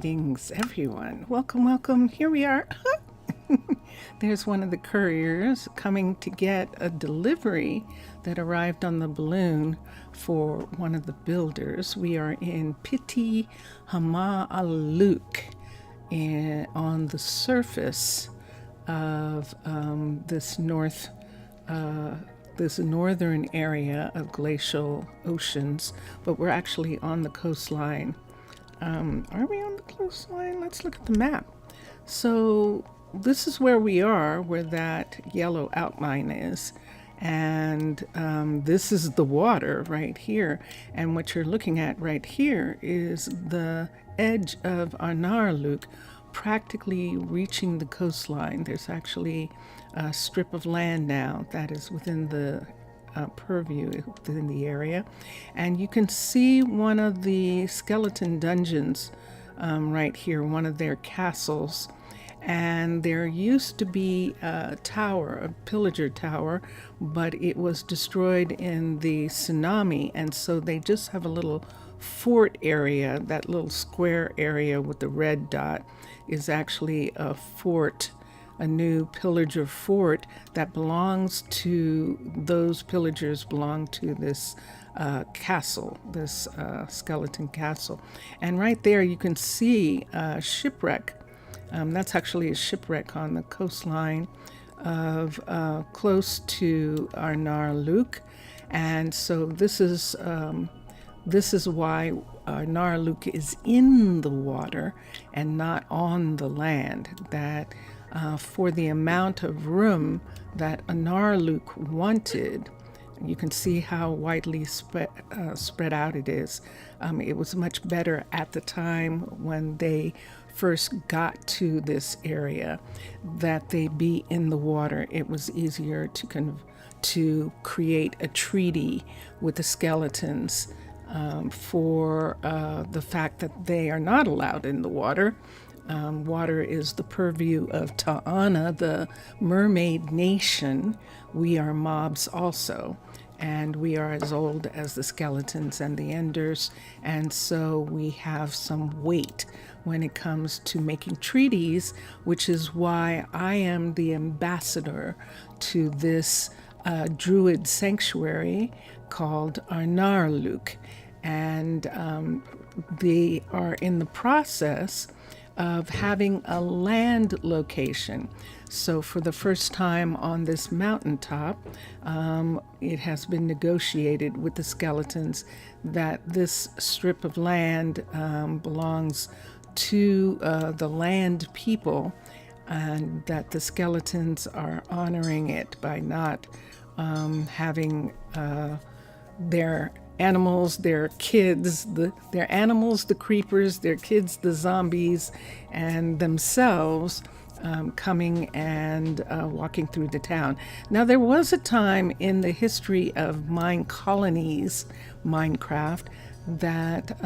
Greetings, everyone. Welcome, welcome. Here we are. There's one of the couriers coming to get a delivery that arrived on the balloon for one of the builders. We are in Piti Arnaaluk, on the surface of this northern area of glacial oceans, but we're actually on the coastline. Are we on the coastline? Let's look at the map. So this is where we are, where that yellow outline is. And this is the water right here. And what you're looking at right here is the edge of Arnaaluk, practically reaching the coastline. There's actually a strip of land now that is within the purview within the area, and you can see one of the skeleton dungeons right here, one of their castles. And there used to be a tower, a pillager tower, but it was destroyed in the tsunami, and so they just have a little fort area. That little square area with the red dot is actually a fort, a new pillager fort that belongs to, those pillagers belong to this castle, this skeleton castle. And right there you can see a shipwreck. That's actually a shipwreck on the coastline of close to Arnaaluk. And so this is why Arnaaluk is in the water and not on the land. That for the amount of room that Arnaaluk wanted, you can see how widely spread out it is. It was much better at the time when they first got to this area that they be in the water. It was easier to create a treaty with the skeletons for the fact that they are not allowed in the water. Water is the purview of Ta'ana, the mermaid nation. We are mobs also, and we are as old as the skeletons and the enders, and so we have some weight when it comes to making treaties, which is why I am the ambassador to this druid sanctuary called Arnaaluk. And they are in the process of having a land location. So for the first time on this mountaintop, it has been negotiated with the skeletons that this strip of land belongs to the land people, and that the skeletons are honoring it by not having their animals, their kids, their animals, the creepers, their kids, the zombies, and themselves coming and walking through the town. Now, there was a time in the history of Minecolonies, Minecraft, that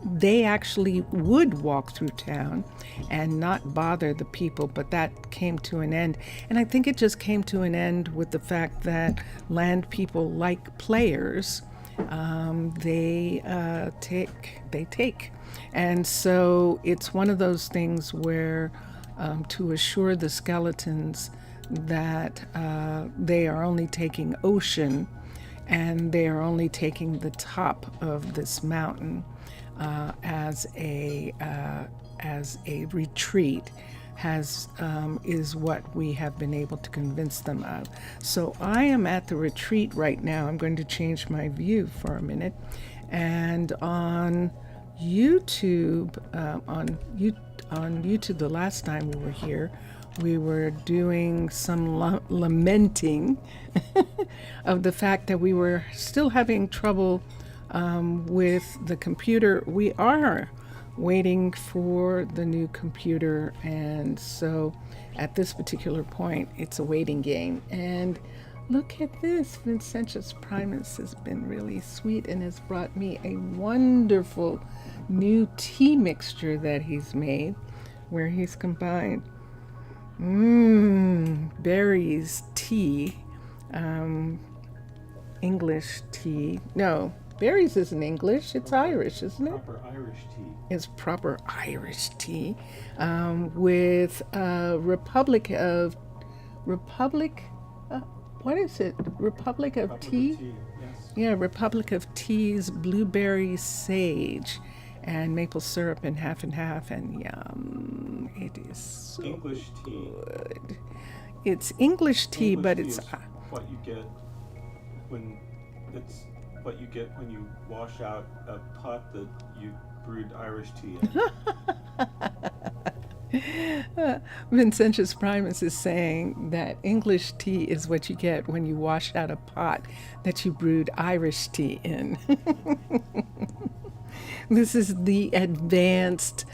they actually would walk through town and not bother the people, but that came to an end. And I think it just came to an end with the fact that land people, like players, they take. And so it's one of those things where to assure the skeletons that they are only taking ocean, and they are only taking the top of this mountain as a retreat, is what we have been able to convince them of. So I am at the retreat right now. I'm going to change my view for a minute, and on YouTube, on YouTube, the last time we were here, we were doing some lamenting of the fact that we were still having trouble with the computer. We are waiting for the new computer, and so at this particular point, it's a waiting game. And look at this. Vincentius Primus has been really sweet and has brought me a wonderful new tea mixture that he's made, where he's combined berries tea, English tea, no, Berries isn't English, it's Irish, isn't it? Proper Irish tea. It's proper Irish tea, with Republic, uh, what is it? Republic of Republic Tea? of tea, yes. Yeah, Republic of Tea's blueberry sage and maple syrup in half and half, and yum, it is so English tea. good. It's English tea, English but tea it's is what you get when it's what you get when you wash out a pot that you brewed Irish tea in. Vincentius Primus is saying that English tea is what you get when you wash out a pot that you brewed Irish tea in. This is the advanced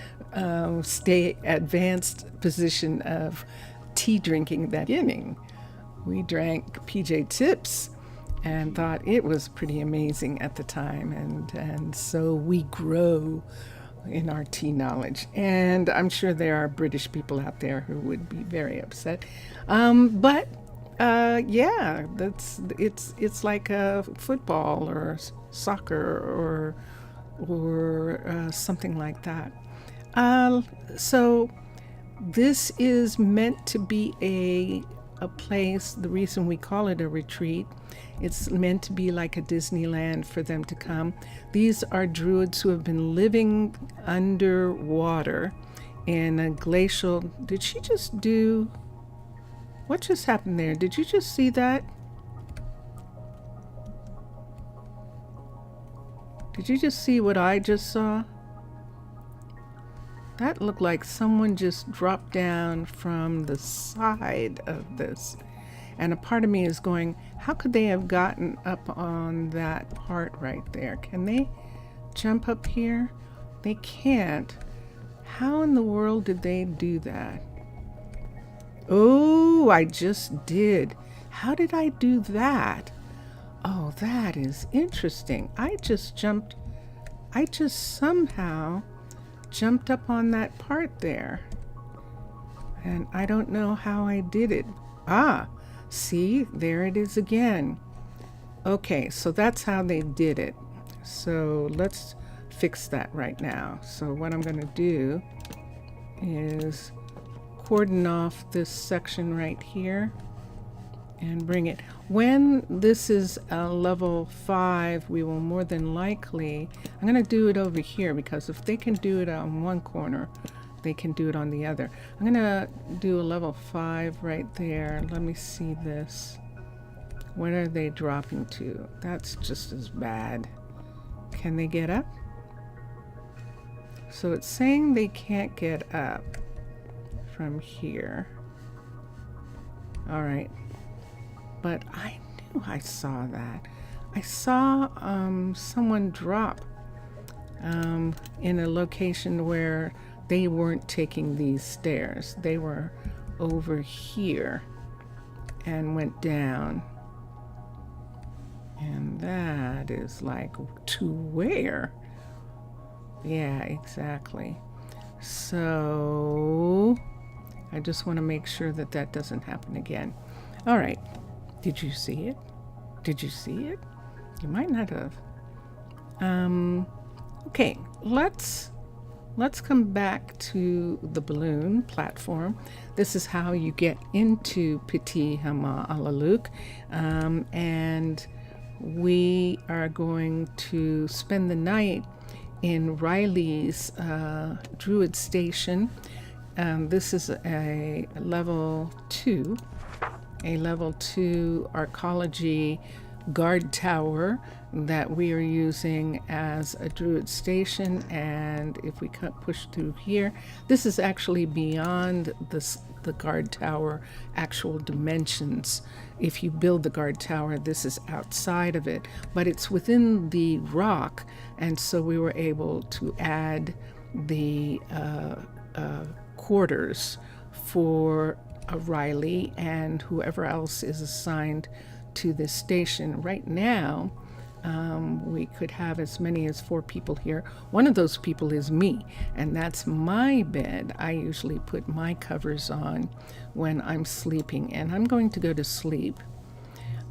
position of tea drinking that beginning. We drank PJ Tips and thought it was pretty amazing at the time, and so we grow in our tea knowledge. And I'm sure there are British people out there who would be very upset. But yeah, it's like football or soccer or something like that. So this is meant to be a place. The reason we call it a retreat, it's meant to be like a Disneyland for them to come. These are druids who have been living underwater in a glacial. Did she just do? What just happened there? Did you just see that? Did you just see what I just saw? That looked like someone just dropped down from the side of this. And a part of me is going, how could they have gotten up on that part right there? Can they jump up here? They can't. How in the world did they do that? Oh, I just did. How did I do that? Oh, that is interesting. I just somehow jumped up on that part there. And I don't know how I did it. Ah, see, there it is again. Okay, so that's how they did it. So let's fix that right now. So what I'm going to do is cordon off this section right here and bring it. When this is a level 5, we will more than likely, I'm going to do it over here, because if they can do it on one corner, they can do it on the other. I'm going to do a level 5 right there. Let me see this. What are they dropping to? That's just as bad. Can they get up? So it's saying they can't get up from here. All right. But I knew I saw that. I saw someone drop in a location where they weren't taking these stairs. They were over here and went down. And that is like, to where? Yeah, exactly. So I just want to make sure that that doesn't happen again. All right. Did you see it? Did you see it? You might not have. Okay, let's come back to the balloon platform. This is how you get into Petit Arnaaluk, and we are going to spend the night in Riley's Druid Station. This is a level 2. A level 2 Arcology guard tower that we are using as a druid station. And if we push through here, this is actually beyond the guard tower actual dimensions. If you build the guard tower, this is outside of it, but it's within the rock, and so we were able to add the quarters for Riley and whoever else is assigned to this station. Right now, we could have as many as 4 people here. One of those people is me, and that's my bed. I usually put my covers on when I'm sleeping, and I'm going to go to sleep.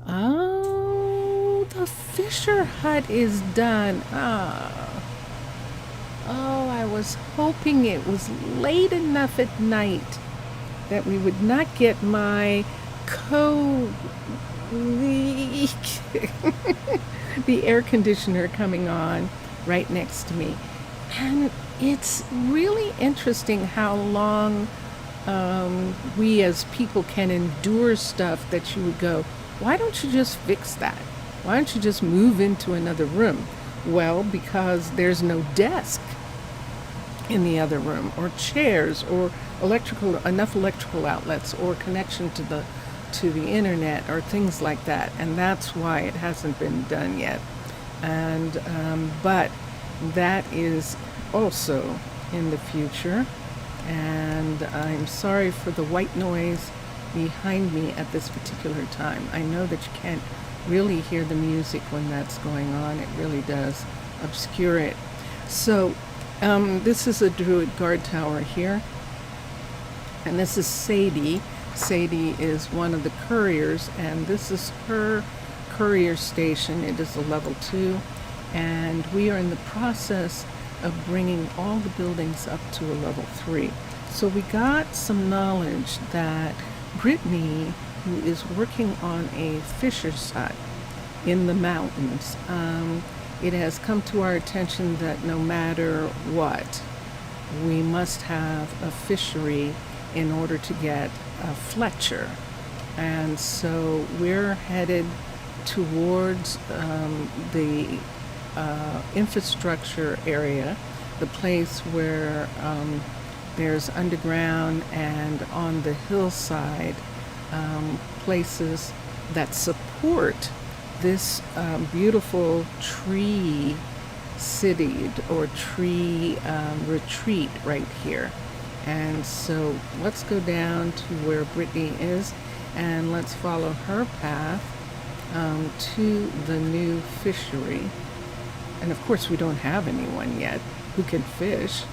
Oh, the fisher hut is done. Oh, I was hoping it was late enough at night that we would not get my the air conditioner coming on right next to me. And it's really interesting how long we as people can endure stuff that you would go, why don't you just fix that? Why don't you just move into another room? Well, because there's no desk in the other room, or chairs, or enough electrical outlets, or connection to the internet, or things like that. And that's why it hasn't been done yet. And but that is also in the future. And I'm sorry for the white noise behind me at this particular time. I know that you can't really hear the music when that's going on. It really does obscure it. So this is a Druid guard tower here, and this is Sadie. Sadie is one of the couriers, and this is her courier station. It is a level 2, and we are in the process of bringing all the buildings up to a level 3. So we got some knowledge that Brittany, who is working on a fisher's hut in the mountains, it has come to our attention that no matter what, we must have a fishery in order to get a Fletcher. And so we're headed towards the infrastructure area, the place where there's underground and on the hillside places that support this beautiful tree city or tree retreat right here. And so let's go down to where Brittany is, and let's follow her path to the new fishery. And of course we don't have anyone yet who can fish.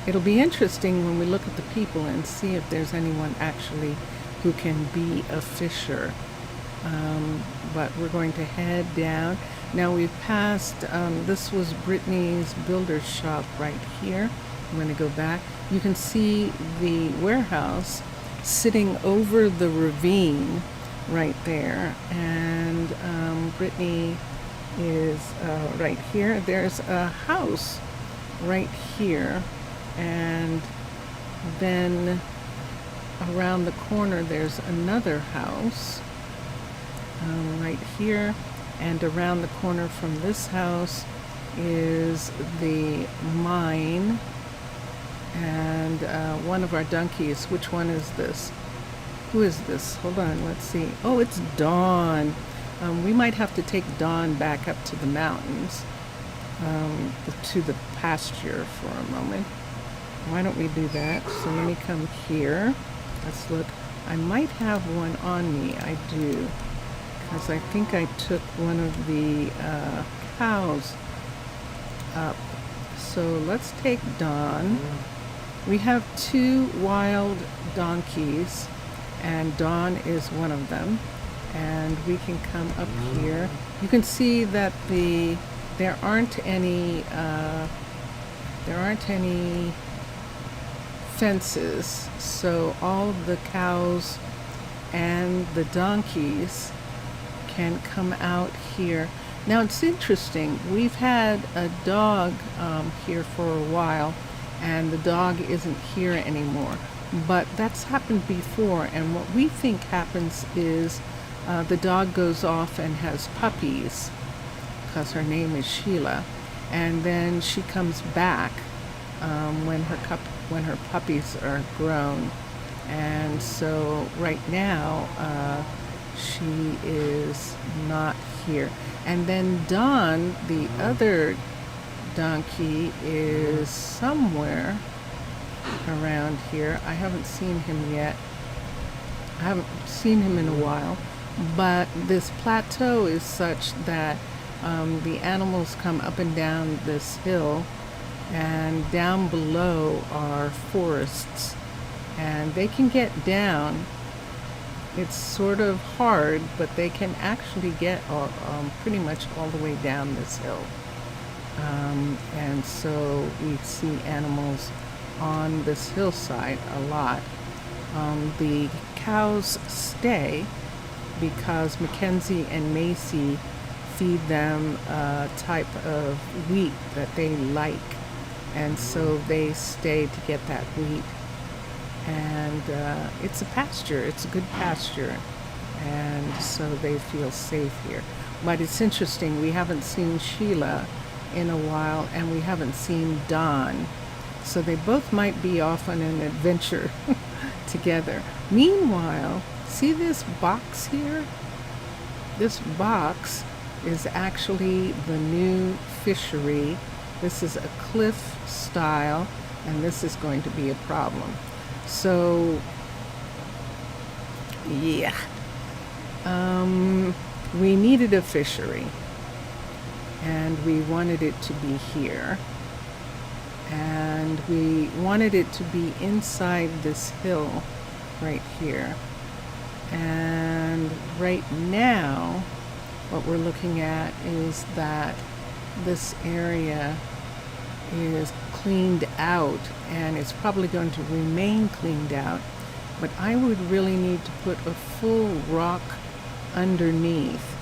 It'll be interesting when we look at the people and see if there's anyone actually who can be a fisher. But we're going to head down. Now we've passed, this was Brittany's builder's shop right here. I'm going to go back. You can see the warehouse sitting over the ravine right there. And Brittany is right here. There's a house right here. And then around the corner there's another house right here, and around the corner from this house is the mine. And one of our donkeys, which one is this? Who is this? Hold on, let's see. Oh, it's Dawn. We might have to take Dawn back up to the mountains, to the pasture for a moment. Why don't we do that? So let me come here. Let's look. I might have one on me. I do. Because I think I took one of the cows up. So let's take Dawn. We have 2 wild donkeys, and Dawn is one of them. And we can come up here. You can see that there aren't any fences, so all of the cows and the donkeys can come out here. Now it's interesting, we've had a dog here for a while, and the dog isn't here anymore, but that's happened before. And what we think happens is the dog goes off and has puppies, because her name is Sheila, and then she comes back when her puppies are grown. And so right now she is not here. And then Don, the other donkey, is somewhere around here. I haven't seen him yet. I haven't seen him in a while. But this plateau is such that the animals come up and down this hill, and down below are forests, and they can get down It's sort of hard, but they can actually get pretty much all the way down this hill. And so we see animals on this hillside a lot. The cows stay because Mackenzie and Macy feed them a type of wheat that they like, and so they stay to get that wheat. And it's a pasture, it's a good pasture, and so they feel safe here. But it's interesting, we haven't seen Sheila in a while, and we haven't seen Don, so they both might be off on an adventure together. Meanwhile, see this box here? This box is actually the new fishery. This is a cliff style, and this is going to be a problem. So, yeah, we needed a fishery, and we wanted it to be here, and we wanted it to be inside this hill right here. And right now, what we're looking at is that this area is cleaned out, and it's probably going to remain cleaned out, but I would really need to put a full rock underneath.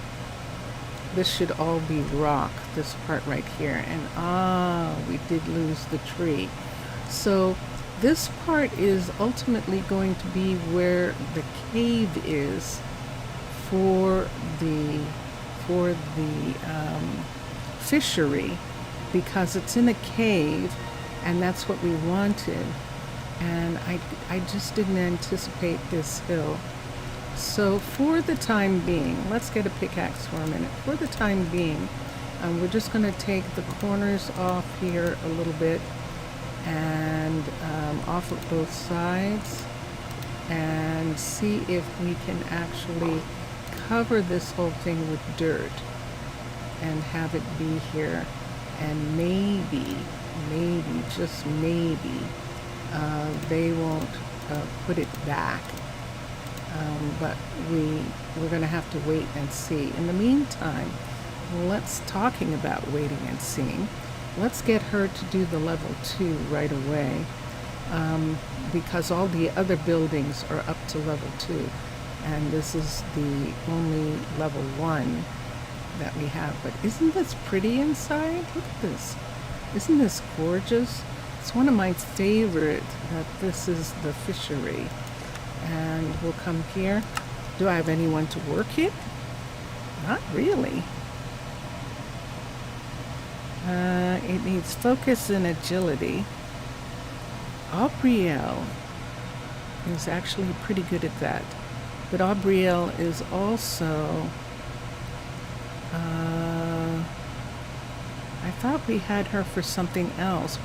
This should all be rock, this part right here, and we did lose the tree. So this part is ultimately going to be where the cave is for the fishery, because it's in a cave, and that's what we wanted. And I just didn't anticipate this hill. So for the time being, let's get a pickaxe for a minute. For the time being, we're just going to take the corners off here a little bit, and off of both sides, and see if we can actually cover this whole thing with dirt and have it be here. And maybe, just maybe, they won't put it back. But we're going to have to wait and see. In the meantime, talking about waiting and seeing, let's get her to do the level 2 right away, because all the other buildings are up to level 2, and this is the only level 1 that we have. But isn't this pretty inside? Look at this. Isn't this gorgeous? It's one of my favorite, that this is the fishery. And we'll come here. Do I have anyone to work it? Not really. It needs focus and agility. Aubrielle is actually pretty good at that. But Aubrielle is also... I thought we had her for something else,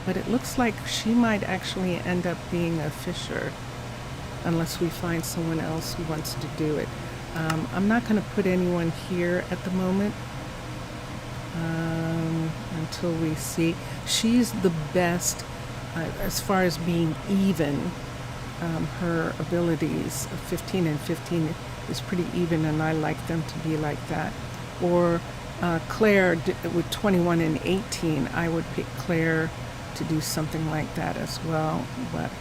but it looks like she might actually end up being a fisher, unless we find someone else who wants to do it. I'm not going to put anyone here at the moment until we see. She's the best as far as being even. Her abilities of 15 and 15 is pretty even, and I like them to be like that. Or Claire with 21 and 18, I would pick Claire to do something like that as well. But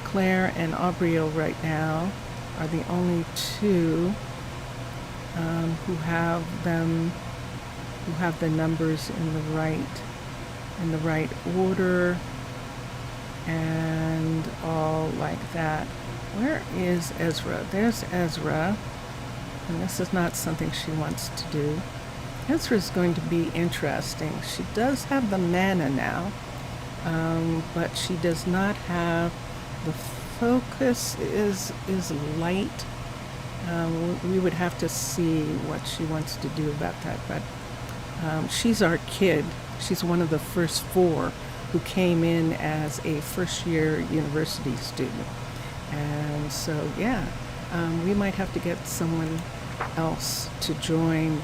Claire and Aubrielle right now are the only two who have the numbers in the right order, and all like that. Where is Ezra? There's Ezra, and this is not something she wants to do. Ezra's going to be interesting. She does have the mana now, but she does not have the focus. Is light. We would have to see what she wants to do about that, but she's our kid. She's one of the first 4 who came in as a first-year university student. And so, yeah, we might have to get someone else to join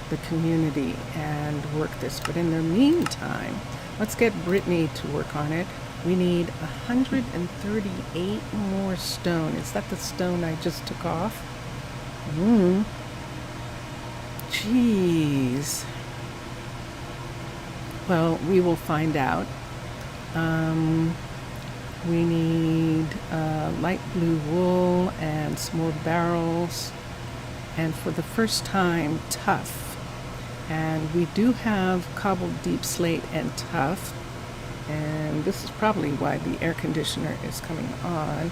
the community and work this. But in the meantime, let's get Brittany to work on it. We need 138 more stone. Is that the stone I just took off? Jeez. Well, we will find out. We need light blue wool and some more barrels. And for the first time, tuff. And we do have cobbled deep slate and tuff. And this is probably why the air conditioner is coming on.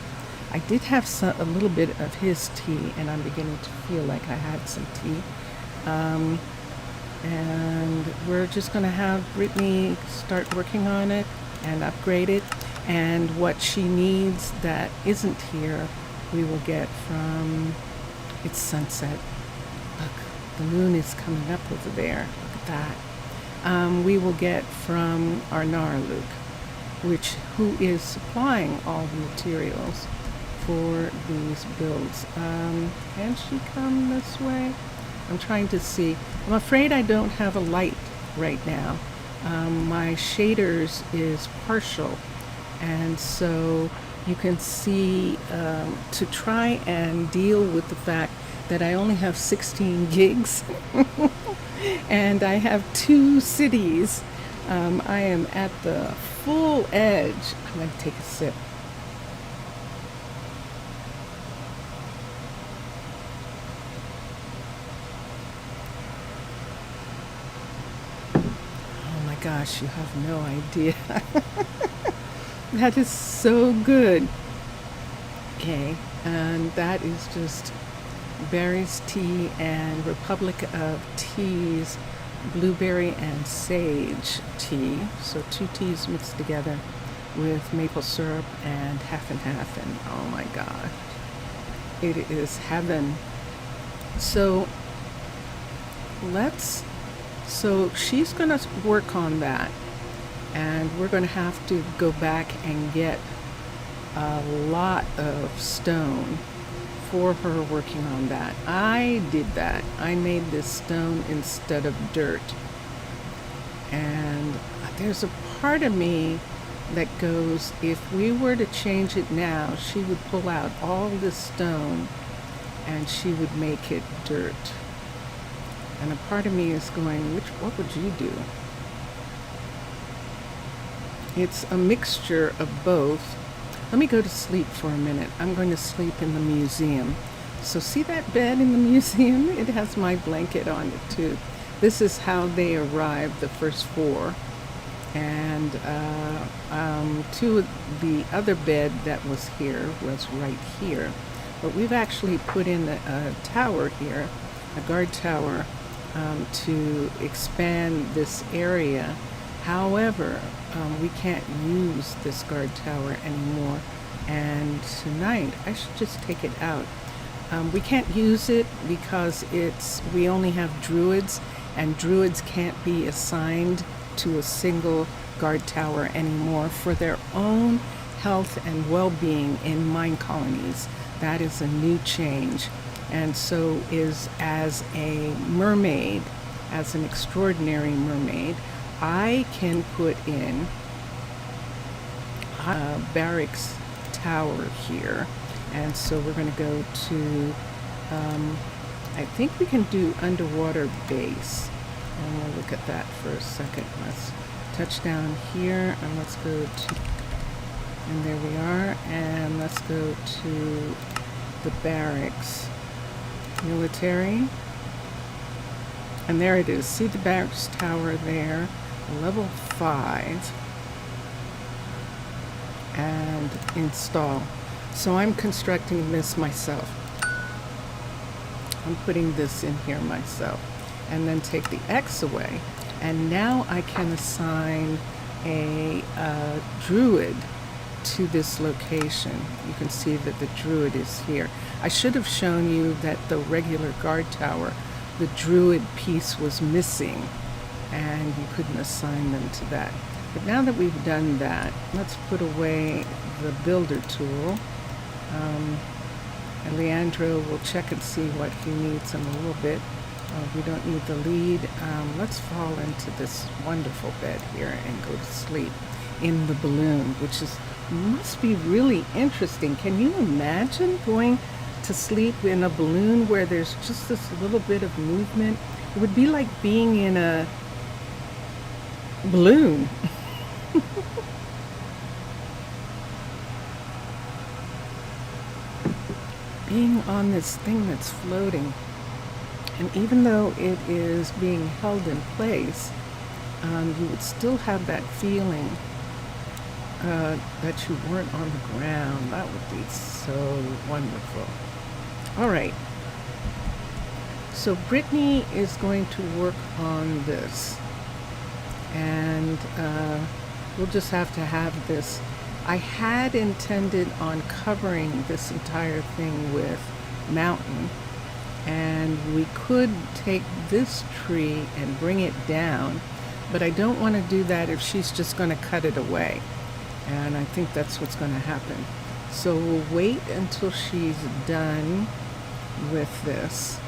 I did have a little bit of his tea, and I'm beginning to feel like I had some tea. And we're just going to have Brittany start working on it and upgrade it. And what she needs that isn't here, we will get from, it's sunset. Look, the moon is coming up over there. Look at that. We will get from Arnaaluk, who is supplying all the materials for these builds. Can she come this way? I'm trying to see. I'm afraid I don't have a light right now. My shaders is partial, and so you can see to try and deal with the fact that I only have 16 gigs and I have 2 cities. I am at the full edge. I'm going to take a sip. Oh my gosh, you have no idea. That is so good. Okay, and that is just Barry's tea and Republic of Tea's blueberry and sage tea. So 2 teas mixed together with maple syrup and half and half, and oh my god, it is heaven. So she's gonna work on that, and we're gonna have to go back and get a lot of stone for her working on that. I did that. I made this stone instead of dirt. And there's a part of me that goes, if we were to change it now, she would pull out all this stone and she would make it dirt. And a part of me is going, what would you do? It's a mixture of both. Let me go to sleep for a minute. I'm going to sleep in the museum. So see that bed in the museum? It has my blanket on it too. This is how they arrived, the first 4. And the other bed that was here was right here. But we've actually put in a tower here, a guard tower, to expand this area. However, we can't use this guard tower anymore, and tonight I should just take it out. We can't use it because we only have druids, and druids can't be assigned to a single guard tower anymore for their own health and well-being in Minecolonies. That is a new change. And so as a mermaid, as an extraordinary mermaid, I can put in a barracks tower here. And so we're going to go to, I think we can do underwater base. And we'll look at that for a second. Let's touch down here, and let's go to, and there we are. And let's go to the barracks. Military. And there it is. See the barracks tower there. Level 5. And install. So I'm constructing this myself. I'm putting this in here myself. And then take the X away. And now I can assign a druid to this location. You can see that the druid is here. I should have shown you that the regular guard tower, the druid piece was missing, and you couldn't assign them to that. But now that we've done that, let's put away the builder tool. And Leandro will check and see what he needs in a little bit. We don't need the lead. Let's fall into this wonderful bed here and go to sleep. in the balloon, which is must be really interesting. Can you imagine going to sleep in a balloon where there's just this little bit of movement? It would be like being in a balloon. Being on this thing that's floating. And even though it is being held in place, you would still have that feeling that you weren't on the ground. That would be so wonderful. All right. So Brittany is going to work on this. And we'll just have to have this. I had intended on covering this entire thing with mountain. And we could take this tree and bring it down. But I don't want to do that if she's just going to cut it away. And I think that's what's going to happen. So we'll wait until she's done with this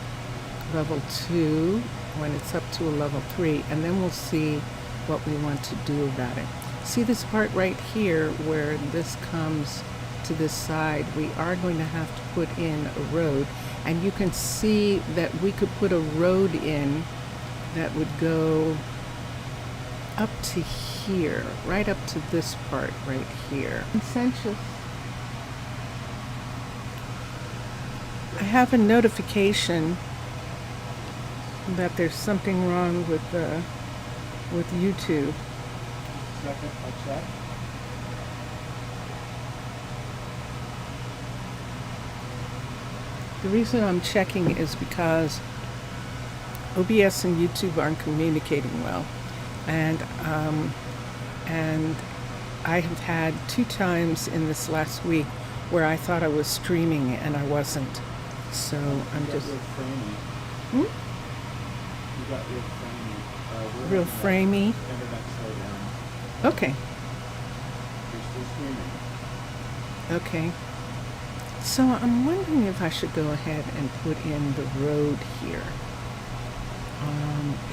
level 2 when it's up to a level 3, and then we'll see what we want to do about it. See this part right here where this comes to this side? We are going to have to put in a road, and you can see that we could put a road in that would go up to here, right up to this part right here. Consensus. I have a notification that there's something wrong with YouTube. Second, I'll check. The reason I'm checking is because OBS and YouTube aren't communicating well. And I have had 2 times in this last week where I thought I was streaming and I wasn't. So I'm just... You got real framey. Real framey. Internet slowdown. Okay. You're still streaming. Okay. So I'm wondering if I should go ahead and put in the road here.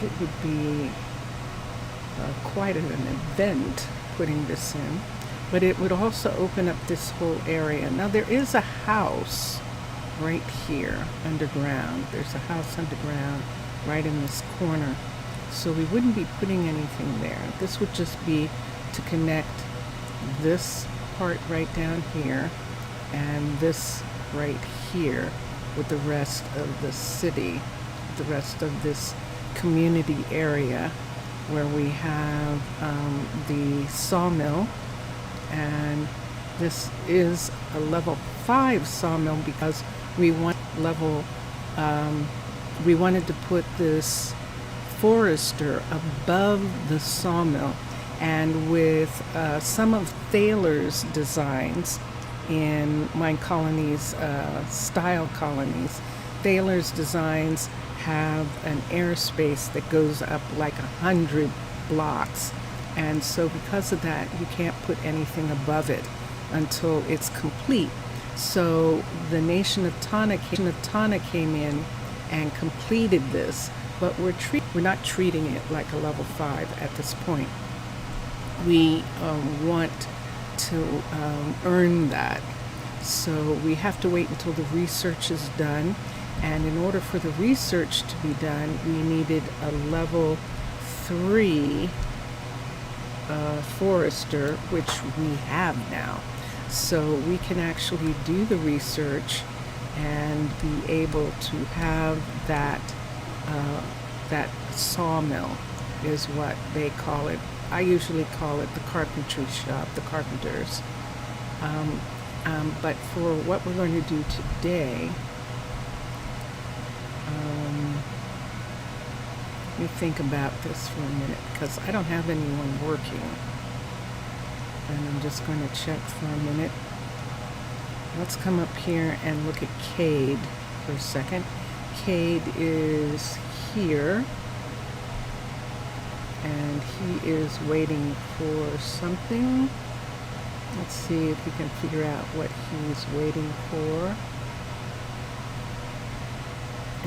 It would be quite an event putting this in, but it would also open up this whole area. Now there is a house right here underground. There's a house underground right in this corner. So we wouldn't be putting anything there. This would just be to connect this part right down here and this right here with the rest of the city, the rest of this community area where we have the sawmill. And this is a level 5 sawmill because we want we wanted to put this forester above the sawmill, and with some of Thaler's designs in Minecolonies style colonies, Thaler's designs have an airspace that goes up like 100 blocks, and so because of that you can't put anything above it until it's complete. So the Nation of Tana came in and completed this, but we're not treating it like a level 5 at this point. We want to earn that. So we have to wait until the research is done. And in order for the research to be done, we needed a level 3 forester, which we have now. So we can actually do the research and be able to have that that sawmill is what they call it. I usually call it the carpentry shop, the carpenters. But for what we're going to do today, let me think about this for a minute because I don't have anyone working. And I'm just going to check for a minute. Let's come up here and look at Cade for a second. Cade is here. And he is waiting for something. Let's see if we can figure out what he's waiting for.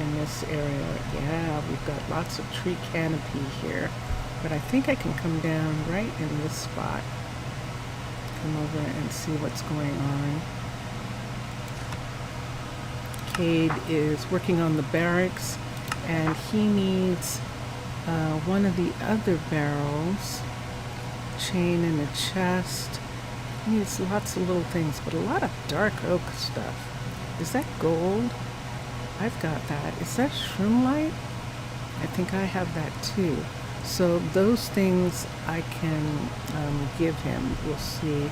In this area, yeah, we've got lots of tree canopy here. But I think I can come down right in this spot come over and see what's going on. Cade is working on the barracks, and he needs one of the other barrels, chain and a chest. He needs lots of little things, but a lot of dark oak stuff. Is that gold? I've got that. Is that shroomlight? I think I have that too. So those things I can give him. We'll see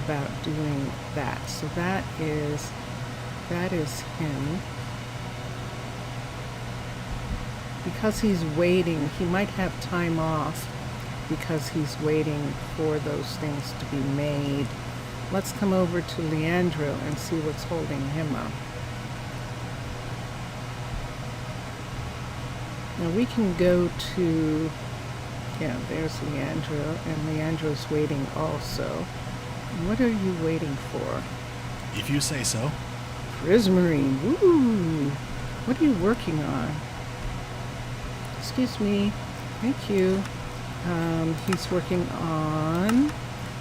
about doing that. So that is him. Because he's waiting, he might have time off because he's waiting for those things to be made. Let's come over to Leandro and see what's holding him up. Now we can go to, yeah, there's Leandro, and Leandro's waiting also. What are you waiting for? If you say so. Prismarine, woo! What are you working on? Excuse me, thank you. He's working on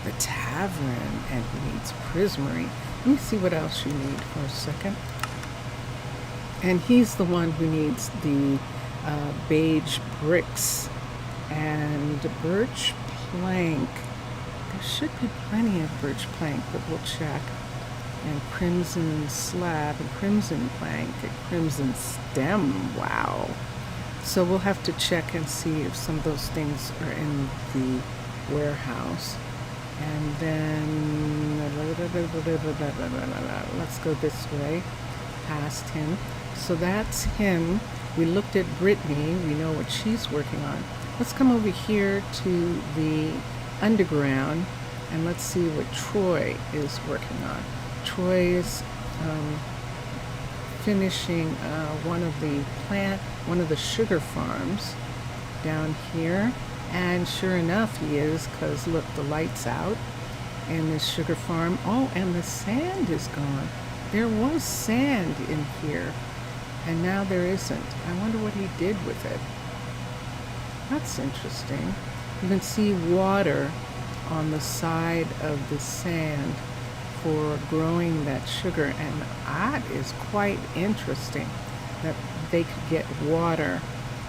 the tavern, and he needs prismarine. Let me see what else you need for a second. And he's the one who needs the beige bricks and birch plank. There should be plenty of birch plank, but we'll check. And crimson slab and crimson plank and crimson stem. Wow. So we'll have to check and see if some of those things are in the warehouse. And then let's go this way past him. So that's him. We looked at Brittany. We know what she's working on. Let's come over here to the underground and let's see what Troy is working on. Troy is finishing one of the sugar farms down here, and sure enough he is, because look, the light's out in this sugar farm. Oh, and the sand is gone. There was sand in here and now there isn't. I wonder what he did with it. That's interesting. You can see water on the side of the sand for growing that sugar, and that is quite interesting that they could get water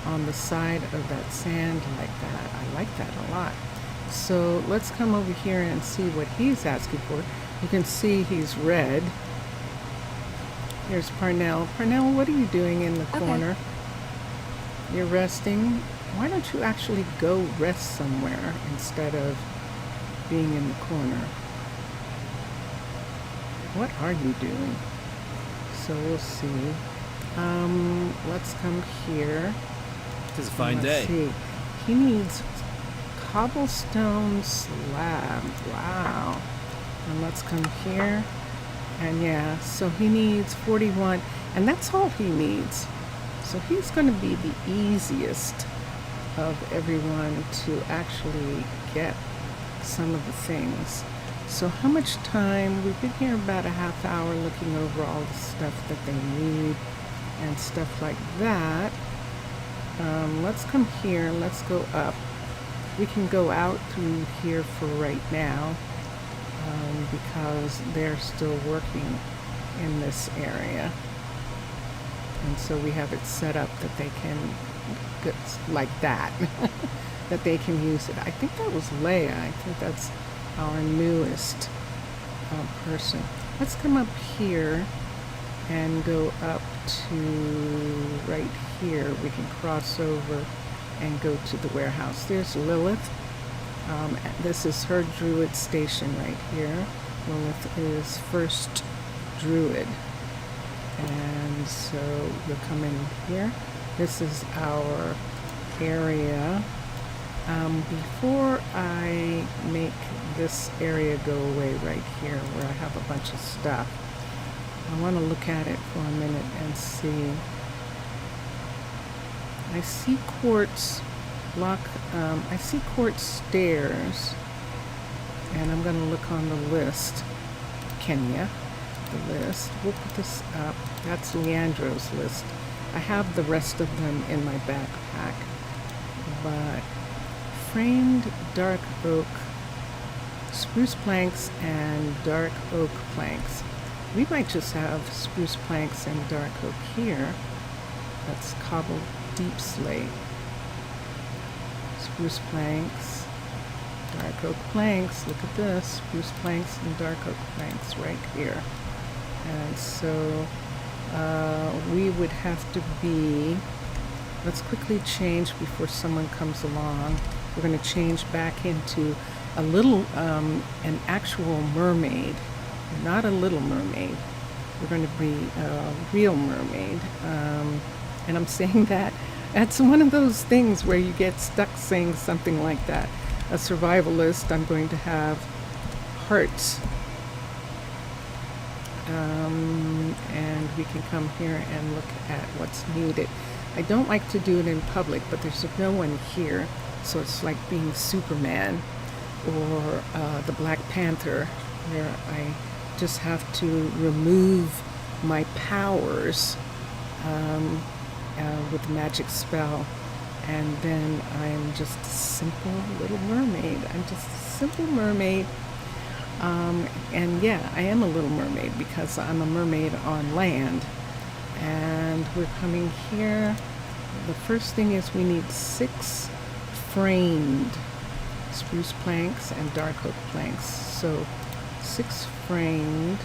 on the side of that sand like that. I like that a lot. So let's come over here and see what he's asking for. You can see he's red. Here's Parnell. Parnell, what are you doing in the corner? You're resting. Why don't you actually go rest somewhere instead of being in the corner? What are you doing? So we'll see. Let's come here. It's a fine day. See. He needs cobblestone slab. Wow. And let's come here. And yeah, so he needs 41, and that's all he needs. So he's going to be the easiest of everyone to actually get some of the things. So how much time? We've been here about a half hour looking over all the stuff that they need and stuff like that. Let's come here. Let's go up. We can go out through here for right now because they're still working in this area. And so we have it set up that they can get like that, that they can use it. I think that was Leia. I think that's our newest person. Let's come up here and go up to right here. We can cross over and go to the warehouse. There's Lilith. This is her druid station right here. Lilith is first druid. And so we'll come in here. This is our area. Before I make this area go away right here where I have a bunch of stuff, I want to look at it for a minute and see. I see quartz block. I see quartz stairs, and I'm going to look on the list. Kenya, the list. We'll put this up. That's Leandro's list. I have the rest of them in my backpack, but framed dark oak spruce planks and dark oak planks. We might just have spruce planks and dark oak here. That's cobbled deep slate. Spruce planks, dark oak planks. Look at this, spruce planks and dark oak planks right here. And so we would have to be, let's quickly change before someone comes along. We're going to change back into a little, an actual mermaid, not a little mermaid. We're going to be a real mermaid. And I'm saying that's one of those things where you get stuck saying something like that. A survivalist, I'm going to have hearts. And we can come here and look at what's needed. I don't like to do it in public, but there's no one here, so it's like being Superman or the Black Panther, where I just have to remove my powers with a magic spell, and then I'm just a simple little mermaid. I'm just a simple mermaid. And yeah, I am a little mermaid because I'm a mermaid on land. And we're coming here. The first thing is we need 6 framed spruce planks and dark oak planks. So 6 framed.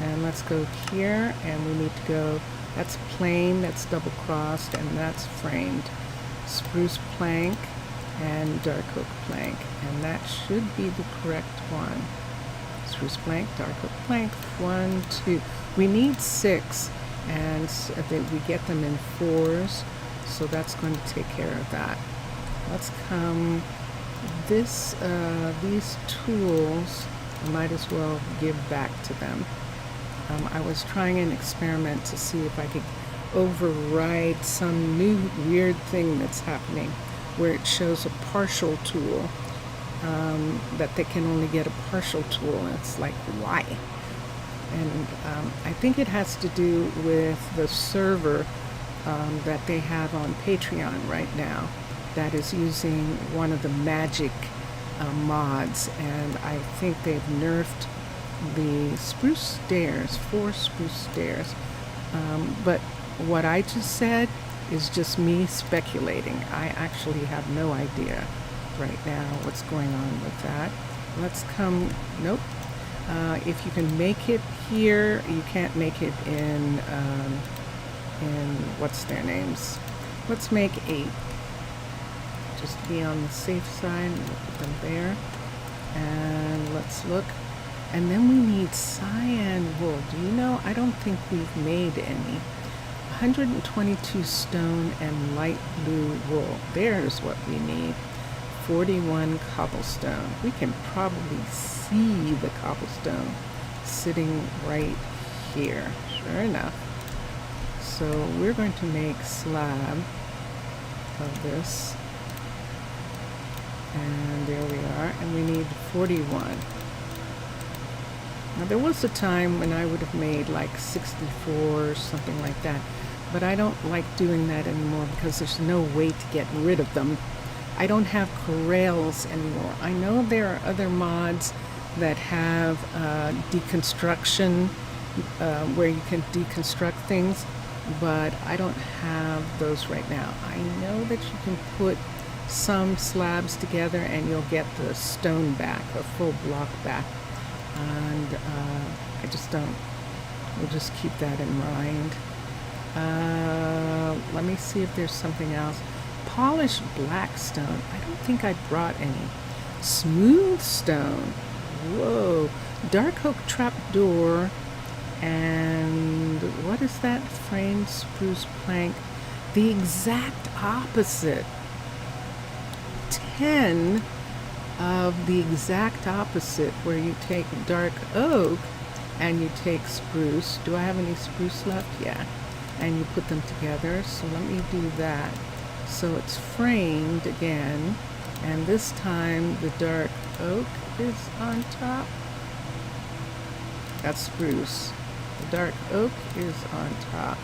And let's go here, and we need to go, that's plain, that's double crossed, and that's framed. Spruce plank and dark oak plank, and that should be the correct one. Spruce plank, dark oak plank, 1, 2. We need 6, and we get them in 4s, so that's going to take care of that. Let's come, these tools, I might as well give back to them. I was trying an experiment to see if I could override some new weird thing that's happening, where it shows a partial tool, that they can only get a partial tool, and it's like, why? And I think it has to do with the server that they have on Patreon right now that is using one of the magic mods, and I think they've nerfed the spruce stairs, 4 spruce stairs. But what I just said is just me speculating. I actually have no idea right now what's going on with that. Let's come, nope. If you can make it here, you can't make it in what's their names? Let's make 8. Just to be on the safe side, we'll put them there. And let's look. And then we need cyan wool. Do you know, I don't think we've made any. 122 stone and light blue wool. There's what we need. 41 cobblestone. We can probably see the cobblestone sitting right here. Sure enough. So we're going to make slab of this. And there we are. And we need 41. Now there was a time when I would have made like 64 or something like that, but I don't like doing that anymore because there's no way to get rid of them. I don't have corrals anymore. I know there are other mods that have deconstruction, where you can deconstruct things, but I don't have those right now. I know that you can put some slabs together and you'll get the stone back, a full block back. And I just don't. We'll just keep that in mind. Let me see if there's something else. Polished black stone. I don't think I brought any. Smooth stone. Whoa. Dark oak trapdoor. And what is that? Framed spruce plank. The exact opposite. 10 of the exact opposite, where you take dark oak and you take spruce. Do I have any spruce left? Yeah. And you put them together. So let me do that. So it's framed again, and this time the dark oak is on top. That's spruce. The dark oak is on top.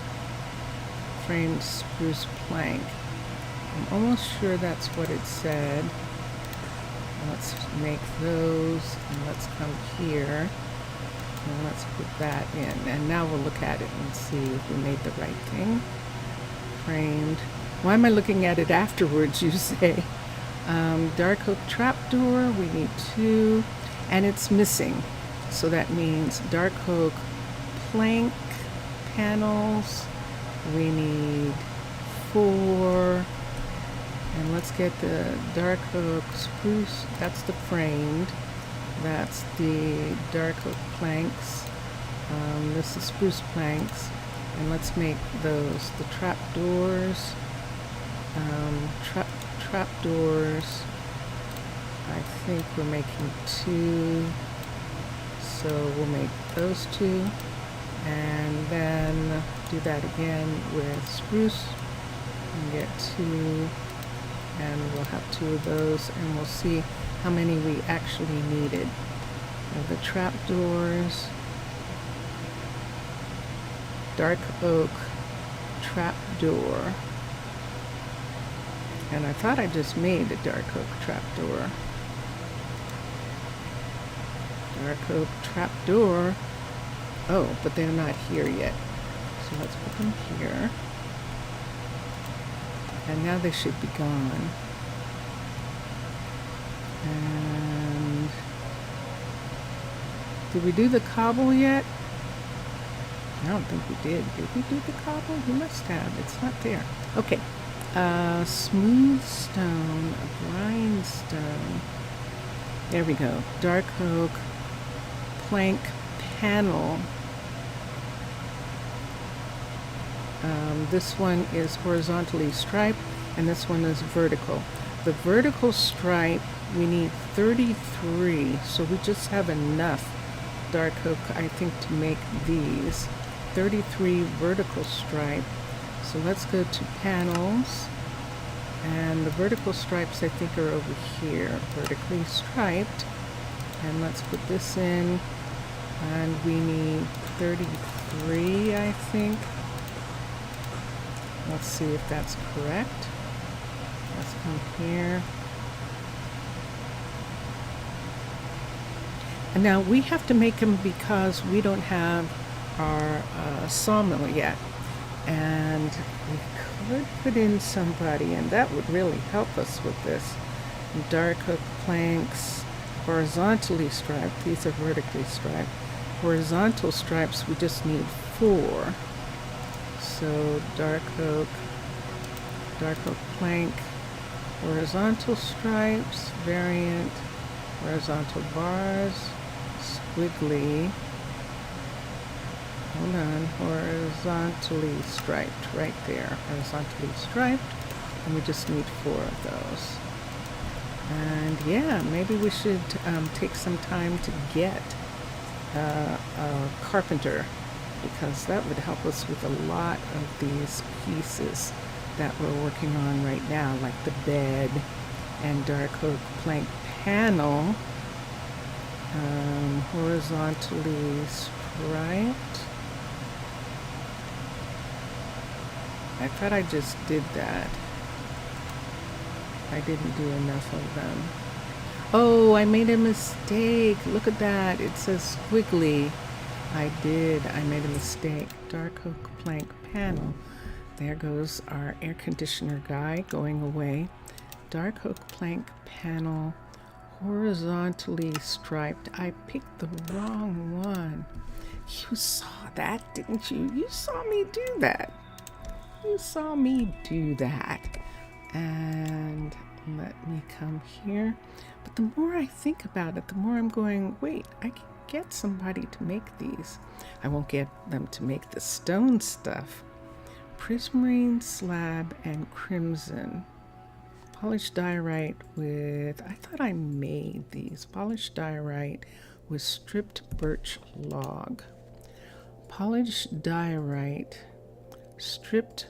Framed spruce plank. I'm almost sure that's what it said. Let's make those, and let's come here, and let's put that in. And now we'll look at it and see if we made the right thing. Framed. Why am I looking at it afterwards, you say? Dark oak trapdoor, we need 2, and it's missing. So that means dark oak plank panels, we need 4. And let's get the dark oak spruce, that's the framed, that's the dark oak planks, this is spruce planks, and let's make those, the trapdoors, trapdoors, I think we're making 2, so we'll make those 2, and then do that again with spruce, and get 2, and we'll have 2 of those, and we'll see how many we actually needed. The trapdoors, dark oak trapdoor, and I thought I just made a dark oak trapdoor. Dark oak trapdoor. Oh, but they're not here yet. So let's put them here. And now they should be gone. And did we do the cobble yet? I don't think we did. Did we do the cobble? We must have. It's not there. Okay. Smooth stone, grindstone. There we go. Dark oak plank panel. This one is horizontally striped, and this one is vertical. The vertical stripe, we need 33, so we just have enough dark oak, I think, to make these. 33 vertical stripe. So let's go to panels, and the vertical stripes, I think, are over here, vertically striped. And let's put this in, and we need 33, I think. Let's see if that's correct. Let's come here. And now we have to make them because we don't have our sawmill yet. And we could put in somebody, and that would really help us with this. Dark oak planks, horizontally striped. These are vertically striped. Horizontal stripes, we just need 4. So dark oak plank, horizontal stripes, variant, horizontal bars, squiggly, hold on, horizontally striped, right there, horizontally striped, and we just need 4 of those. And yeah, maybe we should take some time to get a carpenter, because that would help us with a lot of these pieces that we're working on right now, like the bed and dark oak plank panel, horizontally striped. I thought I just did that. I didn't do enough of them. Oh, I made a mistake. Look at that. It says squiggly. I made a mistake. Dark oak plank panel. There goes our air conditioner guy going away. Dark oak plank panel, horizontally striped. I picked the wrong one. You saw that, didn't you? You saw me do that. You saw me do that. And let me come here. But the more I think about it, the more I'm going, wait, I can get somebody to make these. I won't get them to make the stone stuff. Prismarine slab and crimson. Polished diorite with, I thought I made these. Polished diorite with stripped birch log. Polished diorite, stripped,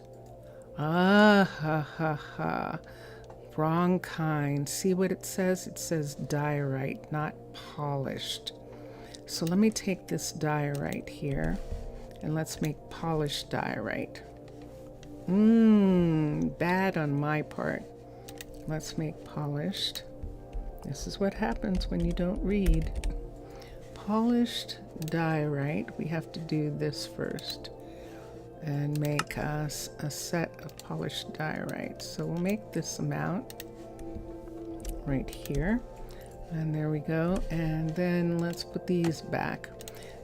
wrong kind. See what it says? It says diorite, not polished. So let me take this diorite here and let's make polished diorite. Bad on my part. Let's make polished. This is what happens when you don't read. Polished diorite. We have to do this first and make us a set of polished diorite. So we'll make this amount right here. And there we go. And then let's put these back.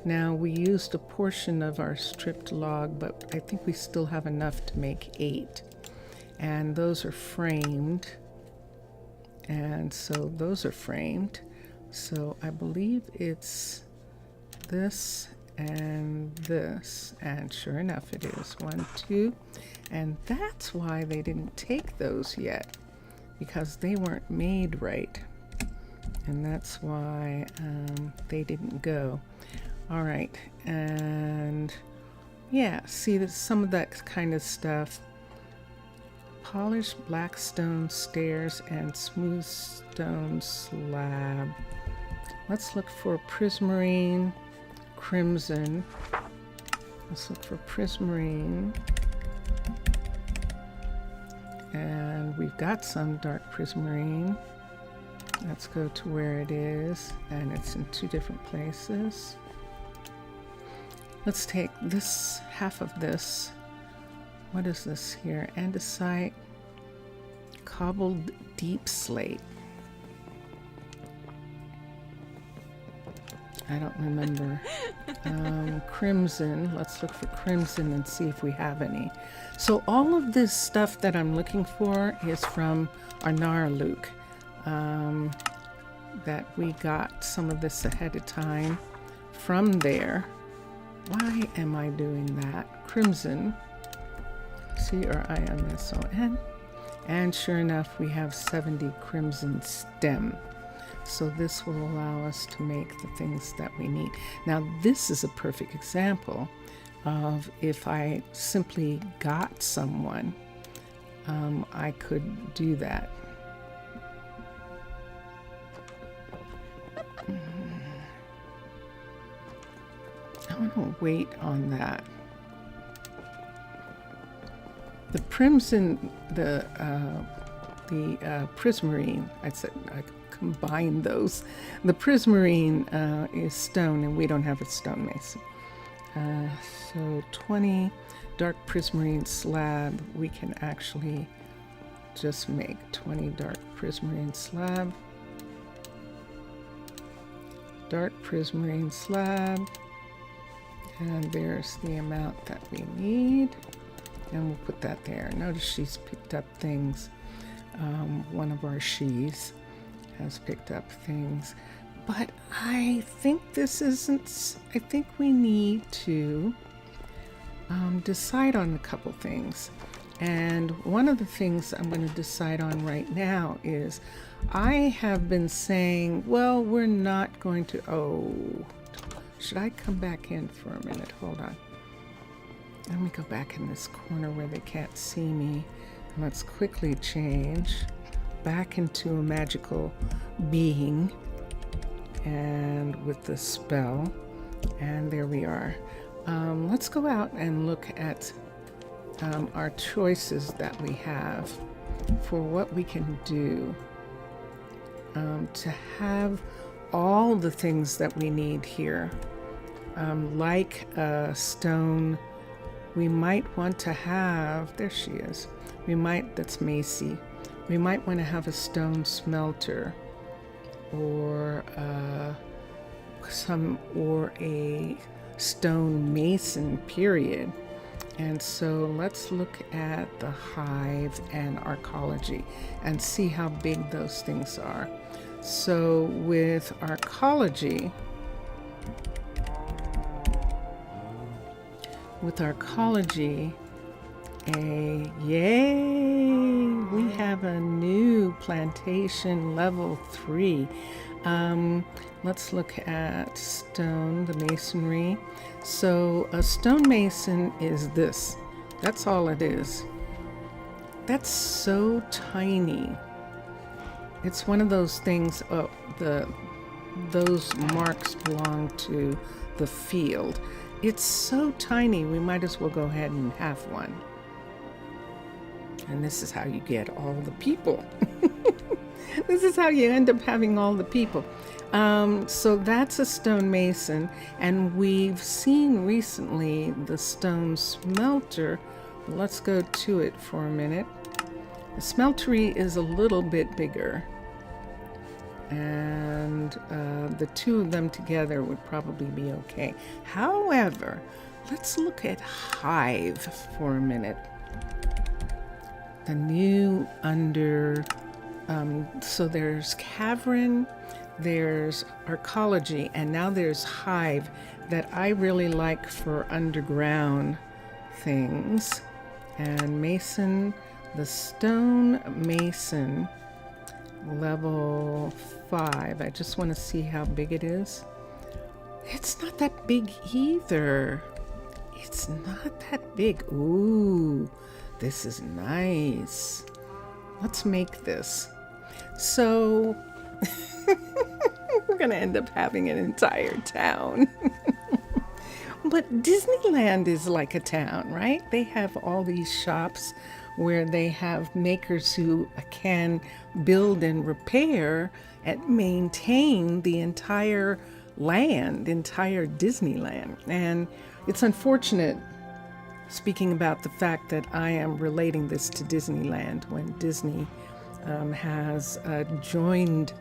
Now we used a portion of our stripped log, but I think we still have enough to make 8. And those are framed. And so those are framed. So I believe it's this and this. And sure enough, it is 1, 2. And that's why they didn't take those yet, because they weren't made right. And that's why they didn't go. All right, and yeah, see that some of that kind of stuff. Polished black stone stairs and smooth stone slab. Let's look for prismarine, crimson. Let's look for prismarine. And we've got some dark prismarine. Let's go to where it is, and it's in 2 different places. Let's take this, half of this. What is this here? Andesite, cobbled deep slate. I don't remember. Crimson. Let's look for crimson and see if we have any. So all of this stuff that I'm looking for is from Arnaaluk. That we got some of this ahead of time from there. Why am I doing that? Crimson, C-R-I-M-S-O-N, and sure enough we have 70 crimson stem. So this will allow us to make the things that we need. Now this is a perfect example of if I simply got someone, I could do that. I'm gonna wait on that. The crimson, the prismarine, I combined those. The prismarine is stone, and we don't have a stonemason. So 20 dark prismarine slab, we can actually just make 20 dark prismarine slab. Dark prismarine slab. And there's the amount that we need. And we'll put that there. Notice she's picked up things. One of our she's has picked up things. But I think this isn't, I think we need to decide on a couple things. And one of the things I'm going to decide on right now is I have been saying, well, we're not going to, should I come back in for a minute? Hold on. Let me go back in this corner where they can't see me. And let's quickly change back into a magical being. And with the spell. And there we are. Let's go out and look at our choices that we have for what we can do to have all the things that we need here. Like a stone, we might want to have, there she is, that's Macy. We might want to have a stone smelter or a stone mason, period. And so let's look at the Hive and Arcology and see how big those things are. So with Arcology, yay, we have a new plantation level 3. Let's look at stone, the masonry. So a stonemason is this. That's all it is. That's so tiny. It's one of those things, those marks belong to the field. It's so tiny, we might as well go ahead and have one. And this is how you get all the people. This is how you end up having all the people. So that's a stonemason, and we've seen recently the stone smelter. Let's go to it for a minute. The smeltery is a little bit bigger, and the two of them together would probably be okay. However, let's look at Hive for a minute. The new under, so there's Cavern, there's Arcology, and now there's Hive that I really like for underground things. And Mason, the Stone Mason, level 5. I just want to see how big it is. It's not that big either. It's not that big. Ooh, this is nice. Let's make this. So we're going to end up having an entire town. But Disneyland is like a town, right? They have all these shops where they have makers who can build and repair and maintain the entire land, entire Disneyland. And it's unfortunate, speaking about the fact that I am relating this to Disneyland, when Disney has joined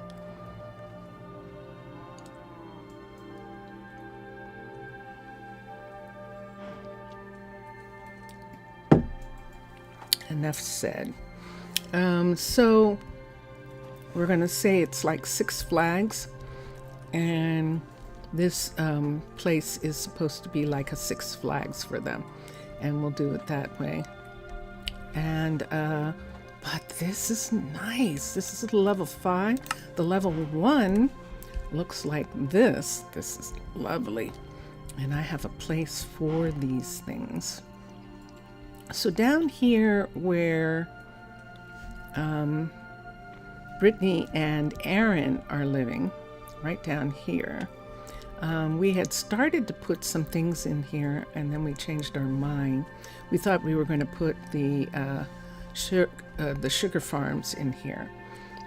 enough said. So we're going to say it's like Six Flags, and this place is supposed to be like a Six Flags for them, and we'll do it that way. And but this is nice. This is level 5. The level 1 looks like this. This is lovely, and I have a place for these things. So down here where Brittany and Aaron are living, right down here, we had started to put some things in here, and then we changed our mind. We thought we were going to put the sugar farms in here,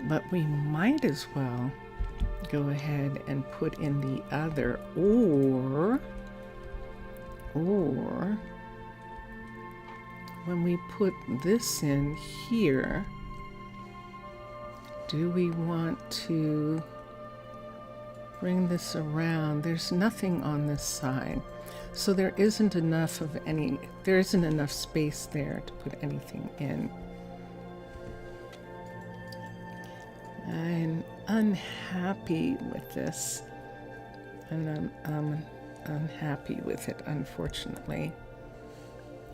but we might as well go ahead and put in the other, or when we put this in here, do we want to bring this around? There's nothing on this side, so there isn't enough space there to put anything in. I'm unhappy with this, and I'm unhappy with it, unfortunately.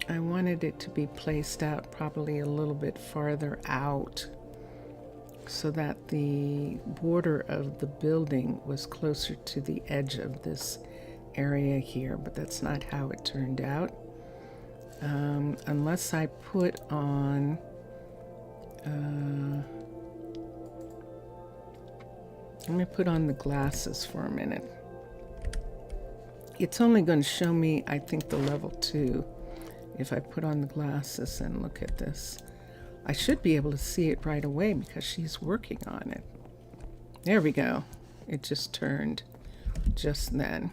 I wanted it to be placed out probably a little bit farther out, so that the border of the building was closer to the edge of this area here, but that's not how it turned out. Unless I put on let me put on the glasses for a minute. It's only going to show me, I think, the level 2. If I put on the glasses and look at this, I should be able to see it right away because she's working on it. There we go. It just turned just then.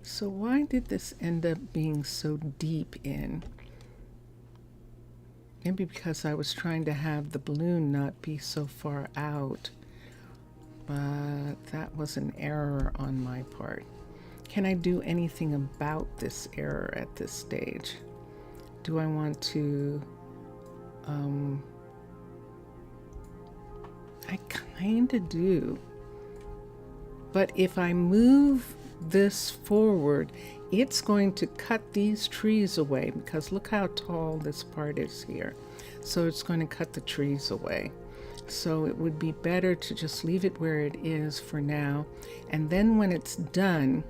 So why did this end up being so deep in? Maybe because I was trying to have the balloon not be so far out, but that was an error on my part. Can I do anything about this error at this stage? Do I want to, I kind of do. But if I move this forward, it's going to cut these trees away, because look how tall this part is here. So it's going to cut the trees away. So it would be better to just leave it where it is for now. And then when it's done,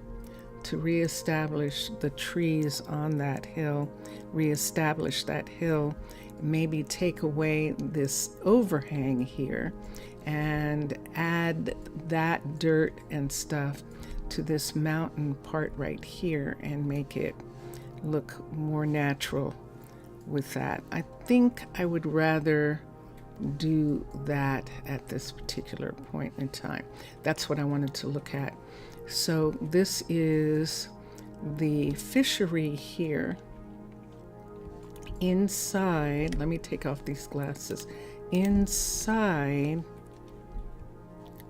to reestablish the trees on that hill, reestablish that hill, maybe take away this overhang here and add that dirt and stuff to this mountain part right here and make it look more natural with that. I think I would rather do that at this particular point in time. That's what I wanted to look at. So this is the fishery here. Inside, let me take off these glasses. Inside,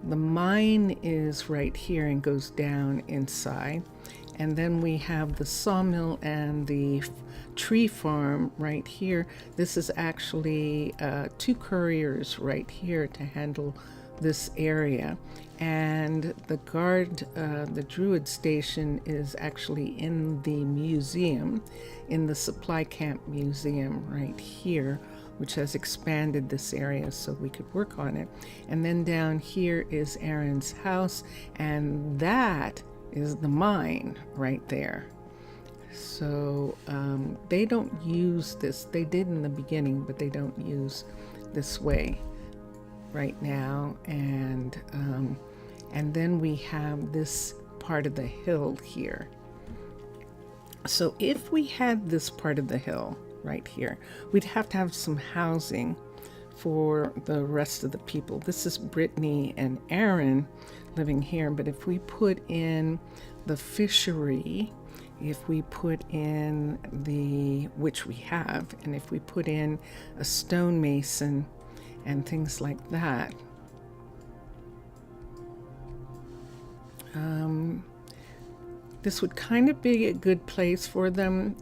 the mine is right here and goes down inside. And then we have the sawmill and the tree farm right here. This is actually 2 couriers right here to handle this area. And the the Druid station is actually in the museum, in the supply camp museum right here, which has expanded this area so we could work on it. And then down here is Aaron's house, and that is the mine right there. So they don't use this. They did in the beginning, but they don't use this way right now. And then we have this part of the hill here. So if we had this part of the hill right here, we'd have to have some housing for the rest of the people. This is Brittany and Aaron living here, but if we put in the fishery, if we put in which we have, and if we put in a stonemason and things like that, this would kind of be a good place for them.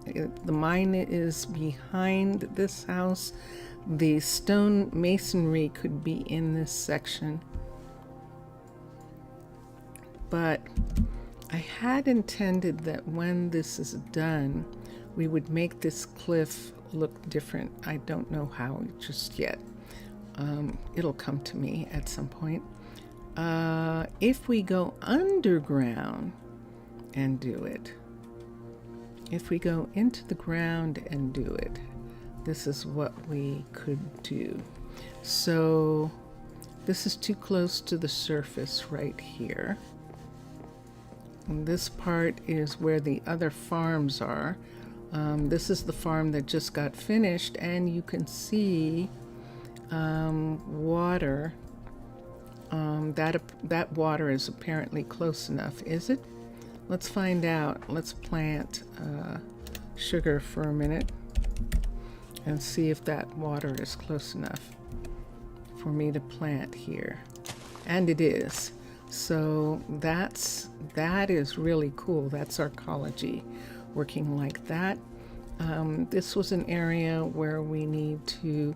The mine is behind this house. The stone masonry could be in this section. But I had intended that when this is done, we would make this cliff look different. I don't know how just yet. It'll come to me at some point. If we go underground and do it, if we go into the ground and do it, this is what we could do. So this is too close to the surface right here. And this part is where the other farms are. This is the farm that just got finished, and you can see water. That water is apparently close enough. Is it? Let's find out. Let's plant sugar for a minute and see if that water is close enough for me to plant here. And it is. So that is really cool. That's Arcology working like that. This was an area where we need to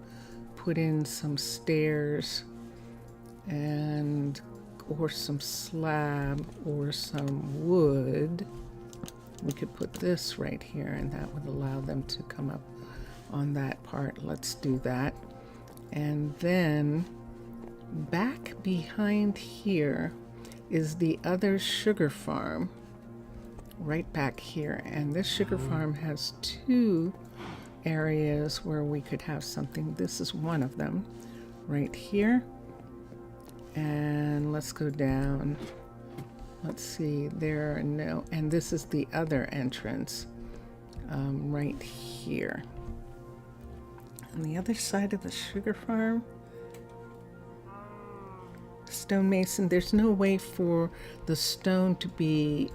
put in some stairs or some slab or some wood. We could put this right here, and that would allow them to come up on that part. Let's do that. And then back behind here is the other sugar farm right back here, and this sugar farm has 2 areas where we could have something. This is one of them right here, and let's go down. Let's see, there are no, and this is the other entrance right here on the other side of the sugar farm. Stonemason, there's no way for the stone to be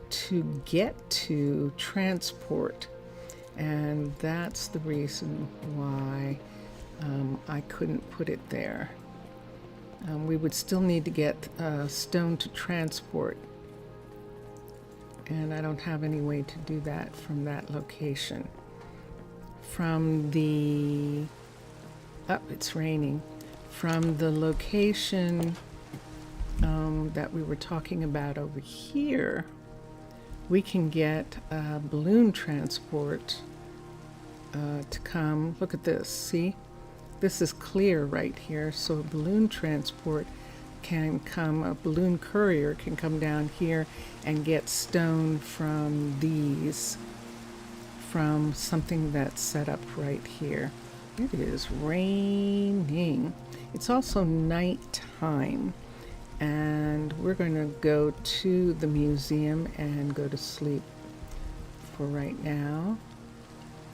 to get to transport, and that's the reason why I couldn't put it there. We would still need to get stone to transport, and I don't have any way to do that from that location. From the it's raining. From the location that we were talking about over here, we can get balloon transport to come. Look at this, see? This is clear right here, so a balloon transport can come, a balloon courier can come down here and get stone from from something that's set up right here. It is raining. It's also nighttime, and we're going to go to the museum and go to sleep for right now.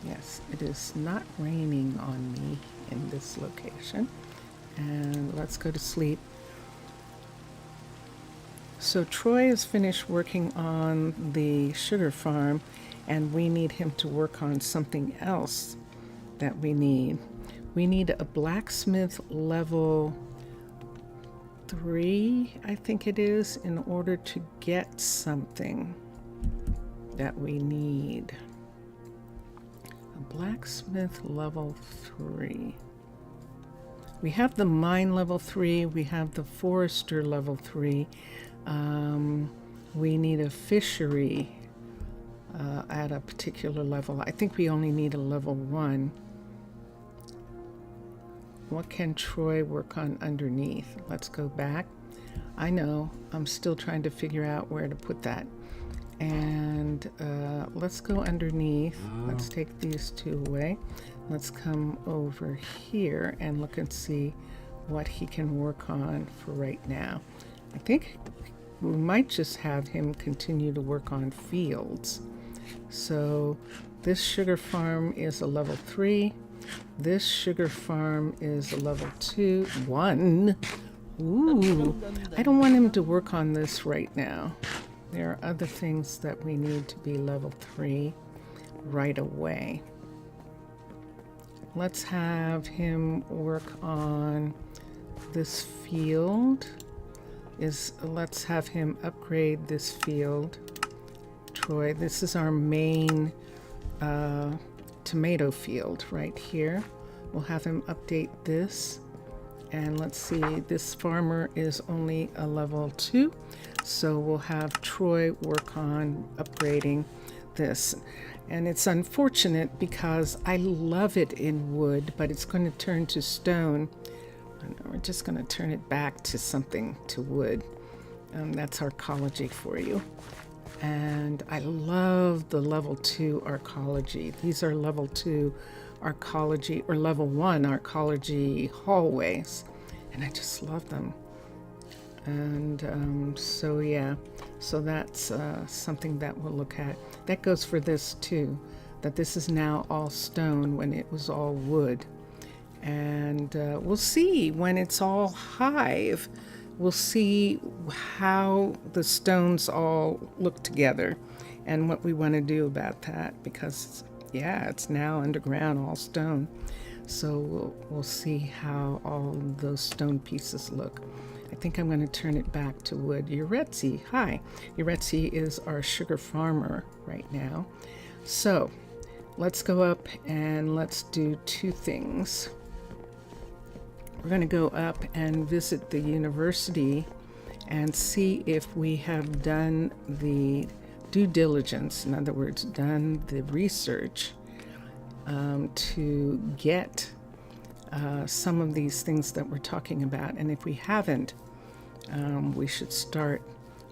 Yes, it is not raining on me in this location. And let's go to sleep. So Troy is finished working on the sugar farm, and we need him to work on something else that we need. We need a blacksmith level 3, I think it is, in order to get something that we need. A blacksmith level 3. We have the mine level 3, we have the forester level 3. We need a fishery at a particular level. I think we only need a level 1. What can Troy work on underneath? Let's go back. I know, I'm still trying to figure out where to put that. And let's go underneath. Let's take these 2 away. Let's come over here and look and see what he can work on for right now. I think we might just have him continue to work on fields. So this sugar farm is a level 3. This sugar farm is a level 2. 1. Ooh, I don't want him to work on this right now. There are other things that we need to be level 3 right away. Let's have him work on this field. Let's have him upgrade this field. Troy, this is our main tomato field right here. We'll have him update this. And let's see, this farmer is only a level 2. So we'll have Troy work on upgrading this. And it's unfortunate because I love it in wood, but it's going to turn to stone. We're just going to turn it back to something, to wood. That's Arcology for you. And I love the level 2 Arcology. These are level 2 Arcology, or level 1 Arcology hallways. And I just love them. And so yeah, so that's something that we'll look at. That goes for this too, that this is now all stone when it was all wood. And we'll see when it's all hive, we'll see how the stones all look together and what we want to do about that, because yeah, it's now underground, all stone. So we'll see how all those stone pieces look. I think I'm going to turn it back to wood. Yuretsi, hi. Yuretsi is our sugar farmer right now. So let's go up and let's do 2 things. We're going to go up and visit the university and see if we have done the due diligence, in other words, done the research to get some of these things that we're talking about. And if we haven't, we should start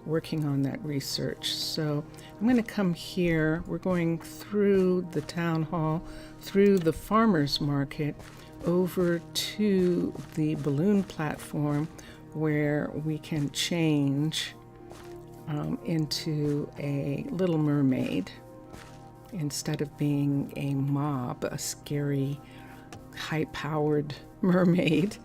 working on that research. So I'm going to come here. We're going through the town hall, through the farmers market, over to the balloon platform where we can change into a Little Mermaid instead of being a mob, a scary, high-powered mermaid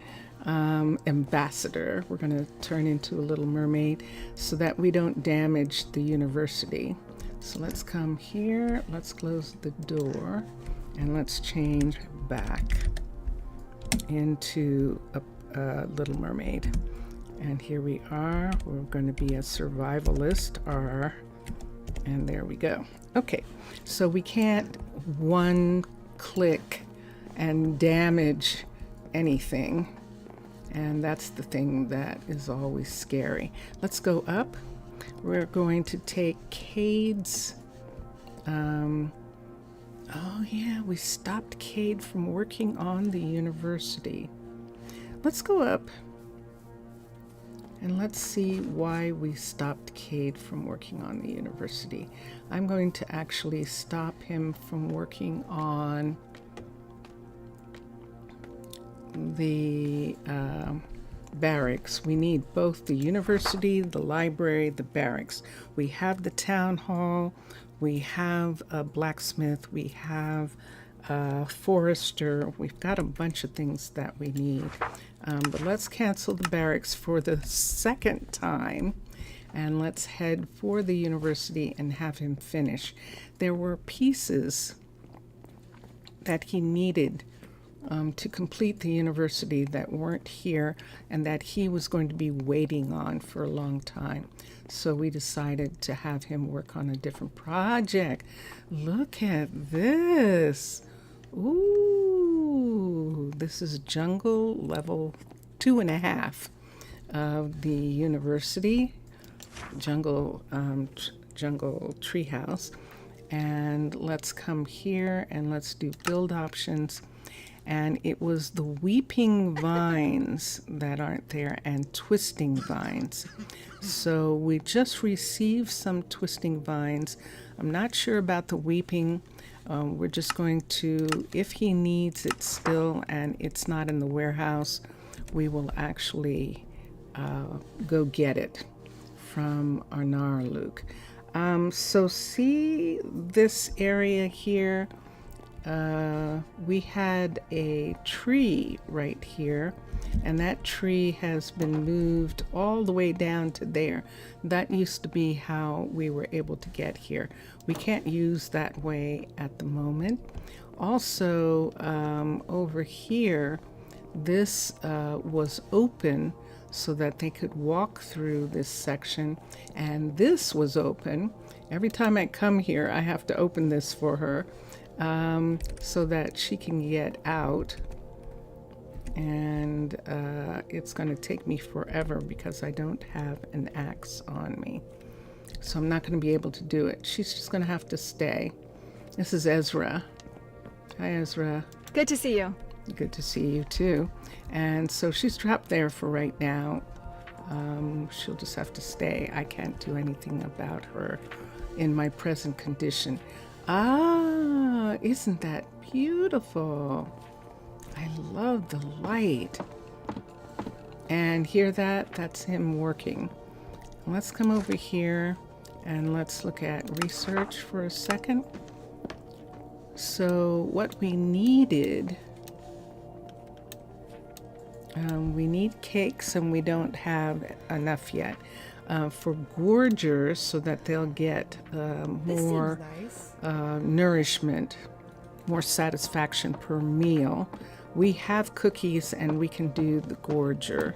ambassador. We're going to turn into a Little Mermaid so that we don't damage the university. So let's come here, let's close the door, and let's change back into a Little Mermaid. And here we are. We're going to be a survivalist, and there we go. Okay, so we can't one click and damage anything, and that's the thing that is always scary. Let's go up. We're going to take Cade's oh yeah, we stopped Cade from working on the university. Let's go up and let's see why we stopped Cade from working on the university. I'm going to actually stop him from working on the barracks. We need both the university, the library, the barracks. We have the town hall, we have a blacksmith, we have a forester, we've got a bunch of things that we need. But let's cancel the barracks for the second time, and let's head for the university and have him finish. There were pieces that he needed to complete the university that weren't here and that he was going to be waiting on for a long time. So we decided to have him work on a different project. Look at this. Ooh, this is jungle level 2.5 of the university, jungle treehouse. And let's come here and let's do build options. And it was the weeping vines that aren't there and twisting vines. So we just received some twisting vines. I'm not sure about the weeping. We're just going to, if he needs it still and it's not in the warehouse, we will actually go get it from Arnaaluk. So see this area here? We had a tree right here, and that tree has been moved all the way down to there. That used to be how we were able to get here. We can't use that way at the moment. Also, over here, this was open so that they could walk through this section, and this was open. Every time I come here, I have to open this for her so that she can get out. And it's going to take me forever because I don't have an axe on me. So I'm not going to be able to do it. She's just going to have to stay. This is Ezra. Hi, Ezra. Good to see you. Good to see you too. And so she's trapped there for right now. She'll just have to stay. I can't do anything about her in my present condition. Ah, isn't that beautiful? I love the light. And hear that? That's him working. Let's come over here and let's look at research for a second. So what we needed, we need cakes and we don't have enough yet. For gorgers so that they'll get more nourishment, more satisfaction per meal. We have cookies and we can do the gorger.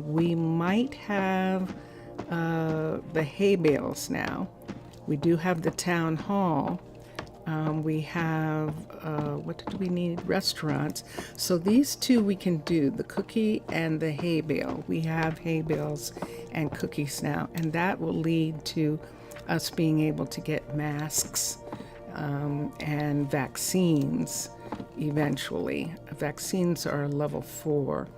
We might have the hay bales now. We do have the town hall. We have, what do we need? Restaurants. So these two we can do, the cookie and the hay bale. We have hay bales and cookies now, and that will lead to us being able to get masks and vaccines eventually. Vaccines are level 4,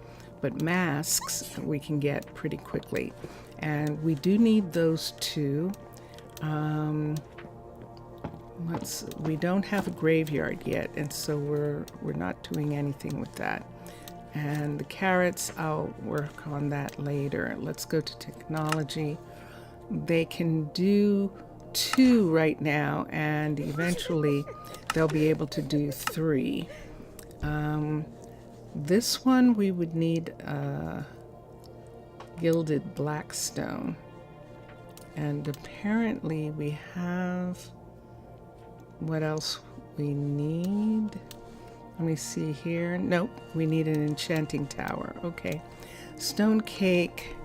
but masks we can get pretty quickly. And we do need those two. We don't have a graveyard yet, and so we're not doing anything with that. And the carrots, I'll work on that later. Let's go to technology. They can do 2 right now, and eventually they'll be able to do 3. This one we would need gilded blackstone, and apparently we have. What else we need? Let me see here. Nope, we need an enchanting tower. Okay. Stone cake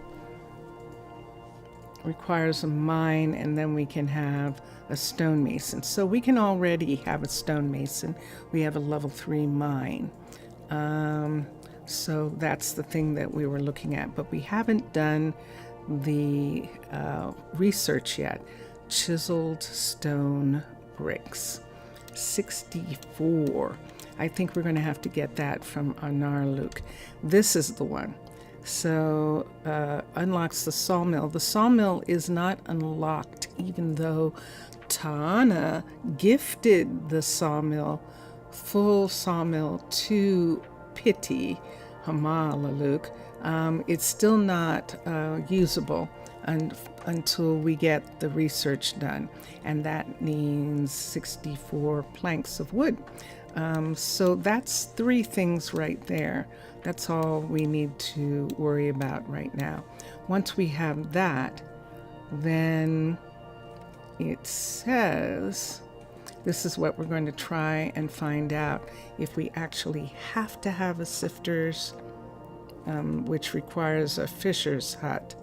requires a mine, and then we can have a stonemason. So we can already have a stonemason. We have a level 3 mine. So that's the thing that we were looking at, but we haven't done the research yet. Chiseled stone bricks, 64. I think we're going to have to get that from Arnaaluk. This is the one. So unlocks the sawmill. The sawmill is not unlocked, even though Tana gifted the sawmill, full sawmill, to Pity, Arnaaluk. It's still not usable. until we get the research done. And that means 64 planks of wood. So that's 3 things right there. That's all we need to worry about right now. Once we have that, then it says, this is what we're going to try and find out, if we actually have to have a sifters, which requires a fisher's hut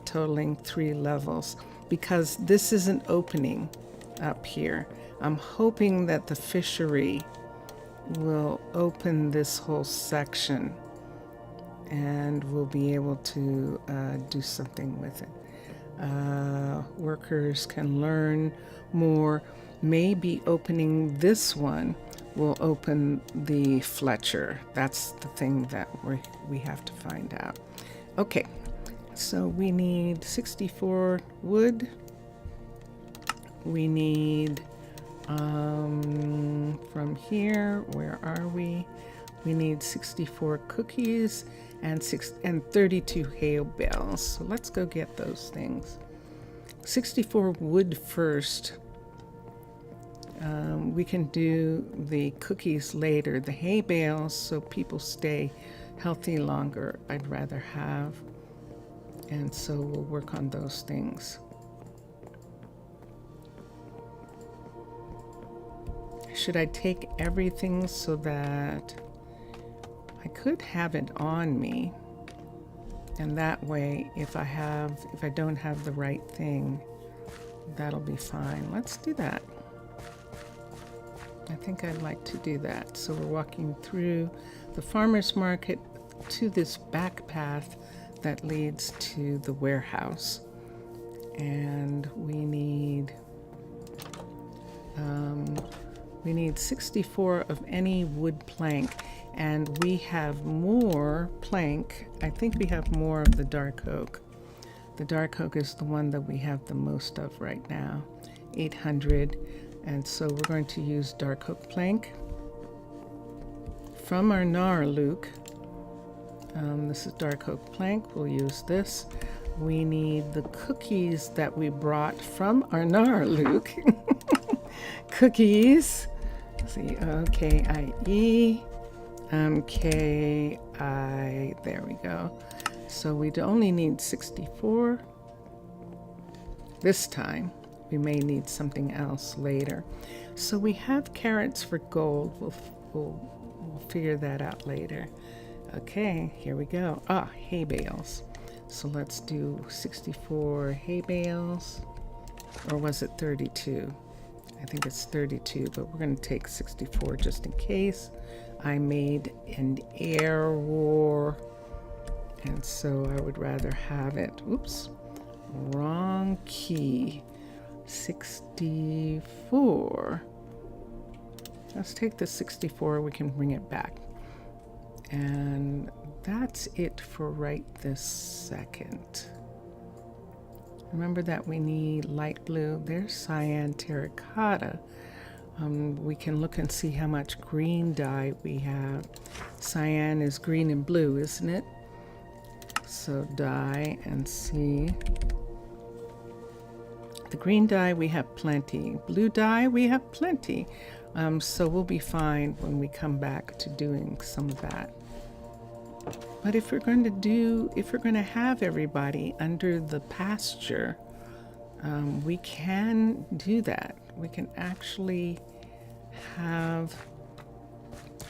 totaling 3 levels, because this is an opening up here. I'm hoping that the fishery will open this whole section and we'll be able to do something with it. Workers can learn more. Maybe opening this one will open the Fletcher. That's the thing that we have to find out. Okay, so we need 64 wood. We need from here, where are we? We need 64 cookies and 32 hay bales. So let's go get those things. 64 wood first. We can do the cookies later. The hay bales, so people stay healthy longer, I'd rather have. And so we'll work on those things. Should I take everything so that I could have it on me? And that way, if I don't have the right thing, that'll be fine. Let's do that. I think I'd like to do that. So we're walking through the farmer's market to this back path that leads to the warehouse. And we need 64 of any wood plank, and we have more plank. I think we have more of the dark oak. The dark oak is the one that we have the most of right now, 800. And so we're going to use dark oak plank from Arnaaluk. This is dark oak plank. We'll use this. We need the cookies that we brought from Arnaaluk. Cookies. Let's see, O-K-I-E, K-I, there we go. So we only need 64 this time. We may need something else later. So we have carrots for gold. We'll figure that out later. Okay, here we go. Hay bales. So let's do 64 hay bales. Or was it 32? I think it's 32, but we're going to take 64 just in case. I made an error, and so I would rather have it. Oops, wrong key. 64. Let's take the 64. We can bring it back. And that's it for right this second. Remember that we need light blue. There's cyan terracotta. We can look and see how much green dye we have. Cyan is green and blue, isn't it? So dye and see. The green dye we have plenty. Blue dye we have plenty. So we'll be fine when we come back to doing some of that. But if we're going to have everybody under the pasture, we can do that. We can actually have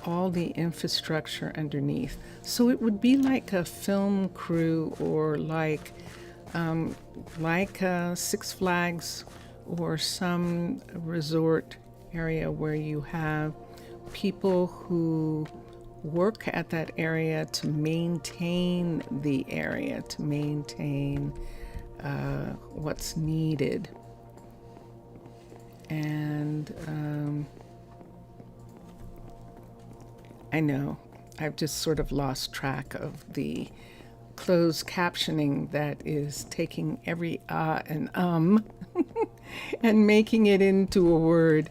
all the infrastructure underneath. So it would be like a film crew, or like Six Flags or some resort area where you have people who work at that area to maintain the area, to maintain what's needed. And I know I've just sort of lost track of the closed captioning that is taking every and and making it into a word.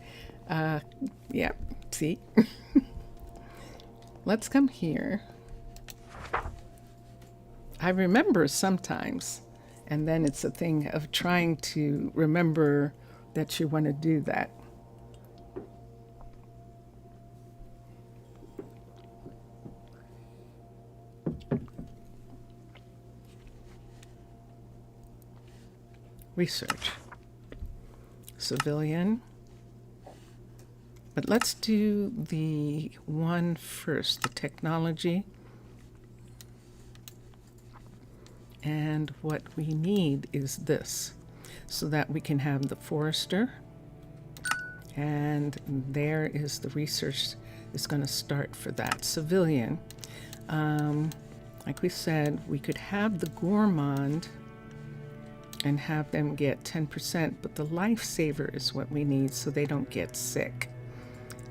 Yeah, see? Let's come here. I remember sometimes, And then it's a thing of trying to remember that you want to do that. Research. Civilian. But let's do the one first, the technology. And what we need is this, so that we can have the forester. And there is the research is going to start for that. Civilian. Like we said, we could have the gourmand and have them get 10%, but the lifesaver is what we need so they don't get sick.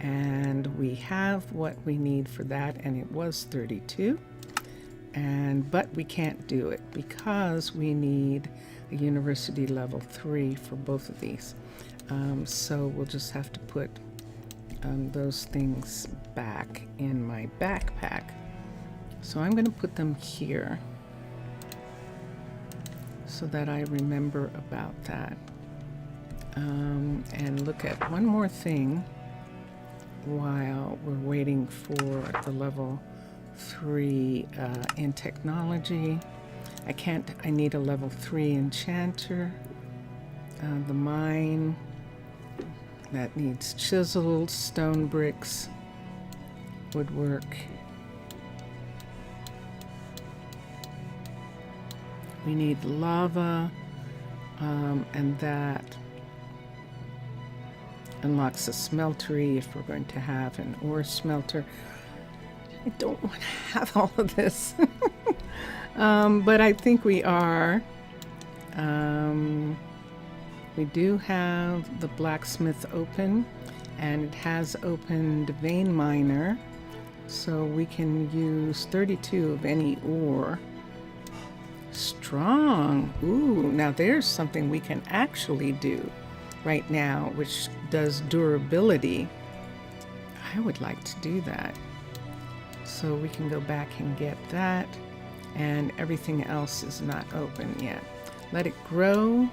And we have what we need for that, and it was 32. But we can't do it because we need a university level 3 for both of these. So we'll just have to put those things back in my backpack. So I'm going to put them here so that I remember about that. And look at one more thing while we're waiting for the level 3 in technology. I need a level 3 enchanter. The mine that needs chiseled stone bricks, woodwork. We need lava, and that unlocks a smeltery if we're going to have an ore smelter. I don't want to have all of this, but I think we are. We do have the blacksmith open, and it has opened vein miner, so we can use 32 of any ore. Strong. Ooh, now there's something we can actually do right now, which does durability. I would like to do that. So we can go back and get that, and everything else is not open yet. Let it grow.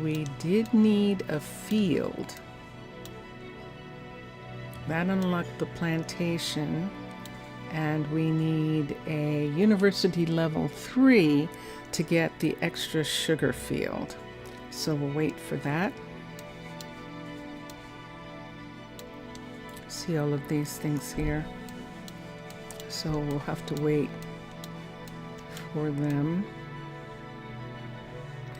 We did need a field. That unlocked the plantation. And we need a university level 3 to get the extra sugar field. So we'll wait for that. See all of these things here. So we'll have to wait for them.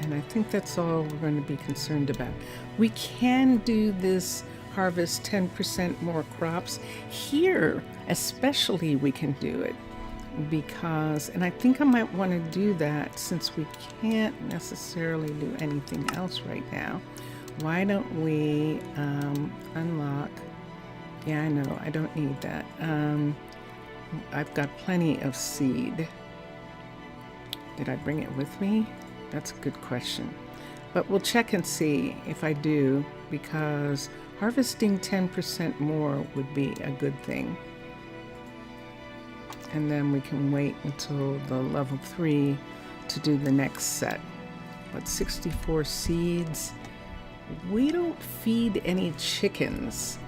And I think that's all we're going to be concerned about. We can do this harvest 10% more crops. Here, especially, we can do it because, and I think I might want to do that since we can't necessarily do anything else right now. Why don't we unlock? Yeah, I know, I don't need that. I've got plenty of seed. Did I bring it with me? That's a good question. But we'll check and see if I do, because harvesting 10% more would be a good thing. And then we can wait until the level 3 to do the next set. But 64 seeds, we don't feed any chickens.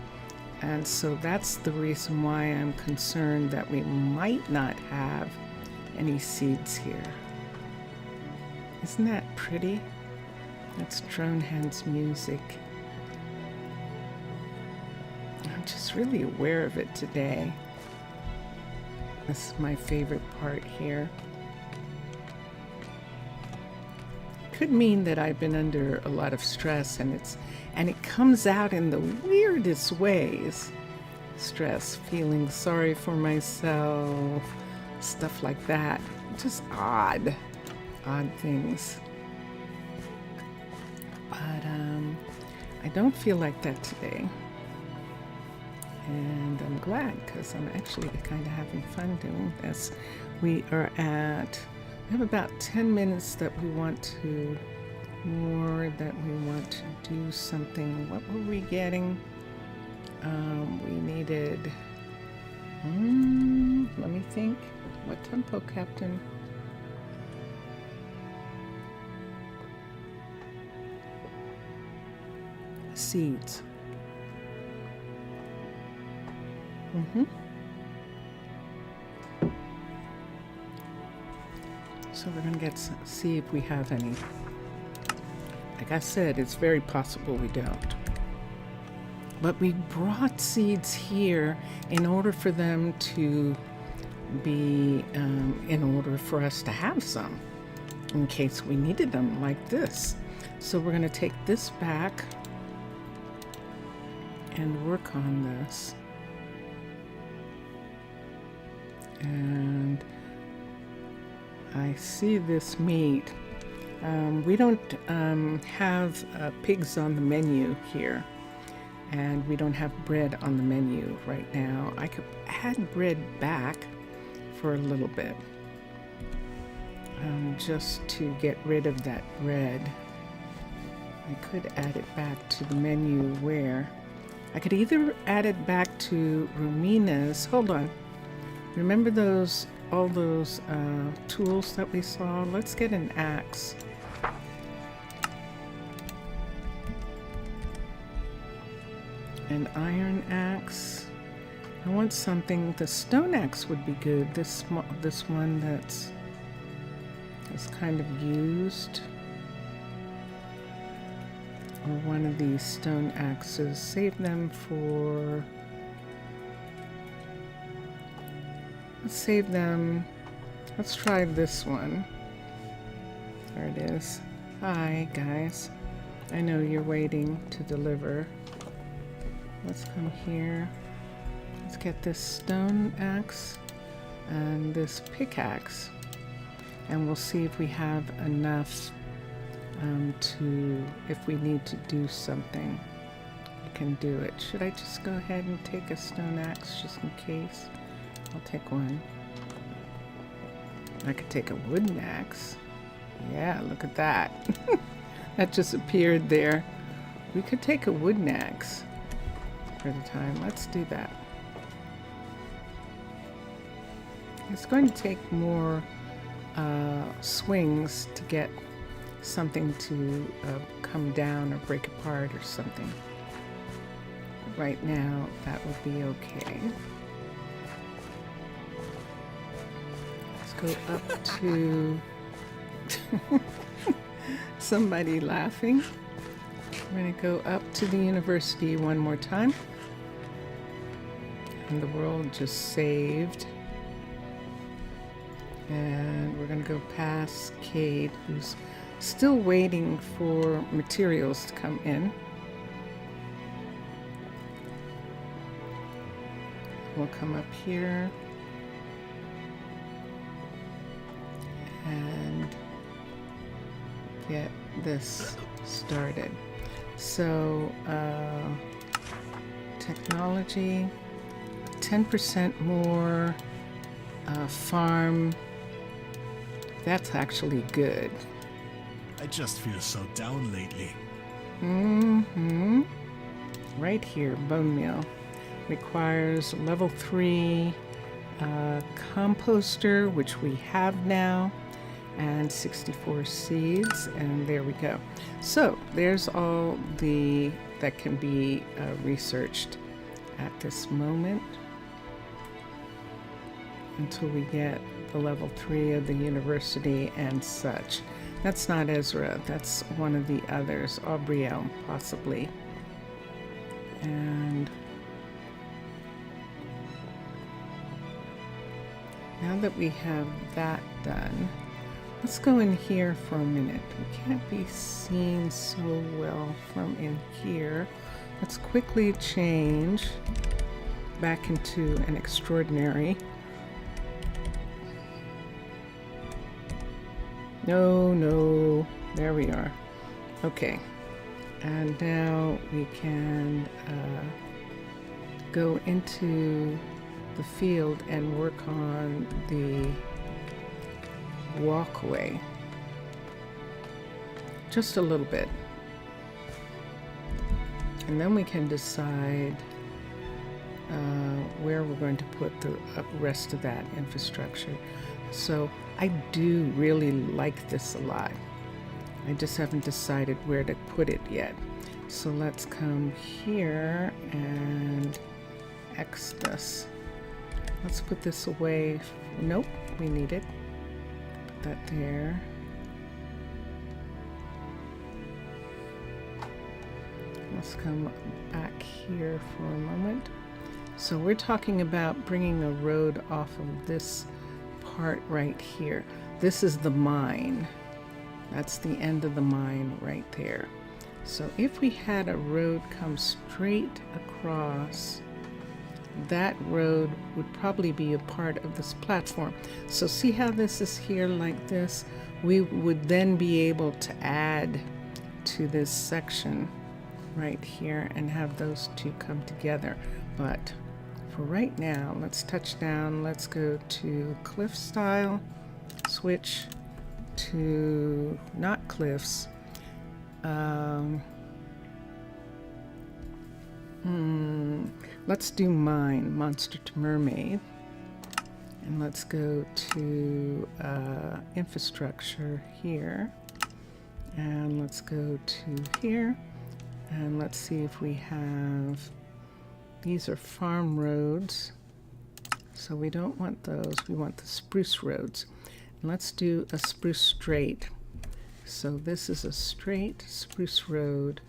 And so that's the reason why I'm concerned that we might not have any seeds here. Isn't that pretty? That's Drone Hands music. I'm just really aware of it today. This is my favorite part here. Could mean that I've been under a lot of stress, and it comes out in the weirdest ways. Stress, feeling sorry for myself, stuff like that. Just odd things. But I don't feel like that today. And I'm glad, because I'm actually kind of having fun doing this. We have about 10 minutes that we want to do something. What were we getting? We needed, let me think. What tempo, Captain? seeds. So we're gonna see if we have any. Like I said, it's very possible we don't. But we brought seeds here in order for them to be, in order for us to have some in case we needed them like this. So we're gonna take this back and work on this. And I see this meat. We don't have pigs on the menu here, and we don't have bread on the menu right now. I could add bread back for a little bit, just to get rid of that bread. I could add it back to the menu where I could either add it back to Rumina's. Hold on. Remember all those tools that we saw? Let's get an axe. An iron axe. I want something. The stone axe would be good. This one that's kind of used. Or one of these stone axes. Save them for. Let's save them. Let's try this one. There it is. Hi, guys. I know you're waiting to deliver. Let's come here. Let's get this stone axe and this pickaxe. And we'll see if we have enough if we need to do something, we can do it. Should I just go ahead and take a stone axe just in case? I'll take one. I could take a wooden axe. Yeah, look at that. That just appeared there. We could take a wooden axe for the time. Let's do that. It's going to take more swings to get something to come down or break apart or something. Right now, that would be okay. Let's go up to somebody laughing. We're going to go up to the university one more time. And the world just saved. And we're going to go past Cade, who's still waiting for materials to come in. We'll come up here and get this started. So, technology, 10% more farm. That's actually good. I just feel so down lately. Right here, bone meal. Requires level 3 composter, which we have now, and 64 seeds, and there we go. So there's all that can be researched at this moment until we get the level 3 of the university and such. That's not Ezra, that's one of the others, Aubriel possibly. And now that we have that done, let's go in here for a minute. We can't be seen so well from in here. Let's quickly change back into an extraordinary. No, there we are. Okay, and now we can go into the field and work on the walkway. Just a little bit. And then we can decide where we're going to put the rest of that infrastructure. So I do really like this a lot. I just haven't decided where to put it yet. So let's come here and X this. Let's put this away. Nope, we need it. Put that there. Let's come back here for a moment. So we're talking about bringing a road off of this part right here. This is the mine. That's the end of the mine right there. So if we had a road come straight across, that road would probably be a part of this platform. So see how this is here like this? We would then be able to add to this section right here and have those two come together. But for right now, let's touch down. Let's go to cliff style, switch to not cliffs. Let's do mine, monster to mermaid. And let's go to infrastructure here. And let's go to here. And let's see if we have, these are farm roads. So we don't want those, we want the spruce roads. And let's do a spruce straight. So this is a straight spruce road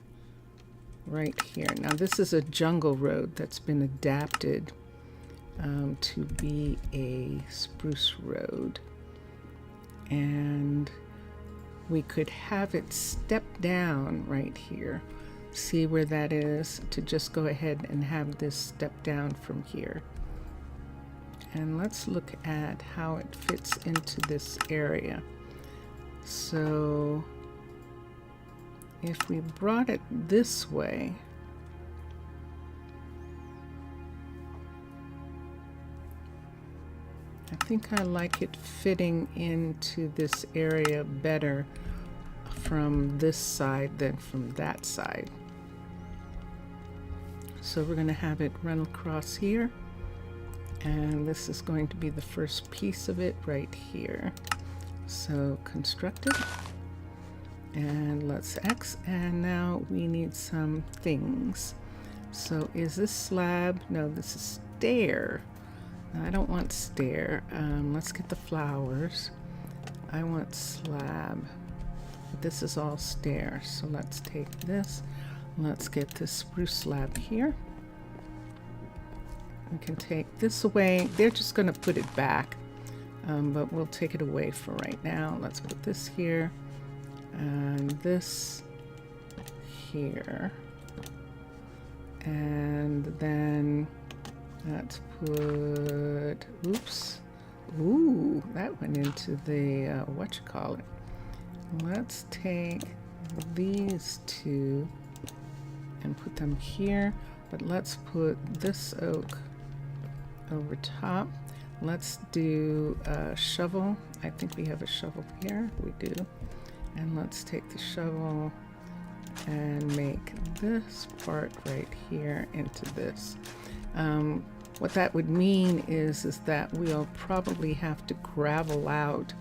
right here. Now this is a jungle road that's been adapted to be a spruce road. And we could have it step down right here. See where that is? To just go ahead and have this step down from here. And let's look at how it fits into this area. So if we brought it this way, I think I like it fitting into this area better from this side than from that side. So we're going to have it run across here, and this is going to be the first piece of it right here. So construct it, and let's X, and now we need some things. So is this slab? No, this is stair. No, I don't want stair. Let's get the flowers. I want slab. This is all stair, so let's take this. Let's get this spruce slab here. We can take this away. They're just going to put it back, but we'll take it away for right now. Let's put this here and this here. And then let's put, oops. Ooh, that went into the, whatchamacallit. Let's take these two and put them here, but let's put this oak over top. Let's do a shovel. I think we have a shovel here. We do. And let's take the shovel and make this part right here into this. What that would mean is that we'll probably have to gravel out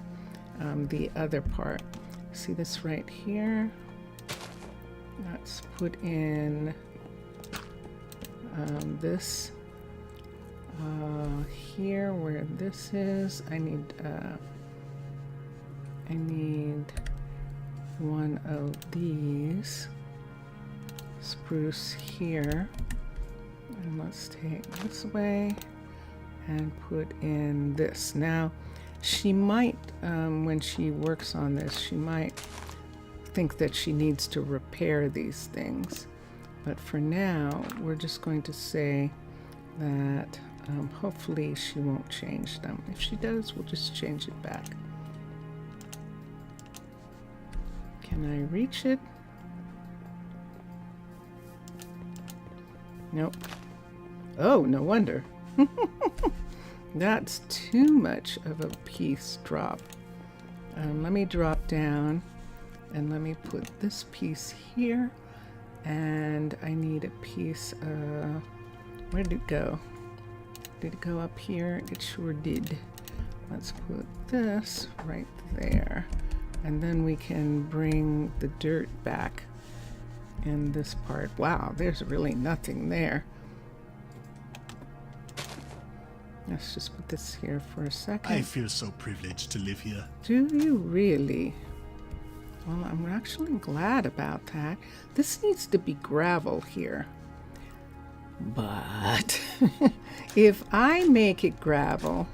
the other part. See this right here? Let's put in this here where this is. I need one of these spruce here, and let's take this away and put in this. Now she might, when she works on this, she might think that she needs to repair these things, but for now we're just going to say that hopefully she won't change them. If she does, we'll just change it back. Can I reach it? Nope. Oh, no wonder. That's too much of a piece drop. Let me drop down and let me put this piece here, and I need a piece, where did it go? Did it go up here? It sure did. Let's put this right there, and then we can bring the dirt back in this part. Wow, there's really nothing there. Let's just put this here for a second. I feel so privileged to live here. Do you really? Well, I'm actually glad about that. This needs to be gravel here. But if I make it gravel,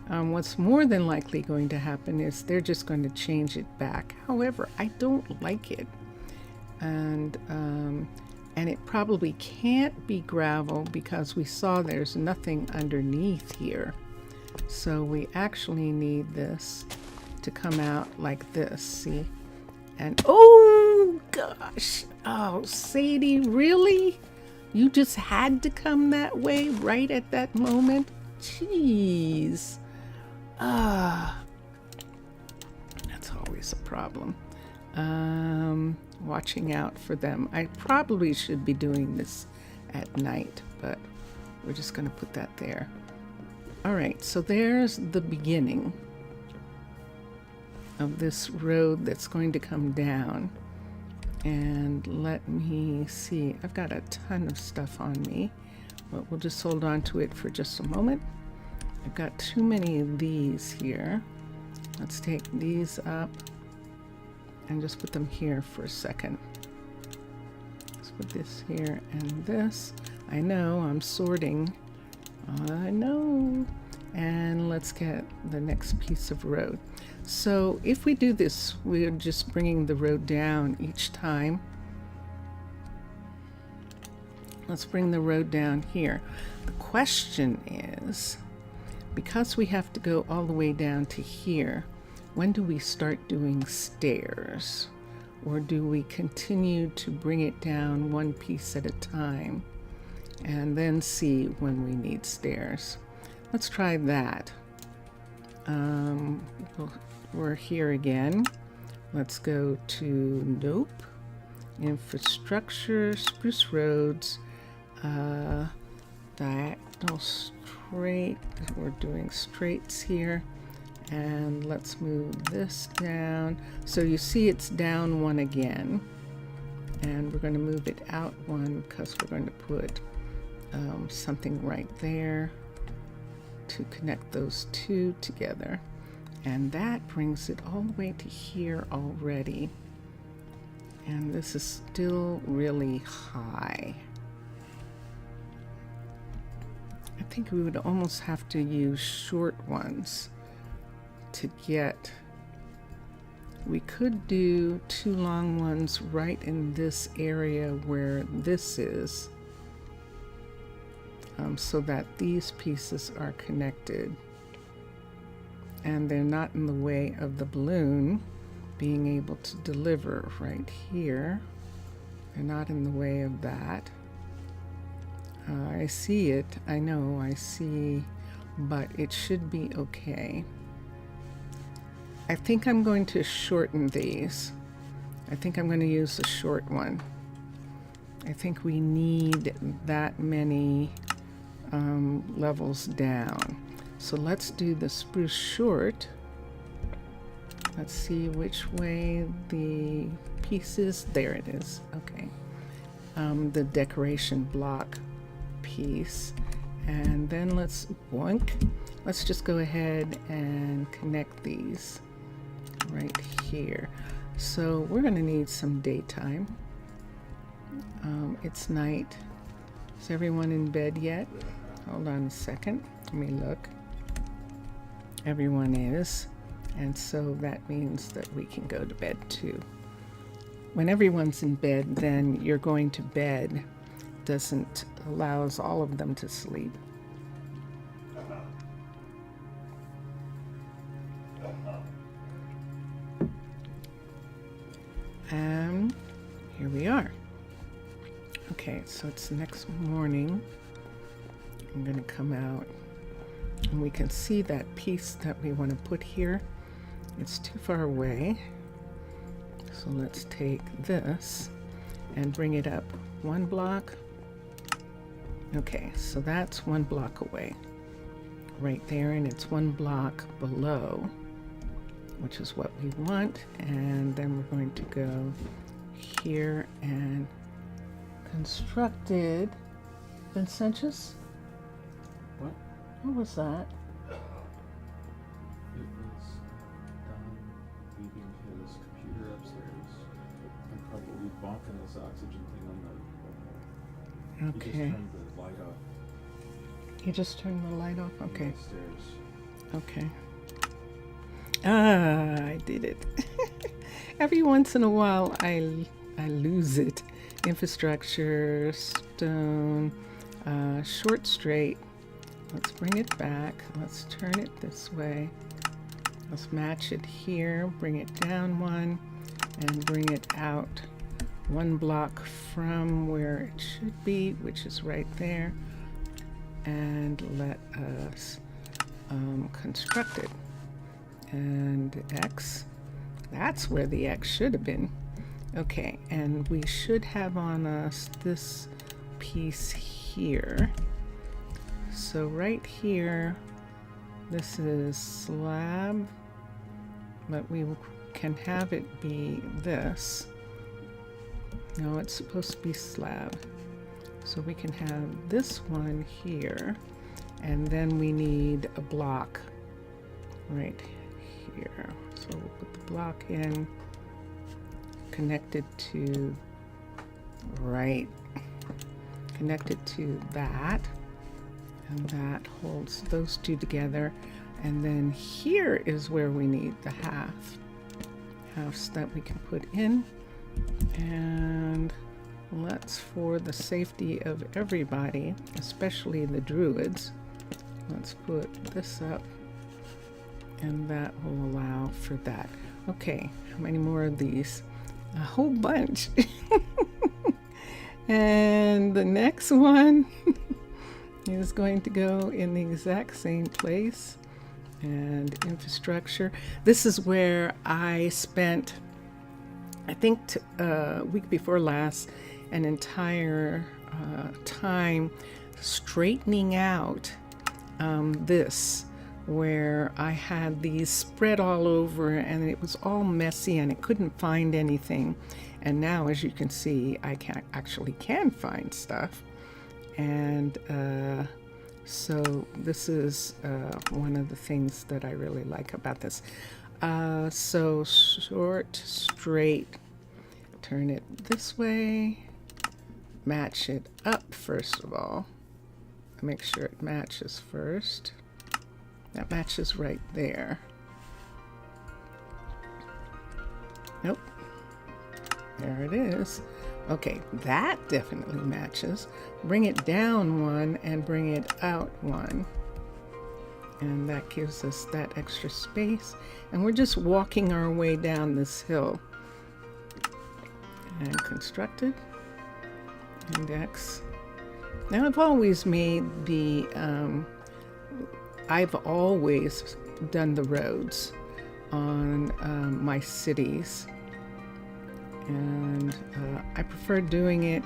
what's more than likely going to happen is they're just going to change it back. However, I don't like it. And it probably can't be gravel because we saw there's nothing underneath here. So we actually need this to come out like this, see? And oh gosh, oh Sadie, really? You just had to come that way right at that moment? Jeez. That's always a problem. Watching out for them. I probably should be doing this at night, but we're just going to put that there. All right, so there's the beginning of this road that's going to come down. And let me see, I've got a ton of stuff on me, but we'll just hold on to it for just a moment. I've got too many of these here. Let's take these up and just put them here for a second. Let's put this here and this. I know I'm sorting. I know. And let's get the next piece of road. So if we do this, we're just bringing the road down each time. Let's bring the road down here. The question is, because we have to go all the way down to here, when do we start doing stairs? Or do we continue to bring it down one piece at a time and then see when we need stairs? Let's try that. We're here again. Let's go to nope. Infrastructure, spruce roads, diagonal straight. We're doing straights here. And let's move this down. So you see it's down one again. And we're going to move it out one because we're going to put something right there to connect those two together. And that brings it all the way to here already. And this is still really high. I think we would almost have to use short ones to get. We could do two long ones right in this area where this is, so that these pieces are connected and they're not in the way of the balloon being able to deliver right here. They're not in the way of that. I see it, I know I see, but it should be okay. I think I'm going to shorten these. I think I'm going to use the short one. I think we need that many levels down. So let's do the spruce short. Let's see which way the piece is. There it is. Okay. The decoration block piece. And then let's boink. Let's just go ahead and connect these right here. So we're going to need some daytime. It's night. Is everyone in bed yet? Hold on a second. Let me look. Everyone is. And so that means that we can go to bed too. When everyone's in bed, then you're going to bed allows all of them to sleep. And here we are. Okay, so it's next morning. I'm going to come out and we can see that piece that we want to put here. It's too far away. So let's take this and bring it up one block. Okay, so that's one block away right there, and it's one block below, which is what we want. And then we're going to go here and constructed. Vincentius? What? What was that? It was Don leaving his computer upstairs and probably bonking his oxygen thing on the. He just Okay. turned the light off. You just turned the light off? Okay. Upstairs. Okay. Ah, I did it. Every once in a while, I lose it. Infrastructure, stone, short straight. Let's bring it back. Let's turn it this way. Let's match it here. Bring it down one and bring it out one block from where it should be, which is right there. And let us construct it. And X, that's where the X should have been. Okay, and we should have on us this piece here. So right here, this is slab, but we can have it be this. No, it's supposed to be slab. So we can have this one here, and then we need a block right here. So we'll put the block in, connected to connected to that, and that holds those two together. And then here is where we need the halves that we can put in. And let's, for the safety of everybody, especially the druids, let's put this up, and that will allow for that. Okay, how many more of these? A whole bunch. And the next one is going to go in the exact same place. And infrastructure. This is where I spent, I think, week before last, an entire time straightening out this, where I had these spread all over and it was all messy and it couldn't find anything. And now, as you can see, I can find stuff. And so this is one of the things that I really like about this. So short, straight, turn it this way, match it up first of all. Make sure it matches first. That matches right there. Nope. There it is. Okay, that definitely matches. Bring it down one and bring it out one. And that gives us that extra space. And we're just walking our way down this hill. And constructed. Index. Now I've always made the, I've always done the roads on my cities. And I prefer doing it,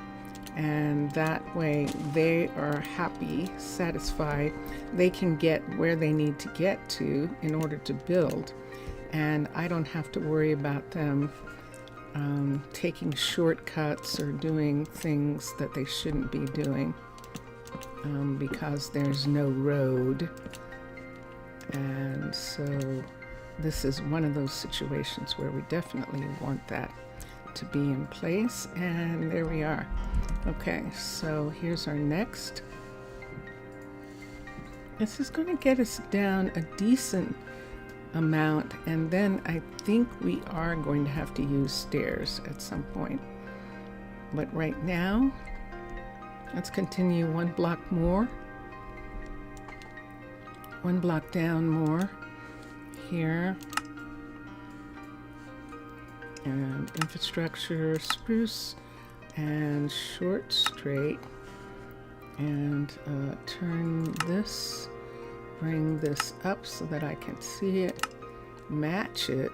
and that way they are happy, satisfied. They can get where they need to get to in order to build, and I don't have to worry about them taking shortcuts or doing things that they shouldn't be doing because there's no road. And so this is one of those situations where we definitely want that to be in place, and there we are. Okay, so here's our next. This is going to get us down a decent amount, and then I think we are going to have to use stairs at some point. But right now, let's continue one block more. One block down more here. And infrastructure, spruce and short straight, and turn this, bring this up so that I can see it, match it.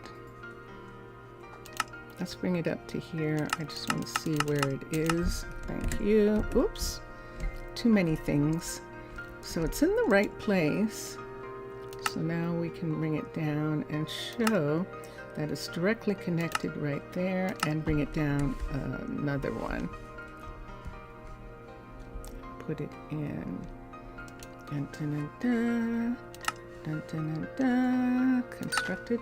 Let's bring it up to here. I just want to see where it is. Thank you. Oops, too many things. So it's in the right place. So now we can bring it down and show that it's directly connected right there, and bring it down another one. put it in. Dun, dun, dun, dun, dun, dun, dun. Constructed.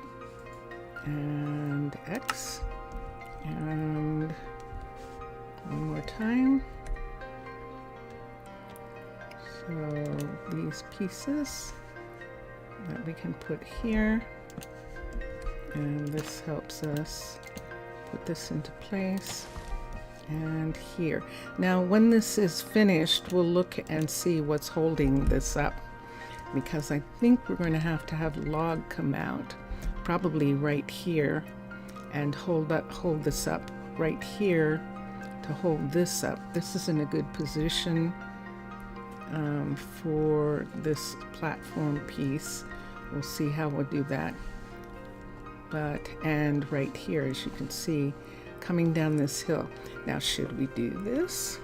And X. And one more time. So these pieces that we can put here, and this helps us put this into place, and here. Now when this is finished, we'll look and see what's holding this up, because I think we're going to have log come out, probably right here, and hold this up right here to hold this up. This is in a good position for this platform piece. We'll see how we'll do that. And right here, as you can see, coming down this hill. Now, should we do this?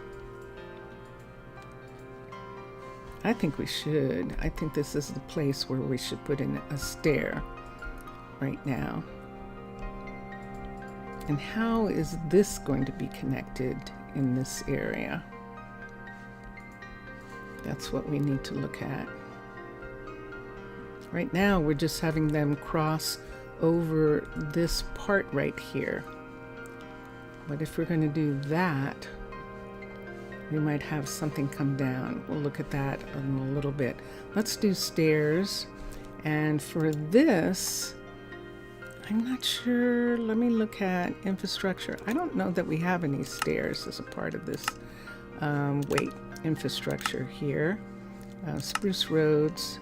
I think we should. I think this is the place where we should put in a stair right now. And how is this going to be connected in this area? That's what we need to look at. Right now, we're just having them cross over this part right here. But if we're going to do that, we might have something come down. We'll look at that in a little bit. Let's do stairs. And for this, I'm not sure. Let me look at infrastructure. I don't know that we have any stairs as a part of this infrastructure here. Spruce roads.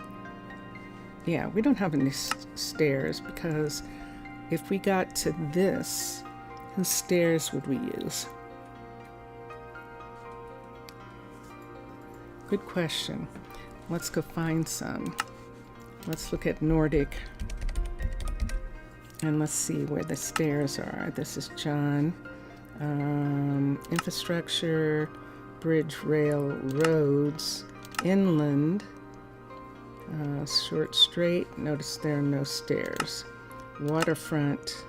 Yeah, we don't have any stairs, because if we got to this, whose stairs would we use? Good question. Let's go find some. Let's look at Nordic. And let's see where the stairs are. This is John. Infrastructure, bridge, rail, roads, inland, short straight. Notice there are no stairs. Waterfront,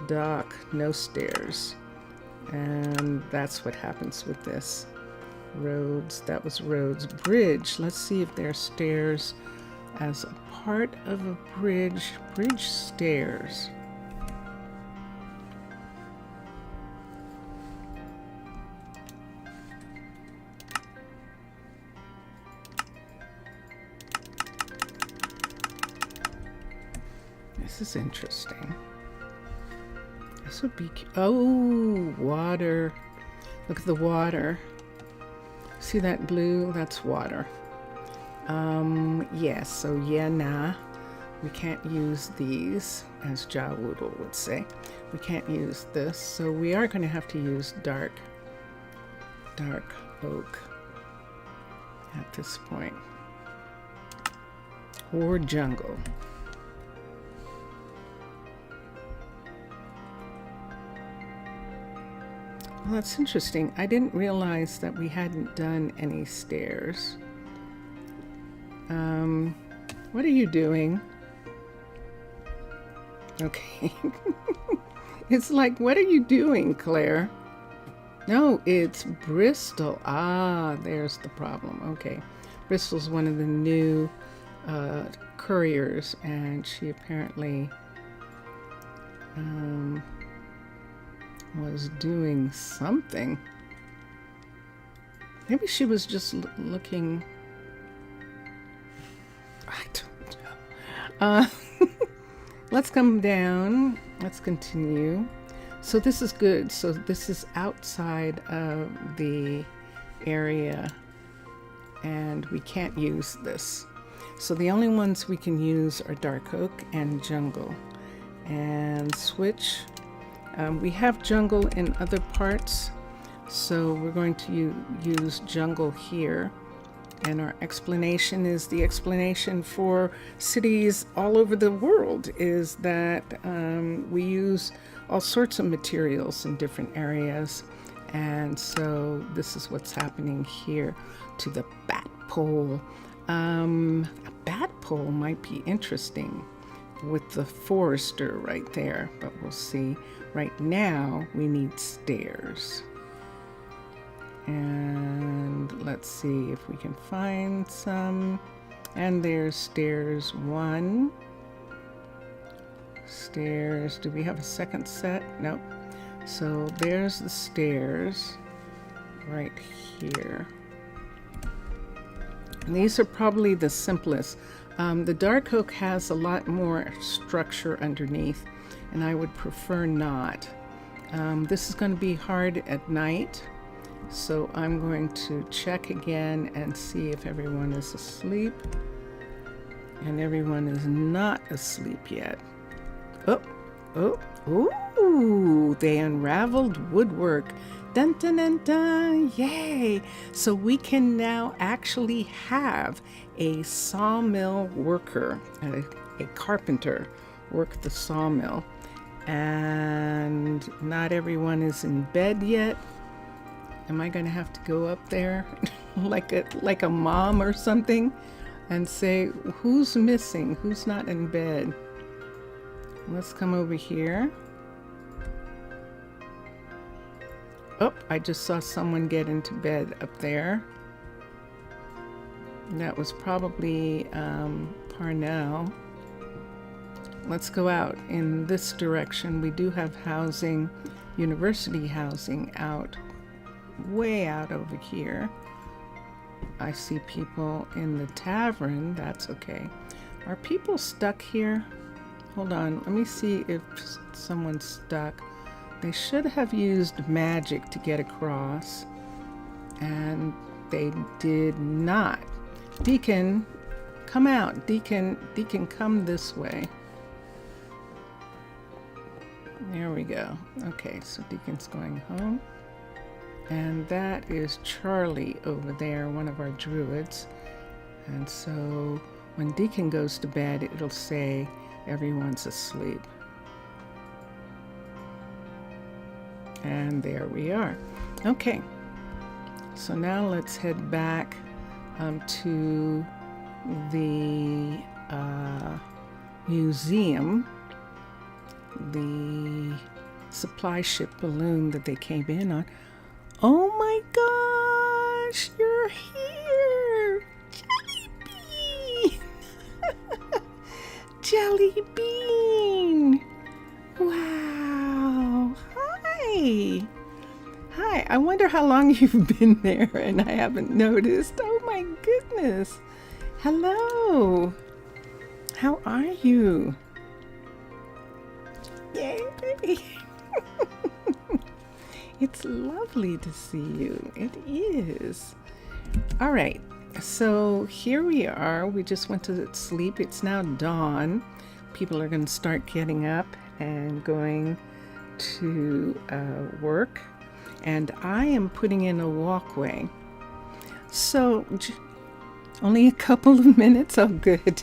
dock, no stairs. And that's what happens with this. Roads, that was roads. Bridge, let's see if there are stairs as a part of a bridge. Bridge stairs. This is interesting. This would be, oh, water. Look at the water. See that blue? That's water. Yes, so yeah, nah. We can't use these, as Ja Woodle would say. We can't use this, so we are going to have to use dark oak at this point. Or jungle. Well, that's interesting. I didn't realize that we hadn't done any stairs. What are you doing? Okay. It's like, what are you doing, Claire? No, it's Bristol. Ah, there's the problem. Okay. Bristol's one of the new couriers, and she apparently was doing something. Maybe she was just looking. I don't know. Let's come down. Let's continue. So this is good. So this is outside of the area, and we can't use this. So the only ones we can use are dark oak and jungle. And switch. We have jungle in other parts, so we're going to use jungle here. And our explanation is the explanation for cities all over the world, is that we use all sorts of materials in different areas. And so this is what's happening here to the bat pole. A bat pole might be interesting with the forester right there, but we'll see. Right now, we need stairs. And let's see if we can find some. And there's stairs 1. Stairs, do we have a second set? Nope. So there's the stairs right here. And these are probably the simplest. The dark oak has a lot more structure underneath, and I would prefer not. This is going to be hard at night, so I'm going to check again and see if everyone is asleep. And everyone is not asleep yet. Ooh, they unraveled woodwork. Dun dun dun dun, yay! So we can now actually have a sawmill worker, a carpenter, work the sawmill. And not everyone is in bed yet. Am I gonna have to go up there like a mom or something and say, who's missing? Who's not in bed? Let's come over here. Oh, I just saw someone get into bed up there. That was probably Parnell. Let's go out in this direction. We do have housing, university housing out, way out over here. I see people in the tavern. That's okay. Are people stuck here? Hold on, let me see if someone's stuck. They should have used magic to get across, and they did not. Deacon, come out. Deacon, come this way. There we go. Okay, so Deacon's going home. And that is Charlie over there, one of our druids. And so when Deacon goes to bed, it'll say everyone's asleep. And there we are. Okay, so now let's head back to the museum, the supply ship balloon that they came in on. Oh my gosh, you're here! Jelly Bean! Jelly Bean! Wow! Hi! Hi, I wonder how long you've been there and I haven't noticed. Oh my goodness! Hello! How are you? Yay, baby! It's lovely to see you. It is. All right, so here we are. We just went to sleep. It's now dawn. People are going to start getting up and going to work. And I am putting in a walkway. So only a couple of minutes. Oh, good.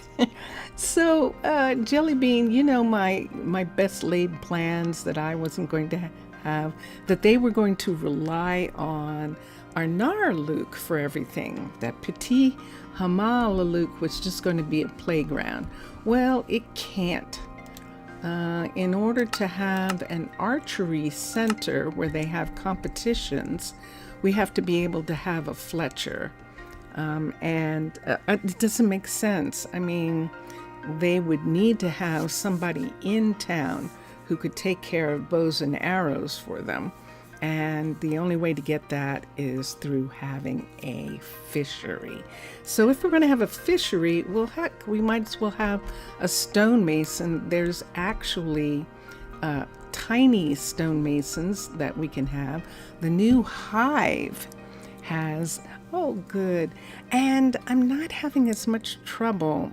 So Jelly Bean, you know my best laid plans that I wasn't going to have, that they were going to rely on Arnaaluk for everything, that Petit Arnaaluk was just going to be a playground. Well, it can't. In order to have an archery center where they have competitions, we have to be able to have a Fletcher. And it doesn't make sense. I mean, they would need to have somebody in town who could take care of bows and arrows for them. And the only way to get that is through having a fishery. So if we're going to have a fishery, well, heck, we might as well have a stonemason. There's actually tiny stonemasons that we can have. The new Hive has, oh, good. And I'm not having as much trouble.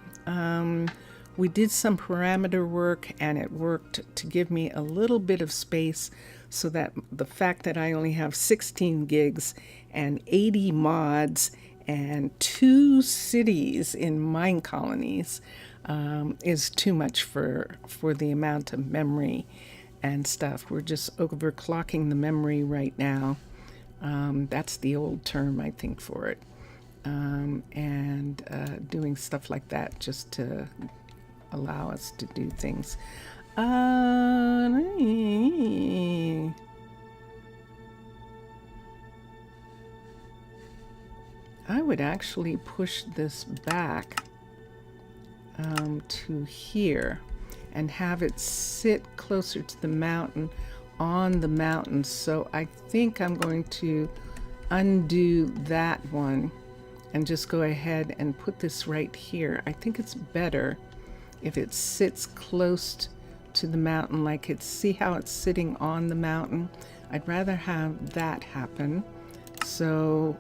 We did some parameter work and it worked to give me a little bit of space so that the fact that I only have 16 gigs and 80 mods and 2 cities in Minecolonies is too much for the amount of memory and stuff. We're just overclocking the memory right now. That's the old term, I think, for it. And doing stuff like that just to allow us to do things. I would actually push this back to here and have it sit closer to the mountain, on the mountain. So I think I'm going to undo that one and just go ahead and put this right here. I think it's better if it sits close to the mountain, like it's, see how it's sitting on the mountain? I'd rather have that happen. So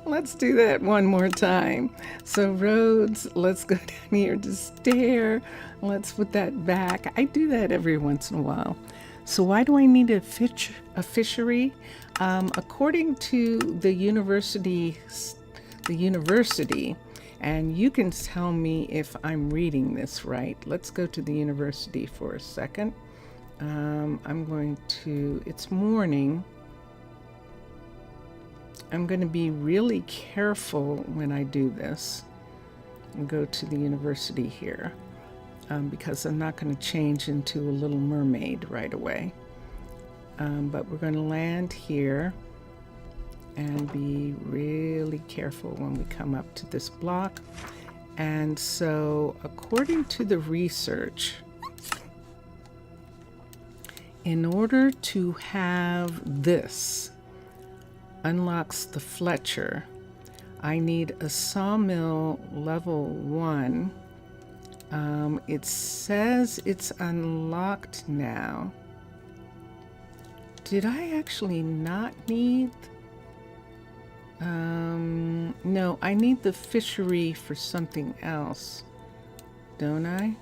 let's do that one more time. So roads, let's go down here to stair. Let's put that back. I do that every once in a while. So why do I need a fishery? According to the university, and you can tell me if I'm reading this right. Let's go to the university for a second. I'm going to, it's morning. I'm going to be really careful when I do this and go to the university here because I'm not going to change into a little mermaid right away. But we're going to land here and be really careful when we come up to this block. And so according to the research, in order to have this unlocks the Fletcher, I need a sawmill level 1. It says it's unlocked now. Did I actually not need? No, I need the fishery for something else, don't I?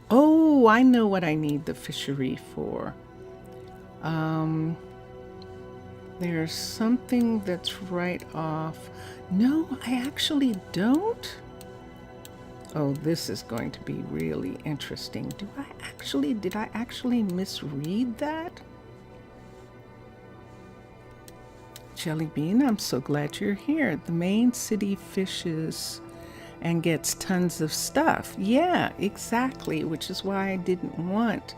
Oh, I know what I need the fishery for. There's something that's right off. No, I actually don't. Oh, this is going to be really interesting. Did I actually misread that? Jelly Bean, I'm so glad you're here. The main city fishes and gets tons of stuff. Yeah, exactly, which is why I didn't want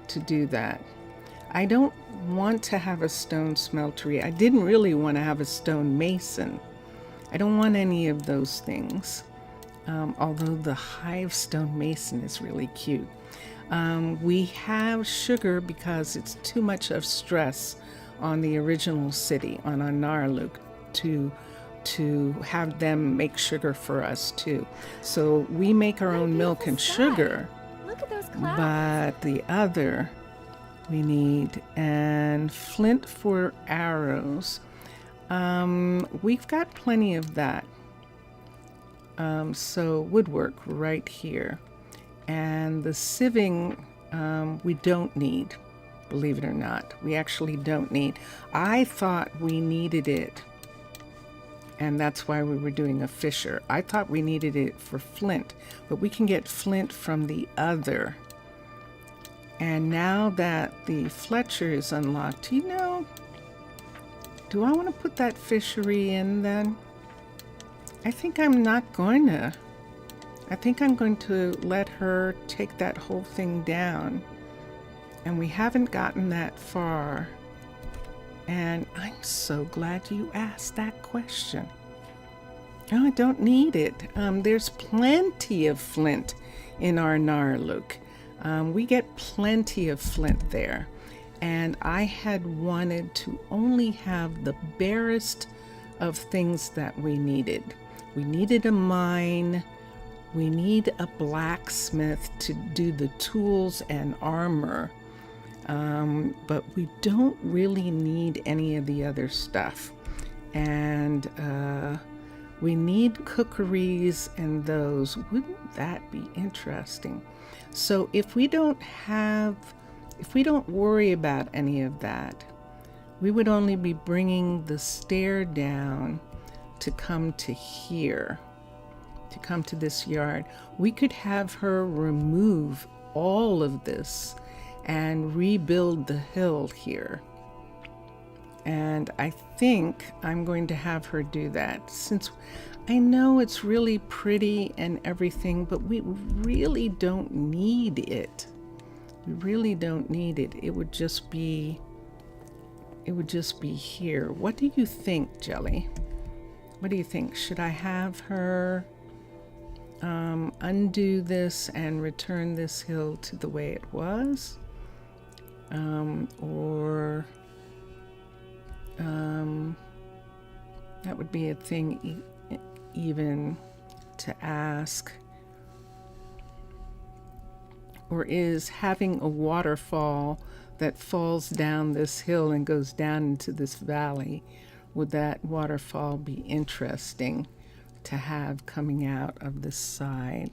to do that. I don't want to have a stone smeltery. I didn't really want to have a stone mason. I don't want any of those things. Although the Hive stone mason is really cute. We have sugar because it's too much of stress on the original city, on Arnaaluk, to have them make sugar for us too. So we make our own milk and sugar. Look at those clouds. But the other we need, and flint for arrows. We've got plenty of that. So woodwork right here. And the sieving we don't need, believe it or not. We actually don't need. I thought we needed it, and that's why we were doing a fisher. I thought we needed it for flint, but we can get flint from the other. And now that the Fletcher is unlocked, you know, do I want to put that fishery in then? I think I'm not going to. I think I'm going to let her take that whole thing down. And we haven't gotten that far. And I'm so glad you asked that question. Oh, I don't need it. There's plenty of flint in Arnaaluk. We get plenty of flint there. And I had wanted to only have the barest of things that we needed. We needed a mine. We need a blacksmith to do the tools and armor. But we don't really need any of the other stuff. And we need cookeries and those. Wouldn't that be interesting? So if we don't worry about any of that, we would only be bringing the stair down to come to here, to come to this yard. We could have her remove all of this and rebuild the hill here. And I think I'm going to have her do that, since I know it's really pretty and everything, but we really don't need it. We really don't need it. It would just be it would just be here. What do you think, Jelly? What do you think? Should I have her undo this and return this hill to the way it was? Or that would be a thing even to ask. Or is having a waterfall that falls down this hill and goes down into this valley, would that waterfall be interesting to have coming out of this side?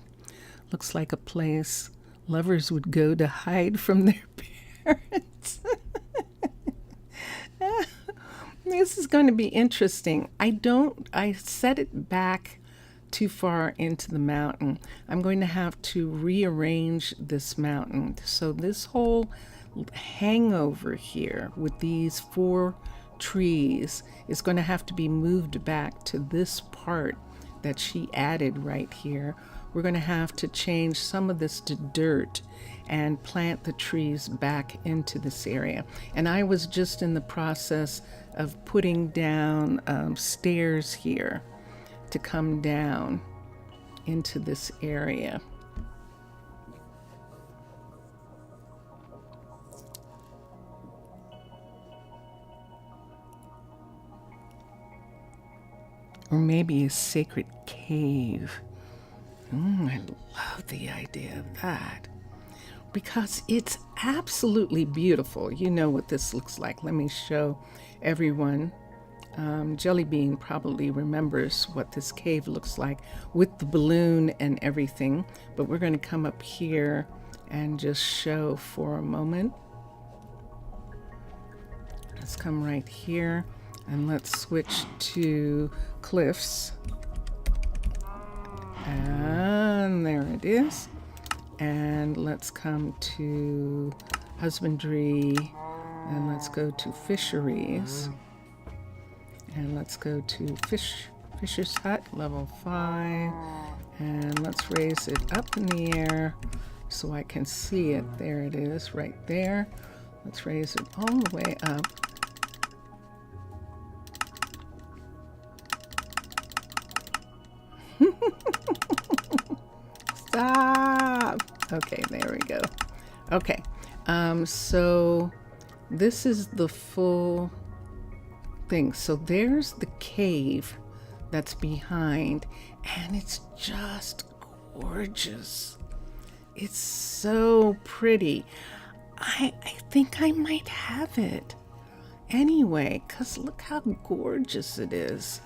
Looks like a place lovers would go to hide from their parents. This is going to be interesting. I set it back too far into the mountain. I'm going to have to rearrange this mountain. So this whole hangover here with these 4 trees is going to have to be moved back to this part that she added right here. We're going to have to change some of this to dirt and plant the trees back into this area. And I was just in the process of putting down stairs here to come down into this area. Or maybe a sacred cave. I love the idea of that. Because it's absolutely beautiful. You know what this looks like. Let me show everyone. Jellybean probably remembers what this cave looks like with the balloon and everything. But we're going to come up here and just show for a moment. Let's come right here. And let's switch to cliffs. And there it is. And let's come to husbandry. And let's go to fisheries. And let's go to fisher's hut, level 5. And let's raise it up in the air so I can see it. There it is, right there. Let's raise it all the way up. Stop. Okay, there we go. Okay, so this is the full thing. So there's the cave that's behind, and it's just gorgeous. It's so pretty. I think I might have it anyway, because look how gorgeous it is.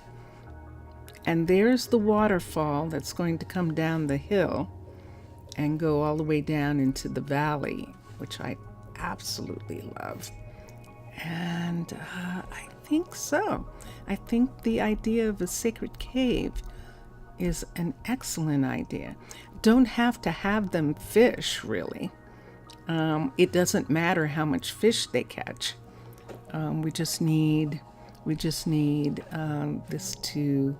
And there's the waterfall that's going to come down the hill and go all the way down into the valley, which I absolutely love. And I think so. I think the idea of a sacred cave is an excellent idea. Don't have to have them fish, really. It doesn't matter how much fish they catch. We just need this to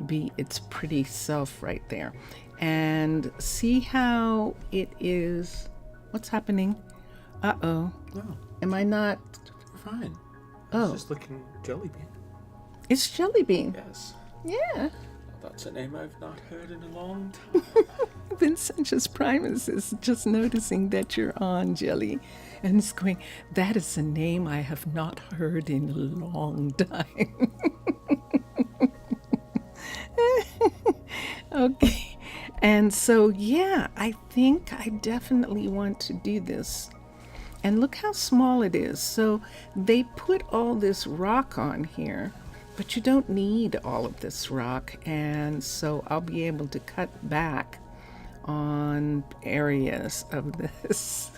be its pretty self right there. And see how it is. What's happening? Uh-oh. No, Am I not? we're fine. Oh. It's just looking Jellybean. It's Jellybean. Yes. Yeah. That's a name I've not heard in a long time. Vincentius Primus is just noticing that you're on, Jelly. And it's going, that is a name I have not heard in a long time. Okay. And so, yeah, I think I definitely want to do this. And look how small it is. So they put all this rock on here, but you don't need all of this rock. And so I'll be able to cut back on areas of this.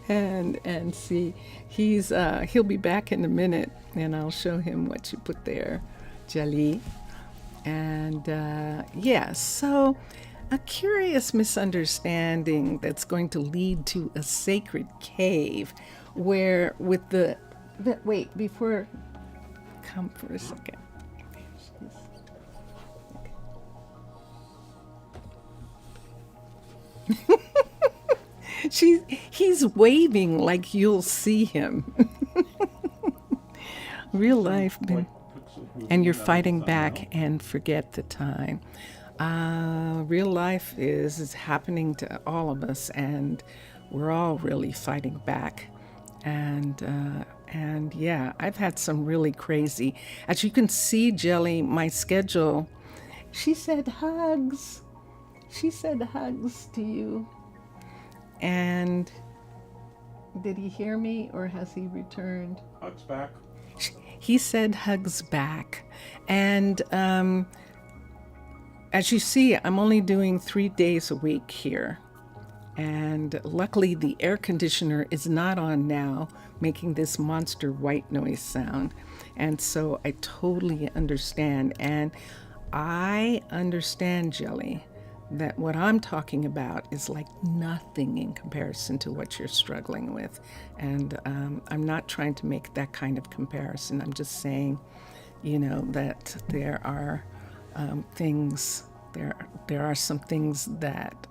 and see, he'll be back in a minute, and I'll show him what you put there, Jelly. And yeah, so a curious misunderstanding that's going to lead to a sacred cave where with the wait, before, come for a second. He's waving like you'll see him. Real life, Like pixel movie and you're that fighting is back unknown. and forget the time. Real life is happening to all of us, and we're all really fighting back. And yeah, I've had some really crazy. As you can see, Jelly, my schedule. She said hugs. She said hugs to you. And did he hear me or has he returned? Hugs back. He said hugs back. And as you see, I'm only doing 3 days a week here. And luckily, the air conditioner is not on now, making this monster white noise sound. And so I totally understand. And I understand, Jelly, that what I'm talking about is like nothing in comparison to what you're struggling with. And I'm not trying to make that kind of comparison. I'm just saying, that there are things, there are some things that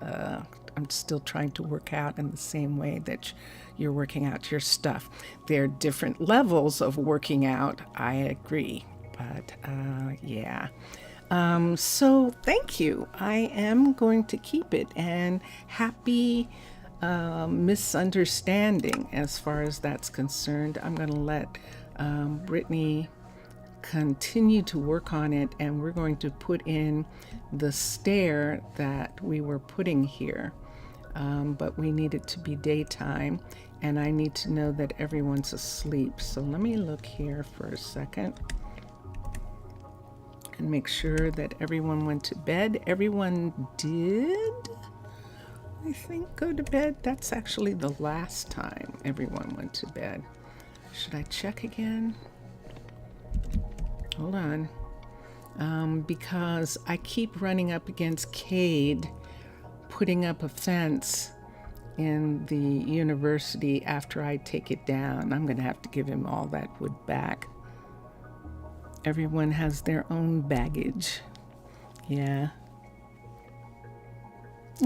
I'm still trying to work out in the same way that you're working out your stuff. There are different levels of working out, I agree. But yeah. So thank you. I am going to keep it, and happy misunderstanding as far as that's concerned. I'm going to let Brittany continue to work on it, and we're going to put in the stair that we were putting here. But we need it to be daytime, and I need to know that everyone's asleep. So let me look here for a second and make sure that everyone went to bed. Everyone did, I think, go to bed. That's actually the last time everyone went to bed. Should I check again? Hold on. Because I keep running up against Cade putting up a fence in the university after I take it down. I'm going to have to give him all that wood back. Everyone has their own baggage. Yeah.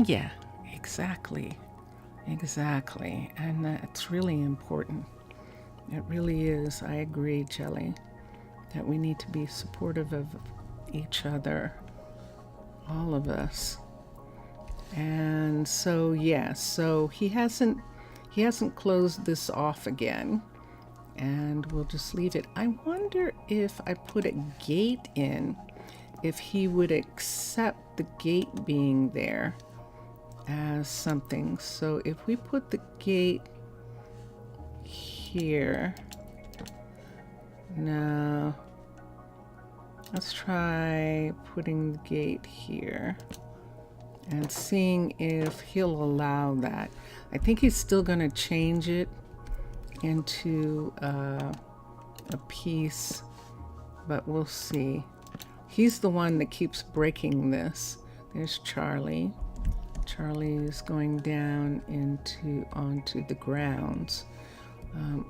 Yeah, exactly. Exactly. And that's really important. It really is. I agree, Jelly, that we need to be supportive of each other, all of us. And so, yeah, so he hasn't closed this off again, and we'll just leave it. I wonder if I put a gate in, if he would accept the gate being there as something. So if we put the gate here, now let's try putting the gate here and seeing if he'll allow that. I think he's still going to change it into a piece, but we'll see. He's the one that keeps breaking this. There's Charlie. Charlie's going down onto the grounds,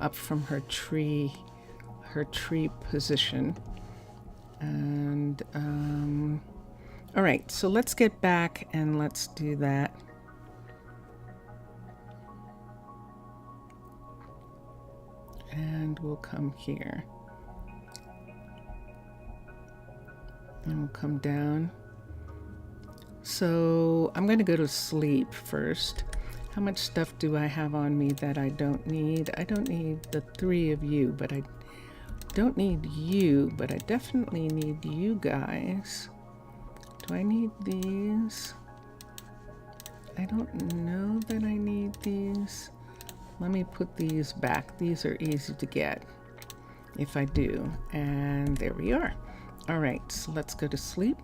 up from her tree position. And all right, so let's get back and let's do that. And we'll come here. And we'll come down. So I'm going to go to sleep first. How much stuff do I have on me that I don't need? I don't need the 3 of you, but I don't need you, but I definitely need you guys. Do I need these? I don't know that I need these. Let me put these back. These are easy to get if I do. And there we are. All right, so let's go to sleep.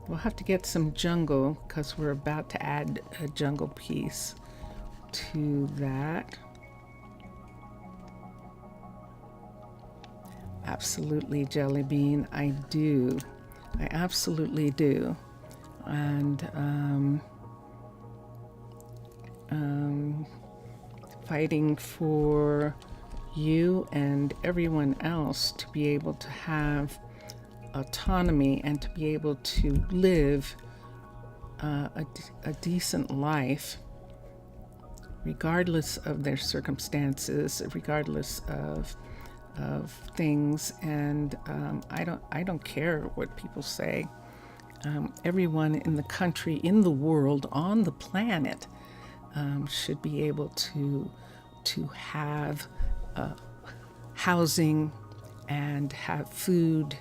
We'll have to get some jungle because we're about to add a jungle piece to that. Absolutely, Jelly Bean, I do. I absolutely do. And fighting for you and everyone else to be able to have autonomy and to be able to live a decent life regardless of their circumstances, regardless of of things, and I don't care what people say. Everyone in the country, in the world, on the planet, should be able to have housing and have food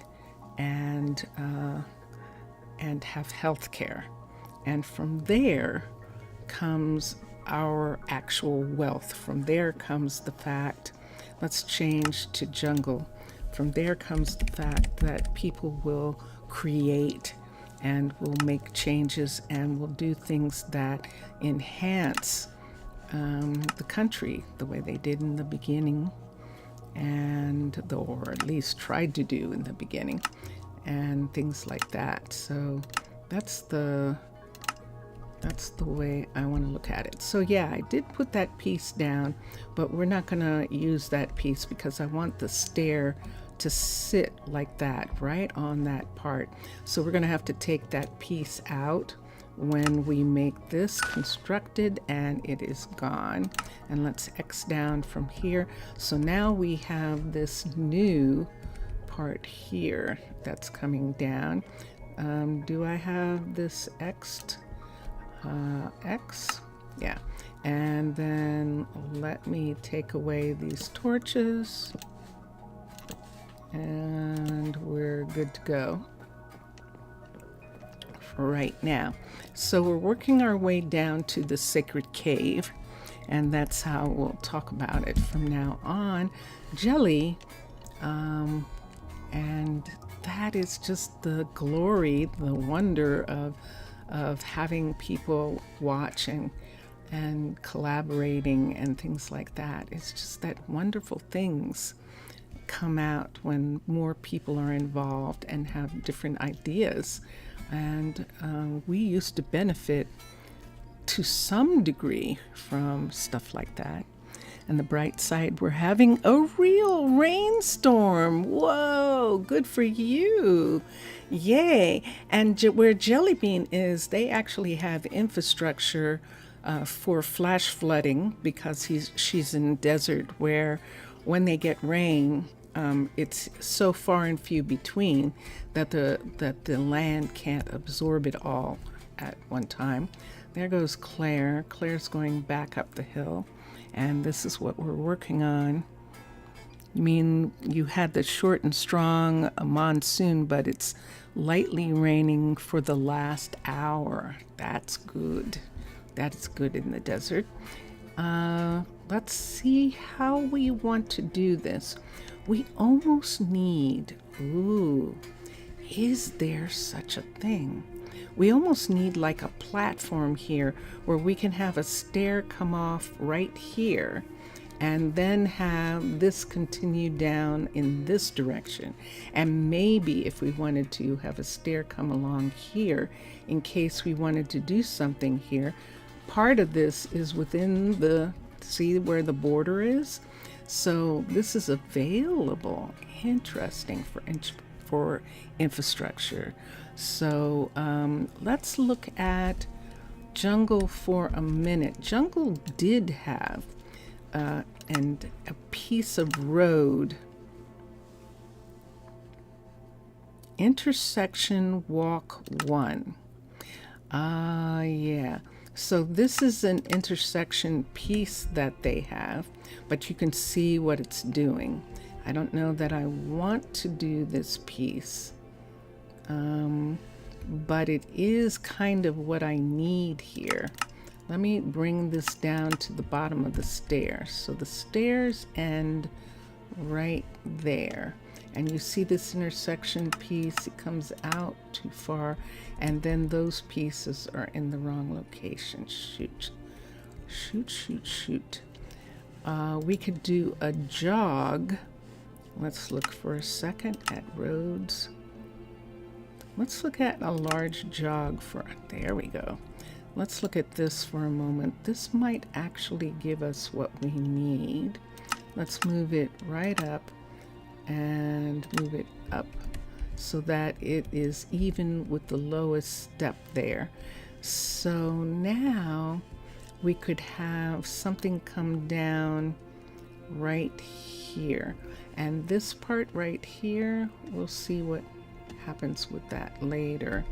and have health care. And from there comes our actual wealth. From there comes the fact, let's change to jungle. From there comes the fact that people will create and will make changes and will do things that enhance the country the way they did in the beginning, or at least tried to do in the beginning, and things like that. So that's the way I want to look at it. So yeah, I did put that piece down, but we're not going to use that piece because I want the stair to sit like that, right on that part. So we're going to have to take that piece out when we make this constructed, and it is gone. And let's X down from here. So now we have this new part here that's coming down. Do I have this X'd? X? Yeah. And then let me take away these torches, and we're good to go for right now. So we're working our way down to the sacred cave, and that's how we'll talk about it from now on. Jelly, and that is just the glory, the wonder of having people watch and collaborating and things like that. It's just that wonderful things come out when more people are involved and have different ideas. And we used to benefit to some degree from stuff like that. And the bright side, we're having a real rainstorm. Whoa, good for you. Yay. And where Jellybean is, they actually have infrastructure for flash flooding, because she's in desert where when they get rain, it's so far and few between that the land can't absorb it all at one time. There goes Claire. Claire's going back up the hill, and this is what we're working on. You mean you had the short and strong monsoon, but it's lightly raining for the last hour. That's good. That is good in the desert. Let's see how we want to do this. We almost need, is there such a thing? We almost need like a platform here where we can have a stair come off right here and then have this continue down in this direction. And maybe if we wanted to have a stair come along here in case we wanted to do something here. Part of this is within see where the border is? So this is available. Interesting for infrastructure. So let's look at jungle for a minute. Jungle did have and a piece of road. Intersection walk 1. Yeah. So this is an intersection piece that they have, but you can see what it's doing. I don't know that I want to do this piece, but it is kind of what I need here. Let me bring this down to the bottom of the stairs. So the stairs end right there. And you see this intersection piece, it comes out too far, and then those pieces are in the wrong location. Shoot. We could do a jog. Let's look for a second at roads. Let's look at a large jog there we go. Let's look at this for a moment. This might actually give us what we need. Let's move it right up and move it up so that it is even with the lowest step there. So now we could have something come down right here. And this part right here, we'll see what happens with that later.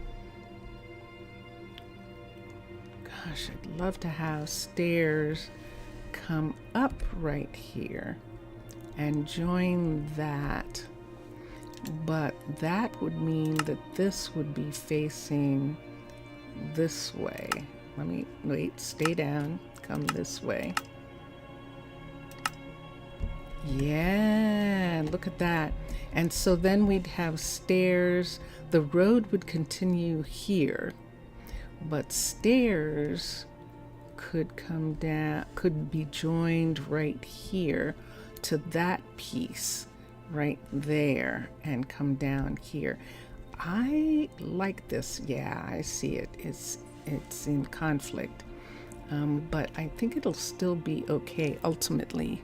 Gosh, I'd love to have stairs come up right here and join that. But that would mean that this would be facing this way. Let me, wait, stay down, come this way. Yeah, look at that. And so then we'd have stairs. The road would continue here, but stairs could come down, could be joined right here to that piece right there and come down here. I like this. Yeah, I see it. It's in conflict, but I think it'll still be okay ultimately.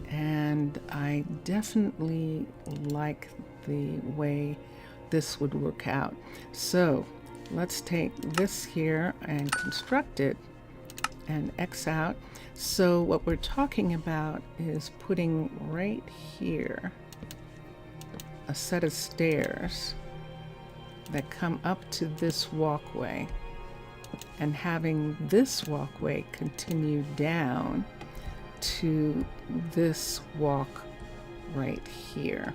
And I definitely like the way this would work out. So let's take this here and construct it and X out. So what we're talking about is putting right here a set of stairs that come up to this walkway and having this walkway continue down to this walk right here.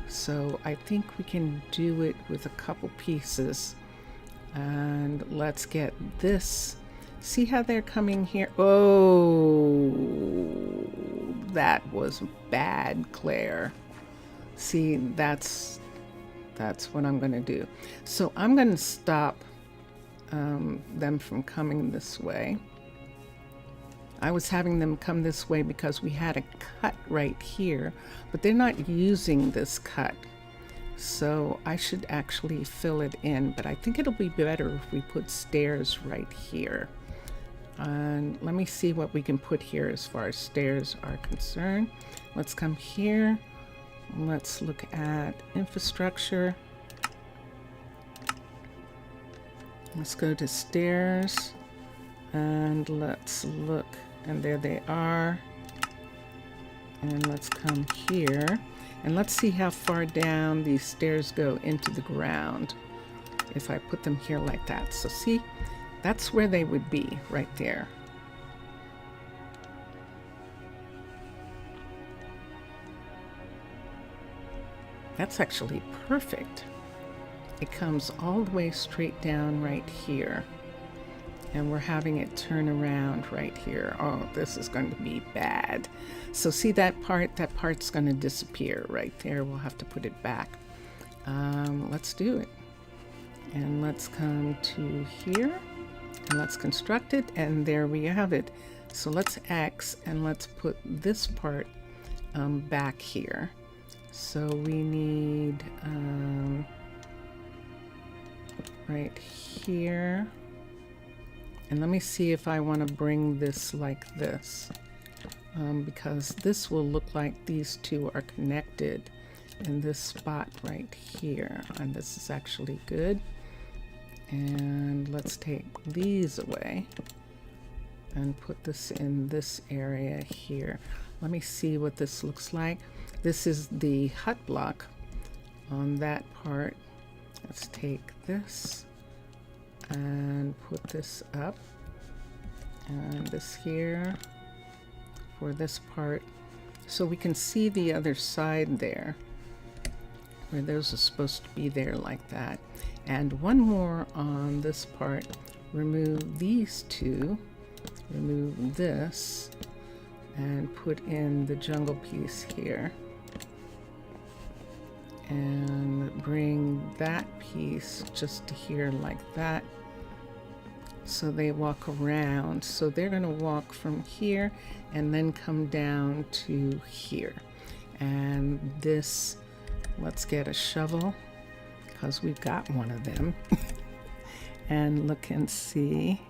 So I think we can do it with a couple pieces. And let's get this. See how they're coming here? Oh, that was bad, Claire. See, that's what I'm going to do. So I'm going to stop them from coming this way. I was having them come this way because we had a cut right here, but they're not using this cut. So I should actually fill it in, but I think it'll be better if we put stairs right here. And let me see what we can put here as far as stairs are concerned. Let's come here. Let's look at infrastructure. Let's go to stairs and let's look, and there they are. And let's come here and let's see how far down these stairs go into the ground if I put them here like that. So see, that's where they would be right there. That's actually perfect. It comes all the way straight down right here. And we're having it turn around right here. Oh, this is going to be bad. So see that part's going to disappear right there. We'll have to put it back. Let's do it. And let's come to here. And let's construct it. And there we have it. So let's X and let's put this part back here. So we need right here. And let me see if I want to bring this like this, because this will look like these two are connected in this spot right here. And this is actually good. And let's take these away and put this in this area here. Let me see what this looks like. This is the hut block on that part. Let's take this and put this up and this here for this part, so we can see the other side there where those are supposed to be there like that. And one more on this part. Remove these two, remove this, and put in the jungle piece here. And bring that piece just to here like that. So they walk around. So they're going to walk from here and then come down to here. And this, let's get a shovel because we've got one of them. And look and see.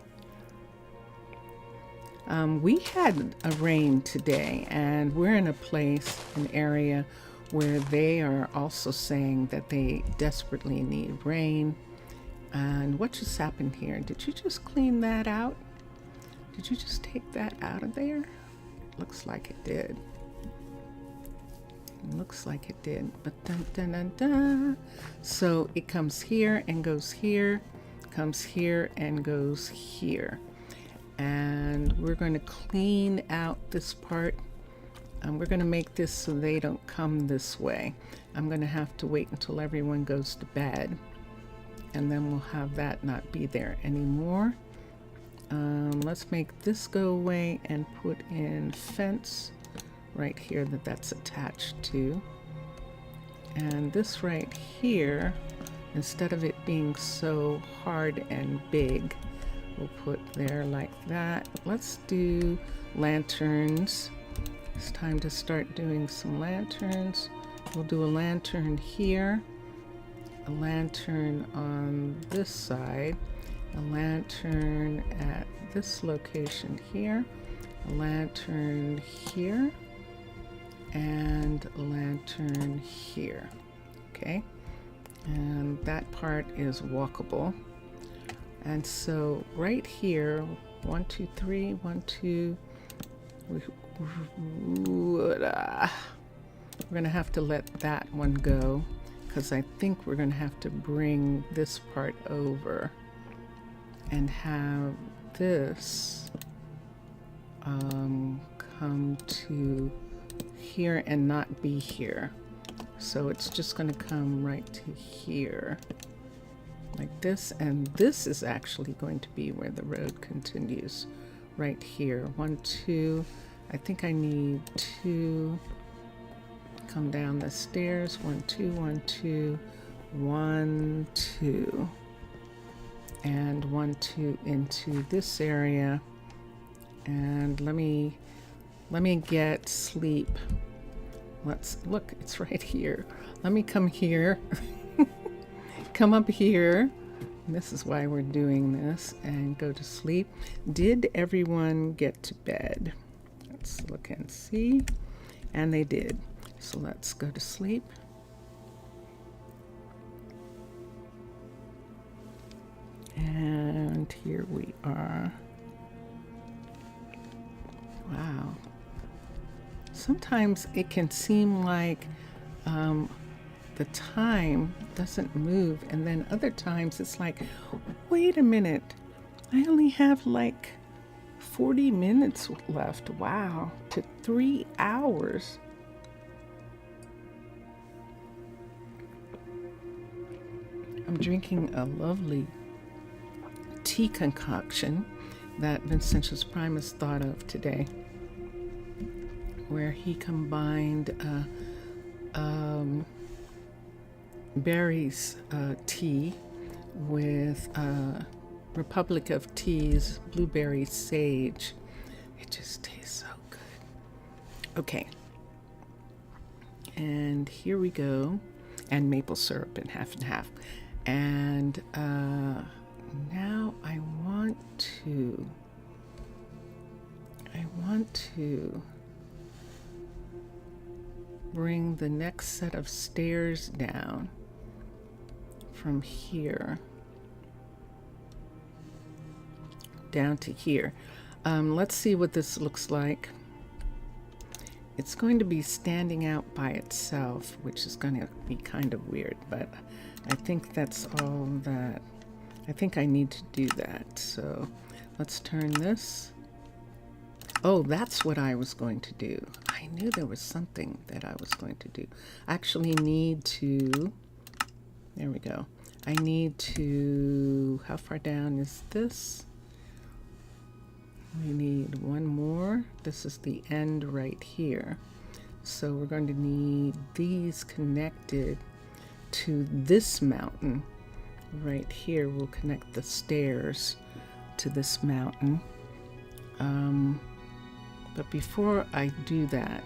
We had a rain today, and we're in a place, an area where they are also saying that they desperately need rain. And what just happened here? Did you just clean that out? Did you just take that out of there? looks like it did. Looks like it did, but dun, dun, dun, dun. So it comes here and goes here, comes here and goes here. And we're going to clean out this part. We're going to make this so they don't come this way. I'm going to have to wait until everyone goes to bed, and then we'll have that not be there anymore. Let's make this go away and put in fence right here that's attached to. And this right here, instead of it being so hard and big, we'll put there like that. Let's do lanterns. It's time to start doing some lanterns. We'll do a lantern here, a lantern on this side, a lantern at this location here, a lantern here, and a lantern here. Okay, and that part is walkable. And so right here, 1, 2, 3, 1, 2, we're gonna have to let that one go, because I think we're gonna have to bring this part over and have this come to here and not be here. So it's just going to come right to here like this, and this is actually going to be where the road continues, right here. 1, 2, I think I need 2 come down the stairs. 1, 2, 1, 2, 1, 2, and 1, 2 into this area. And let me get sleep. Let's look, it's right here. Let me come here. Come up here. And this is why we're doing this, and go to sleep. Did everyone get to bed? Let's look and see. And they did. So let's go to sleep. And here we are. Wow. Sometimes it can seem like the time doesn't move, and then other times it's like, wait a minute, I only have like 40 minutes left. Wow, to 3 hours. I'm drinking a lovely tea concoction that Vincentius Primus thought of today, where he combined berries tea with Republic of Tea's blueberry sage. It just tastes so good. Okay, and here we go, and maple syrup in half and half. And now I want to bring the next set of stairs down from here down to here. Let's see what this looks like. It's going to be standing out by itself, which is going to be kind of weird, but I think that's all that. I think I need to do that. So let's turn this. Oh, that's what I was going to do. I knew there was something that I was going to do. I actually need to, there we go. I need to, how far down is this? We need one more. This is the end right here. So we're going to need these connected to this mountain. Right here, we'll connect the stairs to this mountain. But before I do that,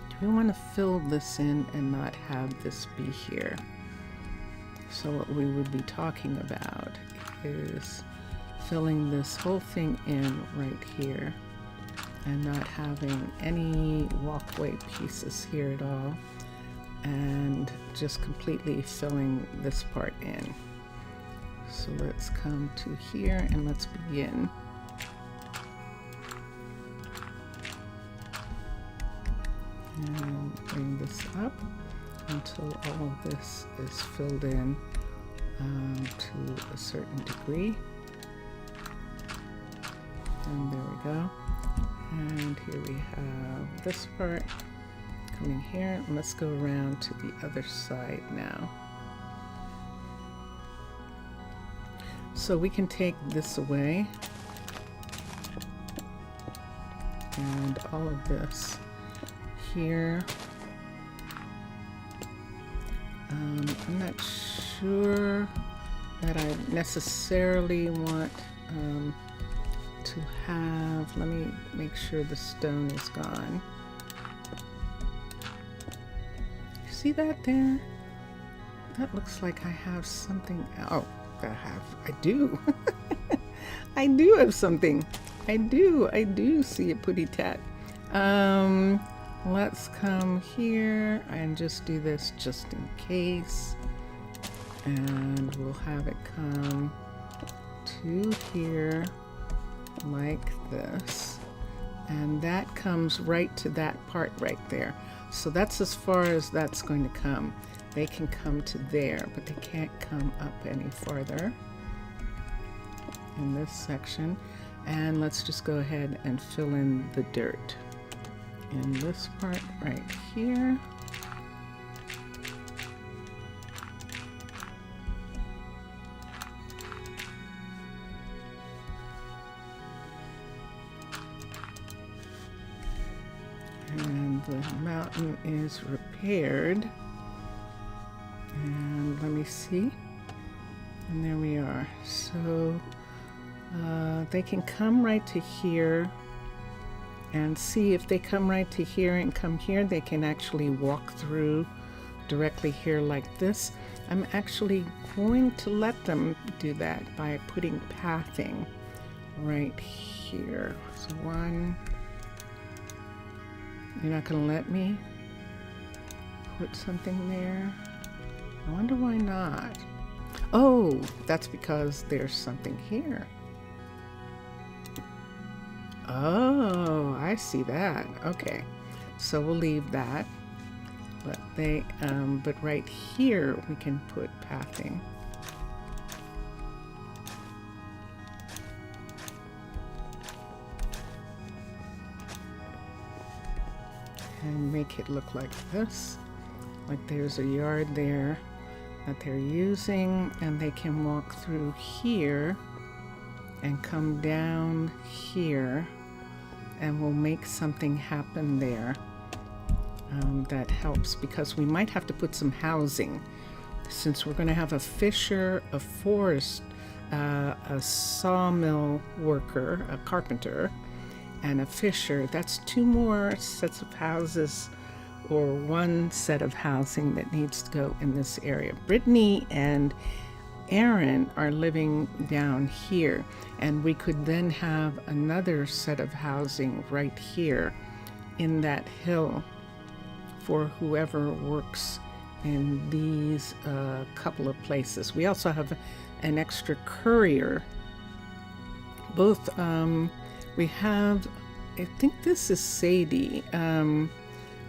do we want to fill this in and not have this be here? So what we would be talking about is filling this whole thing in right here and not having any walkway pieces here at all, and just completely filling this part in. So let's come to here and let's begin. and bring this up until all of this is filled in to a certain degree. And there we go. And here we have this part coming here. And let's go around to the other side now. So we can take this away. And all of this here. I'm not sure that I necessarily want to have, let me make sure the stone is gone. You see that there? That looks like I have something. Oh, I do. I do have something. I do see a putty tat. Let's come here and just do this just in case. And we'll have it come to here like this. And that comes right to that part right there. So that's as far as that's going to come. They can come to there, but they can't come up any farther in this section. And let's just go ahead and fill in the dirt in this part right here. And the mountain is repaired. And let me see. And there we are. So they can come right to here. And see, if they come right to here and come here, they can actually walk through directly here like this. I'm actually going to let them do that by putting pathing right here. So one, you're not going to let me put something there? I wonder why not. Oh, that's because there's something here. Oh, I see that. Okay, so we'll leave that. But but right here we can put pathing. And make it look like this. Like there's a yard there that they're using, and they can walk through here and come down here. And we'll make something happen there that helps, because we might have to put some housing since we're going to have a fisher, a forest, a sawmill worker, a carpenter, and a fisher. That's two more sets of houses, or one set of housing that needs to go in this area. Brittany and Aaron are living down here, and we could then have another set of housing right here in that hill for whoever works in these couple of places. We also have an extra courier. Both we have, I think this is Sadie. I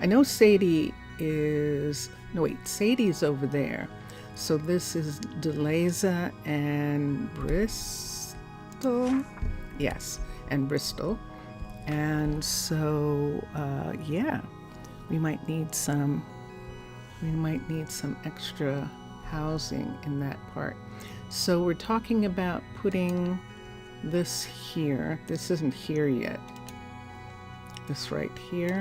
know Sadie is, no wait, Sadie's over there. So this is Deleza and Bristol. Yes, and Bristol. And so, yeah, we might need some extra housing in that part. So we're talking about putting this here. This isn't here yet. This right here.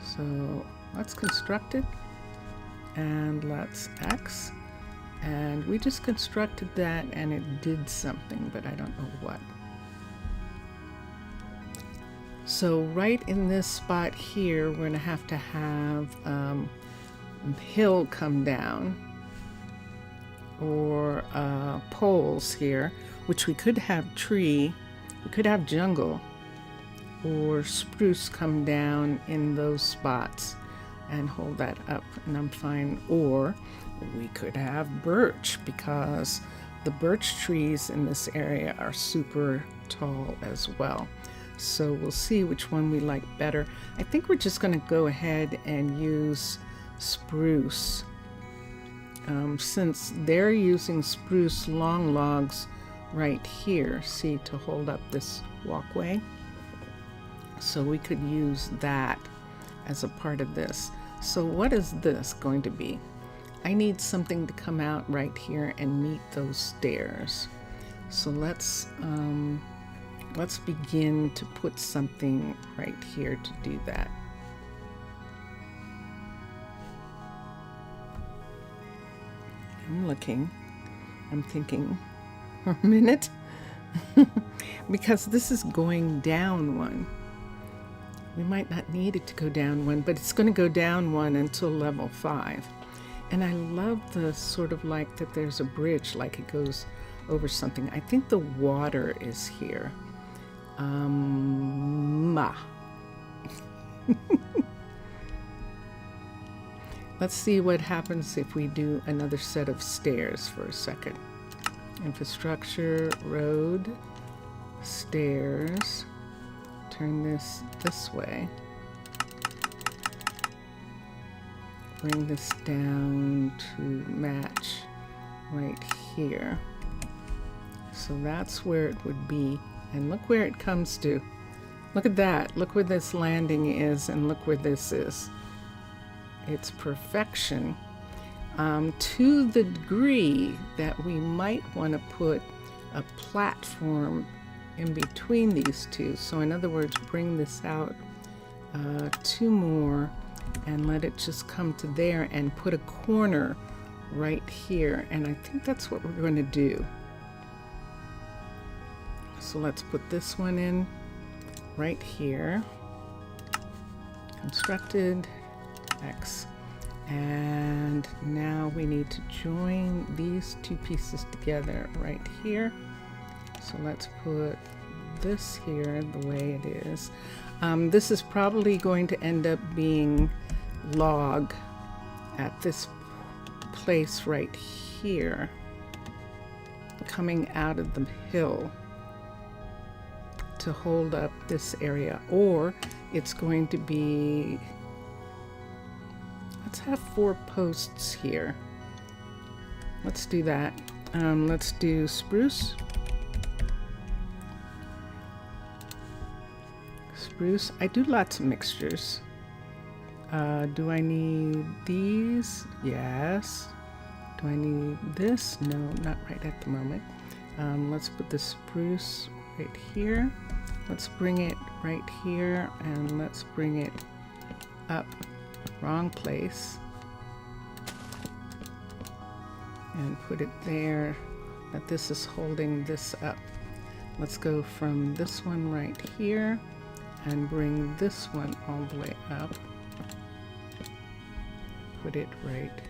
So let's construct it. And let's X, and we just constructed that and it did something, but I don't know what. So right in this spot here, we're gonna have to have hill come down, or poles here, which we could have tree, we could have jungle, or spruce come down in those spots and hold that up, and I'm fine. Or we could have birch, because the birch trees in this area are super tall as well. So we'll see which one we like better. I think we're just going to go ahead and use spruce. Since they're using spruce long logs right here, see, to hold up this walkway. So we could use that as a part of this. So what is this going to be? I need something to come out right here and meet those stairs. So let's begin to put something right here to do that. I'm looking, I'm thinking for a minute because this is going down one. We might not need it to go down one, but it's going to go down one until level 5. And I love the sort of like that there's a bridge, like it goes over something. I think the water is here. Let's see what happens if we do another set of stairs for a second. Infrastructure, road, stairs. Turn this way. Bring this down to match right here. So that's where it would be. And look where it comes to. Look at that. Look where this landing is and look where this is. It's perfection. To the degree that we might want to put a platform in between these two. So in other words, bring this out 2 more and let it just come to there and put a corner right here. And I think that's what we're going to do. So let's put this one in right here. Constructed X. And now we need to join these 2 pieces together right here. So let's put this here the way it is. This is probably going to end up being log at this place right here, coming out of the hill to hold up this area. Or it's going to be, let's have 4 posts here. Let's do that. Let's do spruce. Spruce. I do lots of mixtures. Do I need these? Yes. Do I need this? No, not right at the moment. Let's put the spruce right here. Let's bring it right here and let's bring it up. Wrong place. And put it there, that this is holding this up. Let's go from this one right here and bring this one all the way up. Put it right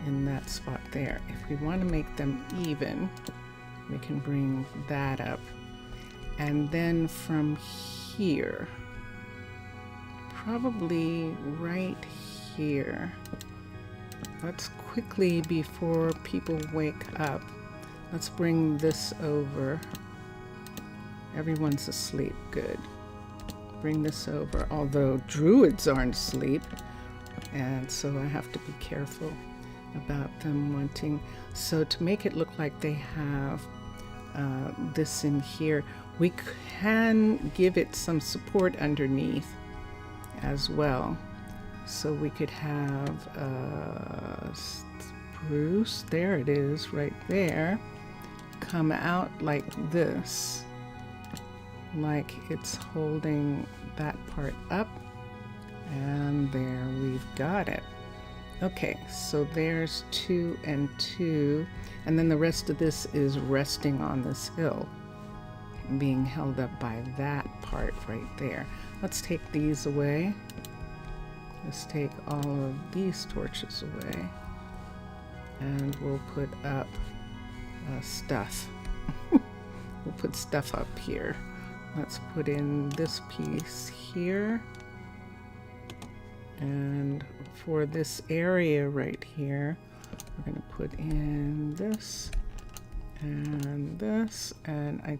in that spot there. If we want to make them even, we can bring that up. And then from here, probably right here, let's quickly, before people wake up, let's bring this over. Everyone's asleep. Good. Bring this over, although druids aren't asleep, and so I have to be careful about them wanting. So to make it look like they have this in here, we can give it some support underneath as well. So we could have spruce, there it is, right there, come out like this, like it's holding that part up, and there we've got it. Okay, so there's 2 and 2, and then the rest of this is resting on this hill, being held up by that part right there. Let's take these away. Let's take all of these torches away, and we'll put up stuff. We'll put stuff up here. Let's put in this piece here, and for this area right here, we're going to put in this and this, and I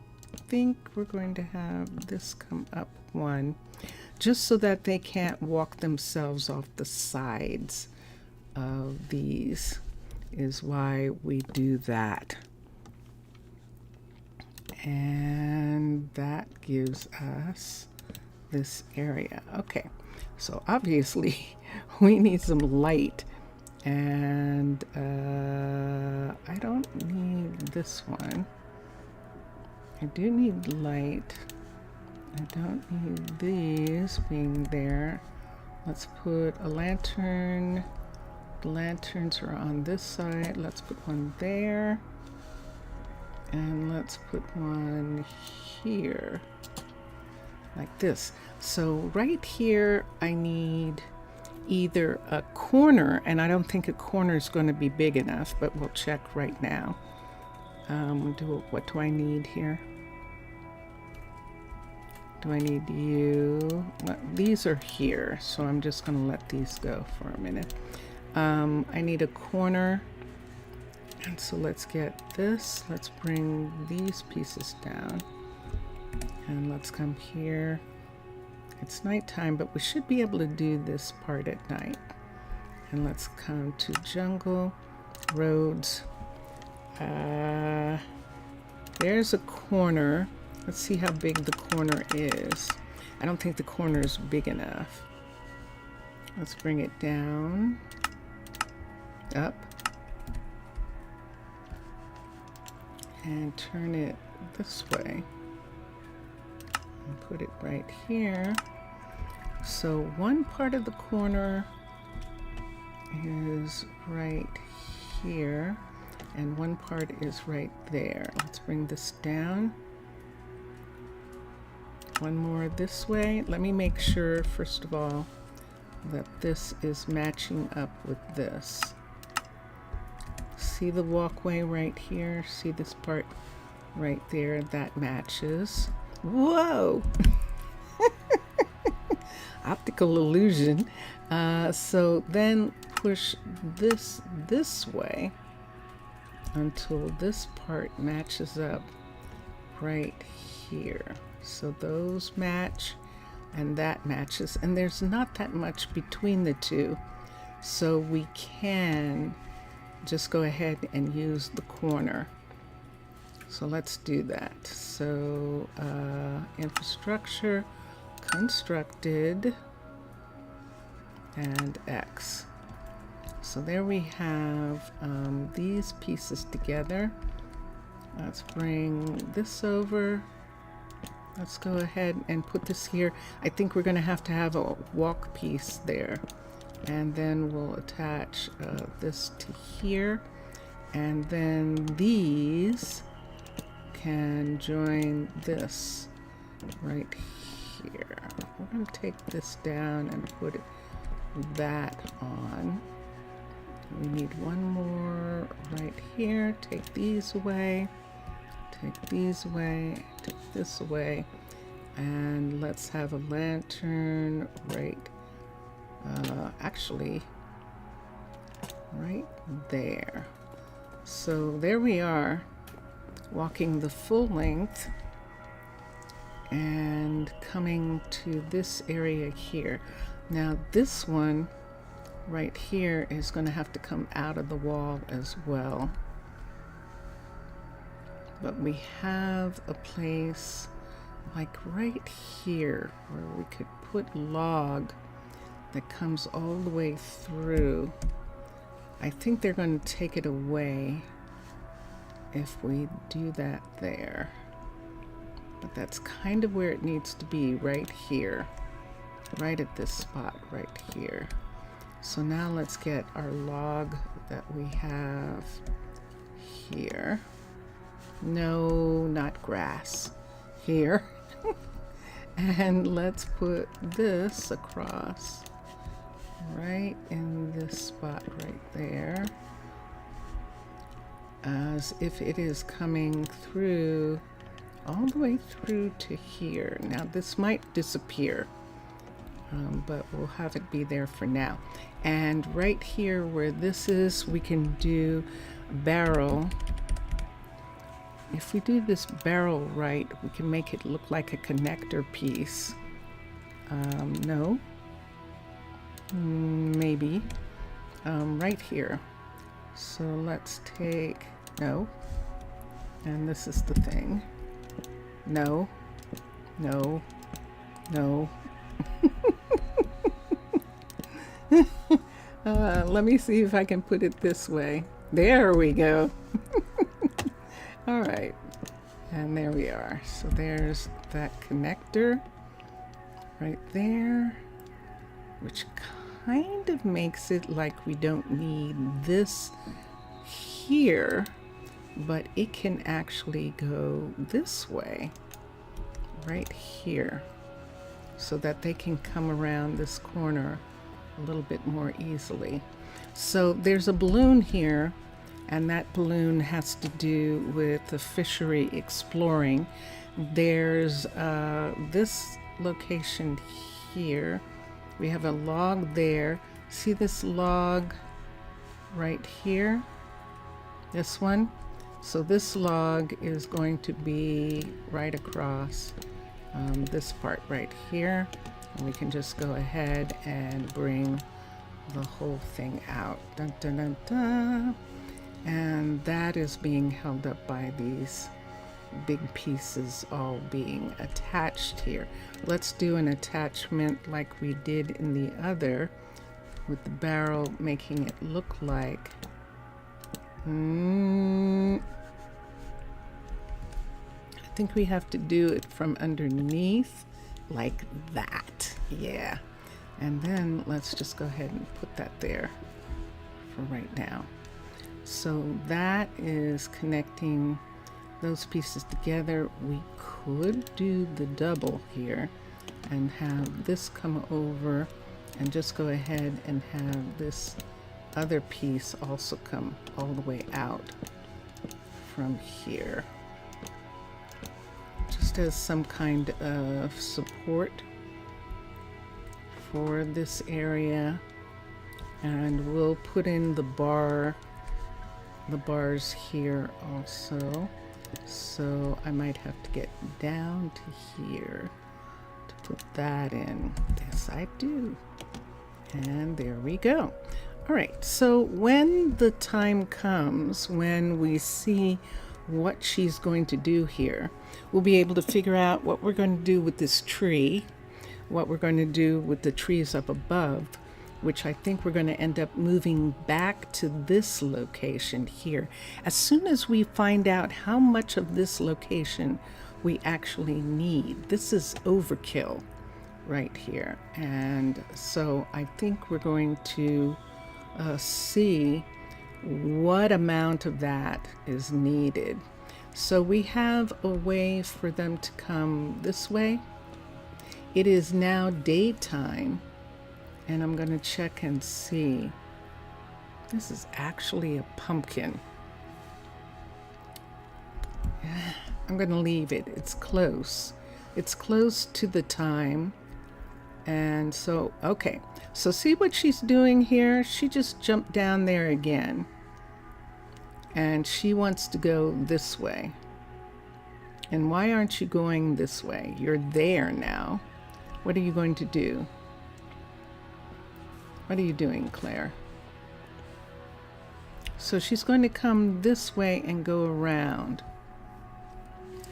think we're going to have this come up one, just so that they can't walk themselves off the sides of these, is why we do that. And that gives us this area. Okay, so obviously we need some light, and I don't need this one. I do need light. I don't need these being there. Let's put a lantern. The lanterns are on this side. Let's put one there. And let's put one here. Like this. So right here I need either a corner, and I don't think a corner is going to be big enough, but we'll check right now. What do I need here? Do I need you? Well, these are here, so I'm just going to let these go for a minute. I need a corner, and so let's get this. Let's bring these pieces down, and let's come here. It's nighttime, but we should be able to do this part at night. And let's come to jungle, roads. There's a corner. Let's see how big the corner is. I don't think the corner is big enough. Let's bring it down, up, and turn it this way. And put it right here. So one part of the corner is right here, and one part is right there. Let's bring this down. One more this way. Let me make sure, first of all, that this is matching up with this. See the walkway right here? See this part right there? That matches. Whoa! Optical illusion. So then push this way until this part matches up right here. So those match, and that matches, and there's not that much between the two, so we can just go ahead and use the corner. So let's do that. So infrastructure, constructed, and X. So there we have these pieces together. Let's bring this over. Let's go ahead and put this here. I think we're going to have a walk piece there. And then we'll attach this to here. And then these can join this right here. We're going to take this down and put that on. We need one more right here. Take these away. Take these away, take this away, and let's have a lantern right, actually, right there. So there we are, walking the full length and coming to this area here. Now this one right here is going to have to come out of the wall as well. But we have a place like right here where we could put log that comes all the way through. I think they're going to take it away if we do that there. But that's kind of where it needs to be, right here. Right at this spot right here. So now let's get our log that we have here. No, not grass. Here. And let's put this across right in this spot right there, as if it is coming through all the way through to here. Now this might disappear, but we'll have it be there for now. And right here where this is, we can do a barrel if we do this barrel right, we can make it look like a connector piece. No. Maybe. Right here. So let's take, no. And this is the thing. No. No. No. Let me see if I can put it this way. There we go. All right. And there we are. So there's that connector right there, which kind of makes it like we don't need this here, but it can actually go this way, right here, so that they can come around this corner a little bit more easily. So there's a balloon here, and that balloon has to do with the fishery exploring. There's this location here. We have a log there. See this log right here? This one? So this log is going to be right across this part right here. And we can just go ahead and bring the whole thing out. Dun, dun, dun, dun. And that is being held up by these big pieces all being attached here. Let's do an attachment like we did in the other, with the barrel making it look like I think we have to do it from underneath like that. Yeah. And then let's just go ahead and put that there for right now. So that is connecting those pieces together. We could do the double here and have this come over and just go ahead and have this other piece also come all the way out from here, just as some kind of support for this area. And we'll put in the bars here also. So I might have to get down to here to put that in. Yes, I do. And there we go. All right, so when the time comes when we see what she's going to do here, we'll be able to figure out what we're going to do with this tree, what we're going to do with the trees up above, which I think we're going to end up moving back to this location here as soon as we find out how much of this location we actually need. This is overkill right here. And so I think we're going to see what amount of that is needed. So we have a way for them to come this way. It is now daytime, and I'm going to check and see. This is actually a pumpkin. I'm going to leave it. It's close. It's close to the time. And so, okay. So see what she's doing here? She just jumped down there again. And she wants to go this way. And why aren't you going this way? You're there now. What are you going to do? What are you doing, Claire? So she's going to come this way and go around.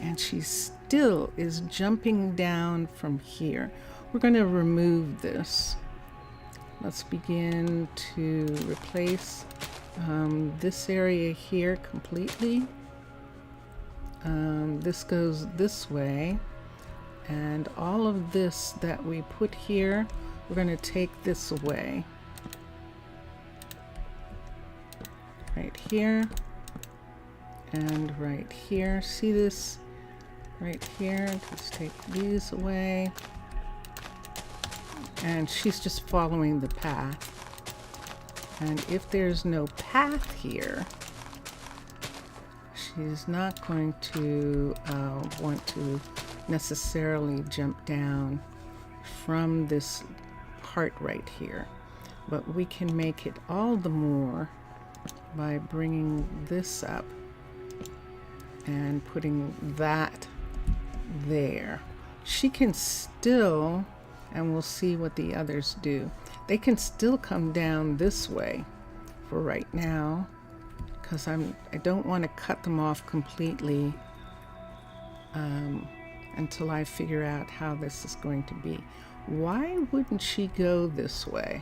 And she still is jumping down from here. We're going to remove this. Let's begin to replace this area here completely. This goes this way. And all of this that we put here, we're going to take this away. Right here. And right here. See this? Right here. Just take these away. And she's just following the path. And if there's no path here, she's not going to want to necessarily jump down from this part right here. But we can make it all the more by bringing this up and putting that there. She can still, and we'll see what the others do, they can still come down this way for right now, because I don't want to cut them off completely until I figure out how this is going to be. Why wouldn't she go this way?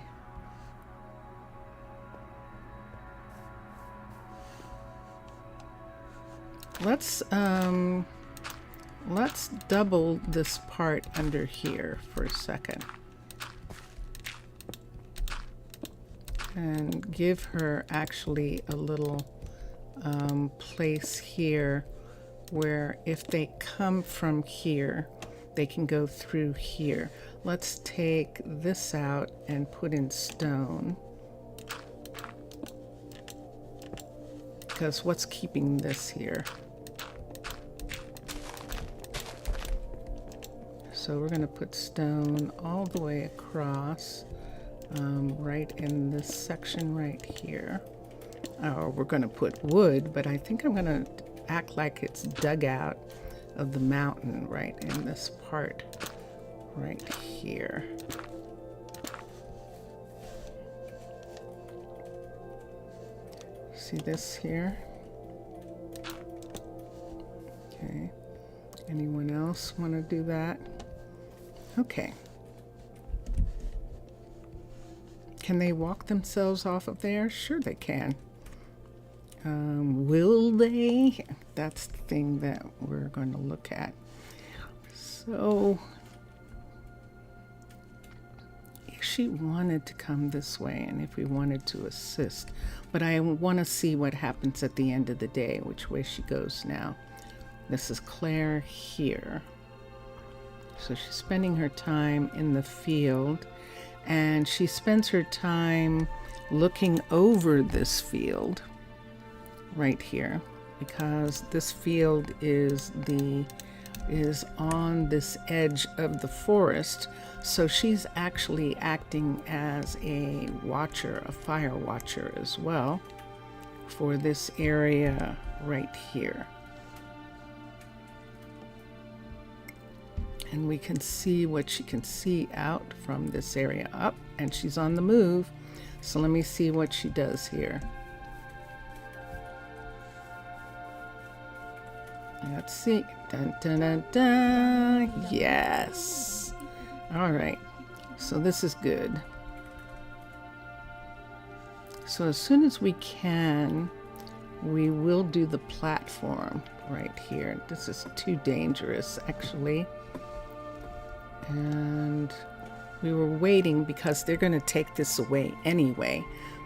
Let's double this part under here for a second and give her actually a little place here where if they come from here, they can go through here. Let's take this out and put in stone, because what's keeping this here? So we're going to put stone all the way across, right in this section right here. Or we're going to put wood, but I think I'm going to act like it's dug out of the mountain right in this part right here. See this here? Okay. Anyone else want to do that? Okay. Can they walk themselves off of there? Sure they can. Will they? That's the thing that we're going to look at. So, if she wanted to come this way and if we wanted to assist, but I want to see what happens at the end of the day, which way she goes now. This is Claire here. So she's spending her time in the field, and she spends her time looking over this field right here, because this field is on this edge of the forest. So she's actually acting as a watcher, a fire watcher as well, for this area right here. And we can see what she can see out from this area up, and she's on the move. So let me see what she does here. Let's see. Dun, dun, dun, dun. Yes. All right. So this is good. So as soon as we can, we will do the platform right here. This is too dangerous, actually. And we were waiting because they're going to take this away anyway.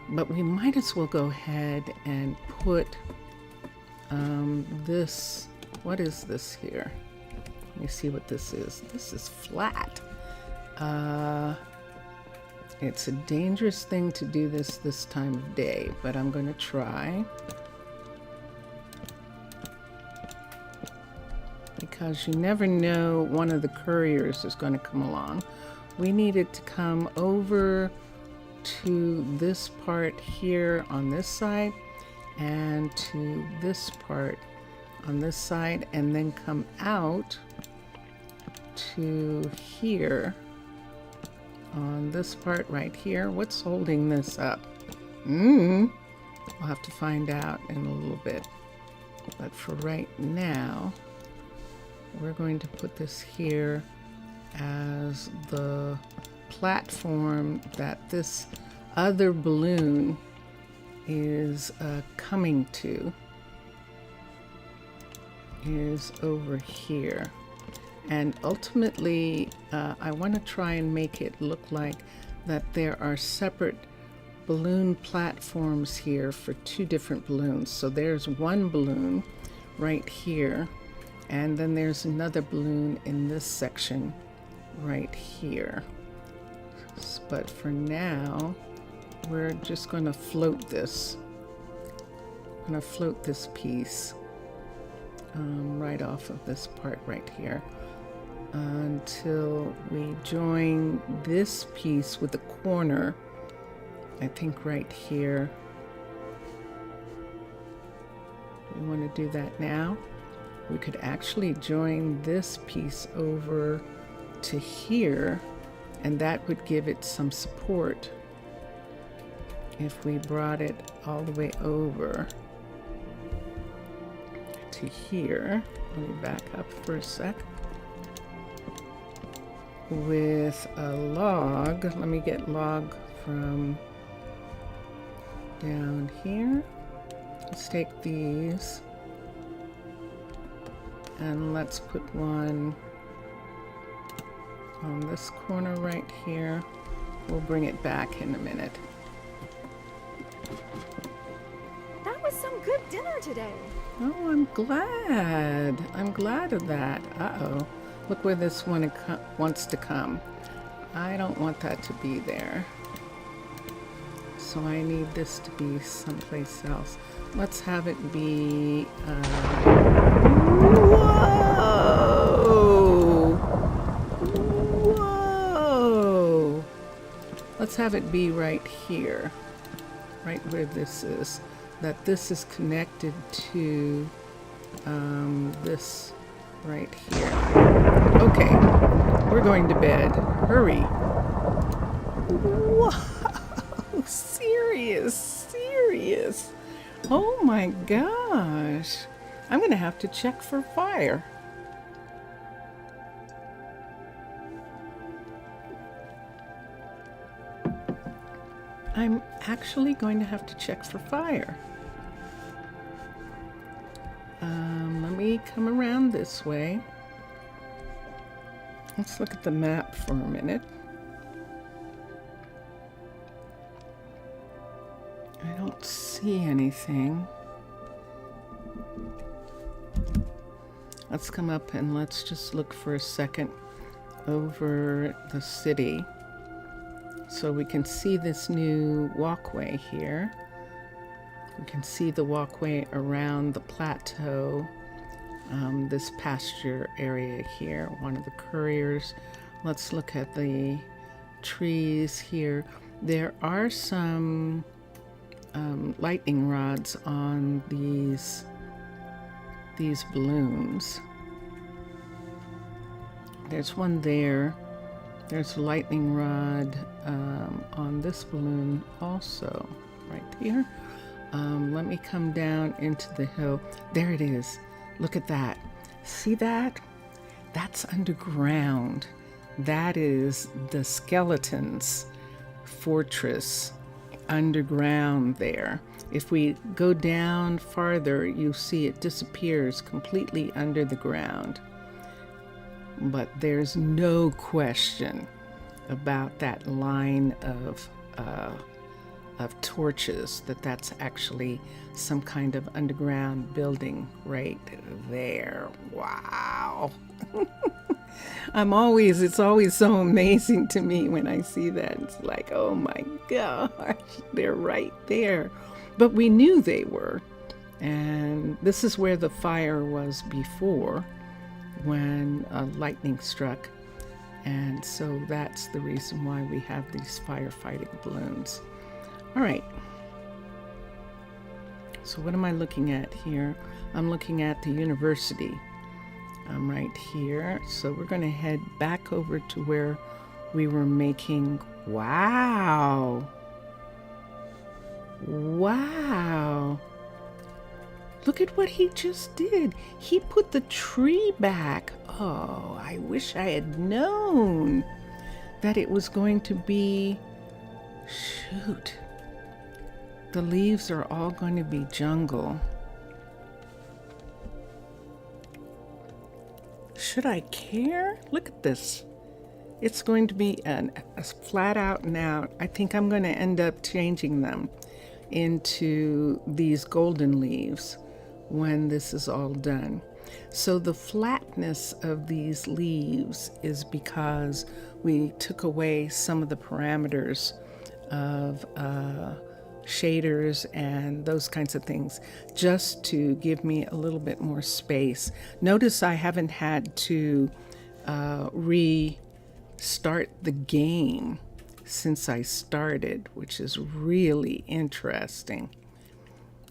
But we might as well go ahead and put this. What is this here? Let me see what this is. This is flat. It's a dangerous thing to do this time of day, but I'm going to try. Because you never know, one of the couriers is going to come along. We needed to come over to this part here on this side and to this part on this side, and then come out to here on this part right here. What's holding this up? We'll have to find out in a little bit. But for right now, we're going to put this here as the platform that this other balloon is coming to, is over here. And ultimately, I want to try and make it look like that there are separate balloon platforms here for two different balloons. So there's one balloon right here, and then there's another balloon in this section right here. But for now, we're just going to float this. I'm going to float this piece right off of this part right here until we join this piece with the corner, I think right here. We want to do that now. we could actually join this piece over to here, and that would give it some support if we brought it all the way over to here. Let me back up for a sec. With a log, let me get log from down here. Let's take these and let's put one on this corner right here. We'll bring it back in a minute. That was some good dinner today. Oh, I'm glad. I'm glad of that. Uh-oh. Look where this one wants to come. I don't want that to be there. So I need this to be someplace else. Let's have it be... Whoa! Whoa! Let's have it be right here. Right where this is. That this is connected to this right here. Okay, we're going to bed. Hurry. Whoa, serious. Oh my gosh. I'm gonna have to check for fire. I'm actually going to have to check for fire. Let me come around this way. Let's look at the map for a minute. I don't see anything. Let's come up and let's just look for a second over the city so we can see this new walkway here. We can see the walkway around the plateau, this pasture area here, one of the couriers. Let's look at the trees here. There are some lightning rods on these balloons. There's one there. There's a lightning rod on this balloon also, right here. Let me come down into the hill. There it is. Look at that. See that? That's underground. That is the skeleton's fortress underground there. If we go down farther, you see it disappears completely under the ground. But there's no question about that line of torches, that's actually some kind of underground building right there. Wow. It's always so amazing to me when I see that. It's like, oh my gosh, they're right there. But we knew they were. And this is where the fire was before, when lightning struck. And so that's the reason why we have these firefighting balloons. All right. So what am I looking at here? I'm looking at the university. I'm right here. So we're going to head back over to where we were making... Wow. Wow. Look at what he just did. He put the tree back. Oh, I wish I had known that it was going to be... Shoot. The leaves are all going to be jungle. Should I care? Look at this. It's going to be a flat out and out. I think I'm going to end up changing them into these golden leaves when this is all done. So the flatness of these leaves is because we took away some of the parameters of shaders and those kinds of things, just to give me a little bit more space. Notice I haven't had to restart the game since I started, which is really interesting.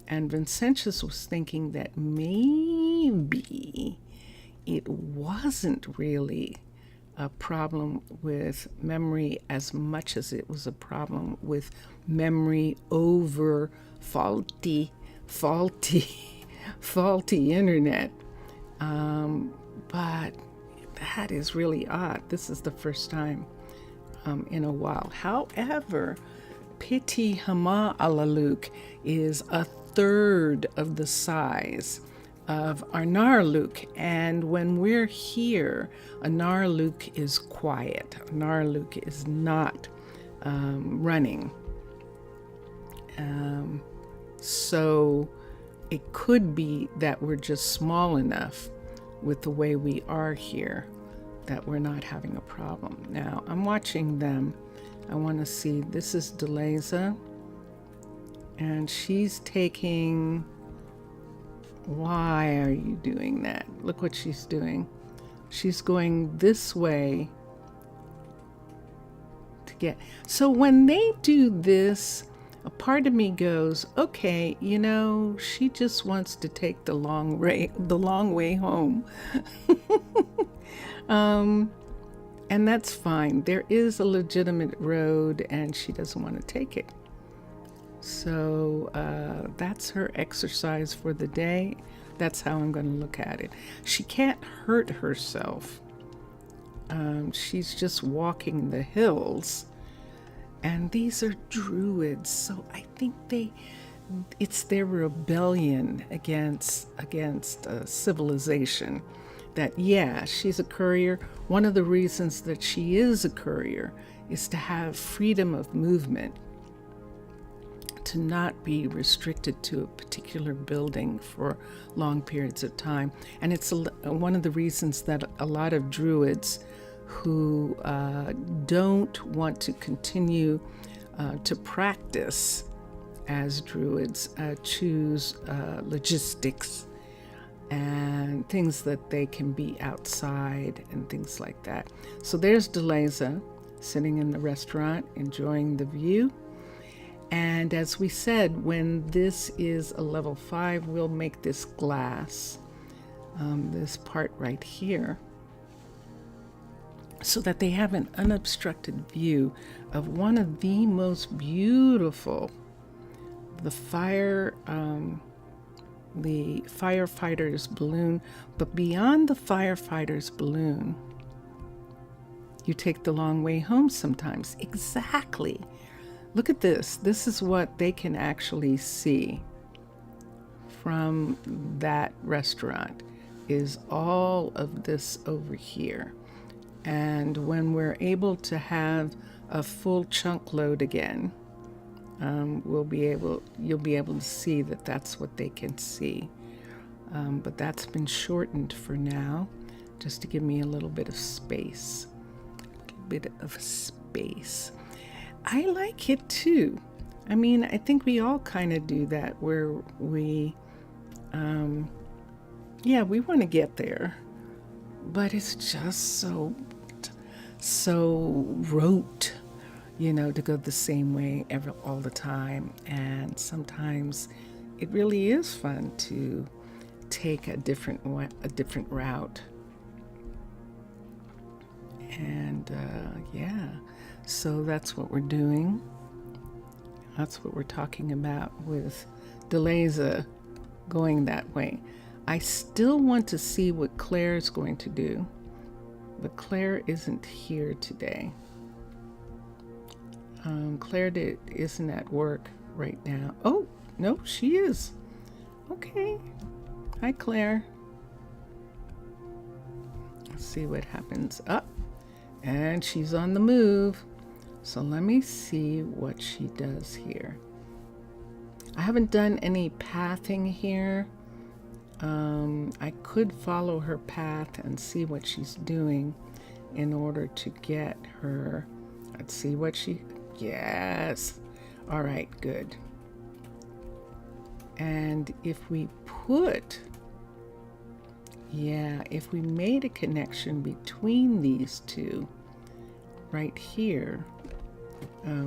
And Vincentius was thinking that maybe it wasn't really a problem with memory as much as it was a problem with memory over faulty internet. But that is really odd. This is the first time in a while. However, Piti Arnaaluk is a third of the size of Arnaaluk, and when we're here, Arnaaluk is quiet. Arnaaluk is not running. So it could be that we're just small enough with the way we are here that we're not having a problem. Now, I'm watching them. I want to see, this is Deleza, and she's taking, why are you doing that? Look what she's doing. She's going this way to get, so when they do this, a part of me goes, okay, you know, she just wants to take the long way home. And that's fine. There is a legitimate road and she doesn't want to take it. So that's her exercise for the day. That's how I'm going to look at it. She can't hurt herself. She's just walking the hills. And these are druids, so I think it's their rebellion against civilization. That, yeah, she's a courier. One of the reasons that she is a courier is to have freedom of movement, to not be restricted to a particular building for long periods of time. And it's one of the reasons that a lot of druids who don't want to continue to practice as druids choose logistics and things that they can be outside and things like that. So there's Deleza sitting in the restaurant enjoying the view. And as we said, when this is a level 5, we'll make this glass, this part right here, so that they have an unobstructed view of one of the most beautiful, the firefighter's balloon. But beyond the firefighter's balloon, you take the long way home sometimes. Exactly. Look at this. This is what they can actually see from that restaurant, is all of this over here. And when we're able to have a full chunk load again, you'll be able to see that that's what they can see. But that's been shortened for now, just to give me a little bit of space. I like it too. I mean, I think we all kind of do that, where we want to get there, but it's just so rote, to go the same way all the time. And sometimes it really is fun to take a different route. And so that's what we're doing. That's what we're talking about with Deleza going that way. I still want to see what Claire's going to do, but Claire isn't here today. Claire isn't at work right now. Oh, no, she is. Okay. Hi, Claire. Let's see what happens. Up. And she's on the move. So let me see what she does here. I haven't done any pathing here. I could follow her path and see what she's doing in order to get her. Let's see what yes. All right, good. And if we if we made a connection between these two right here,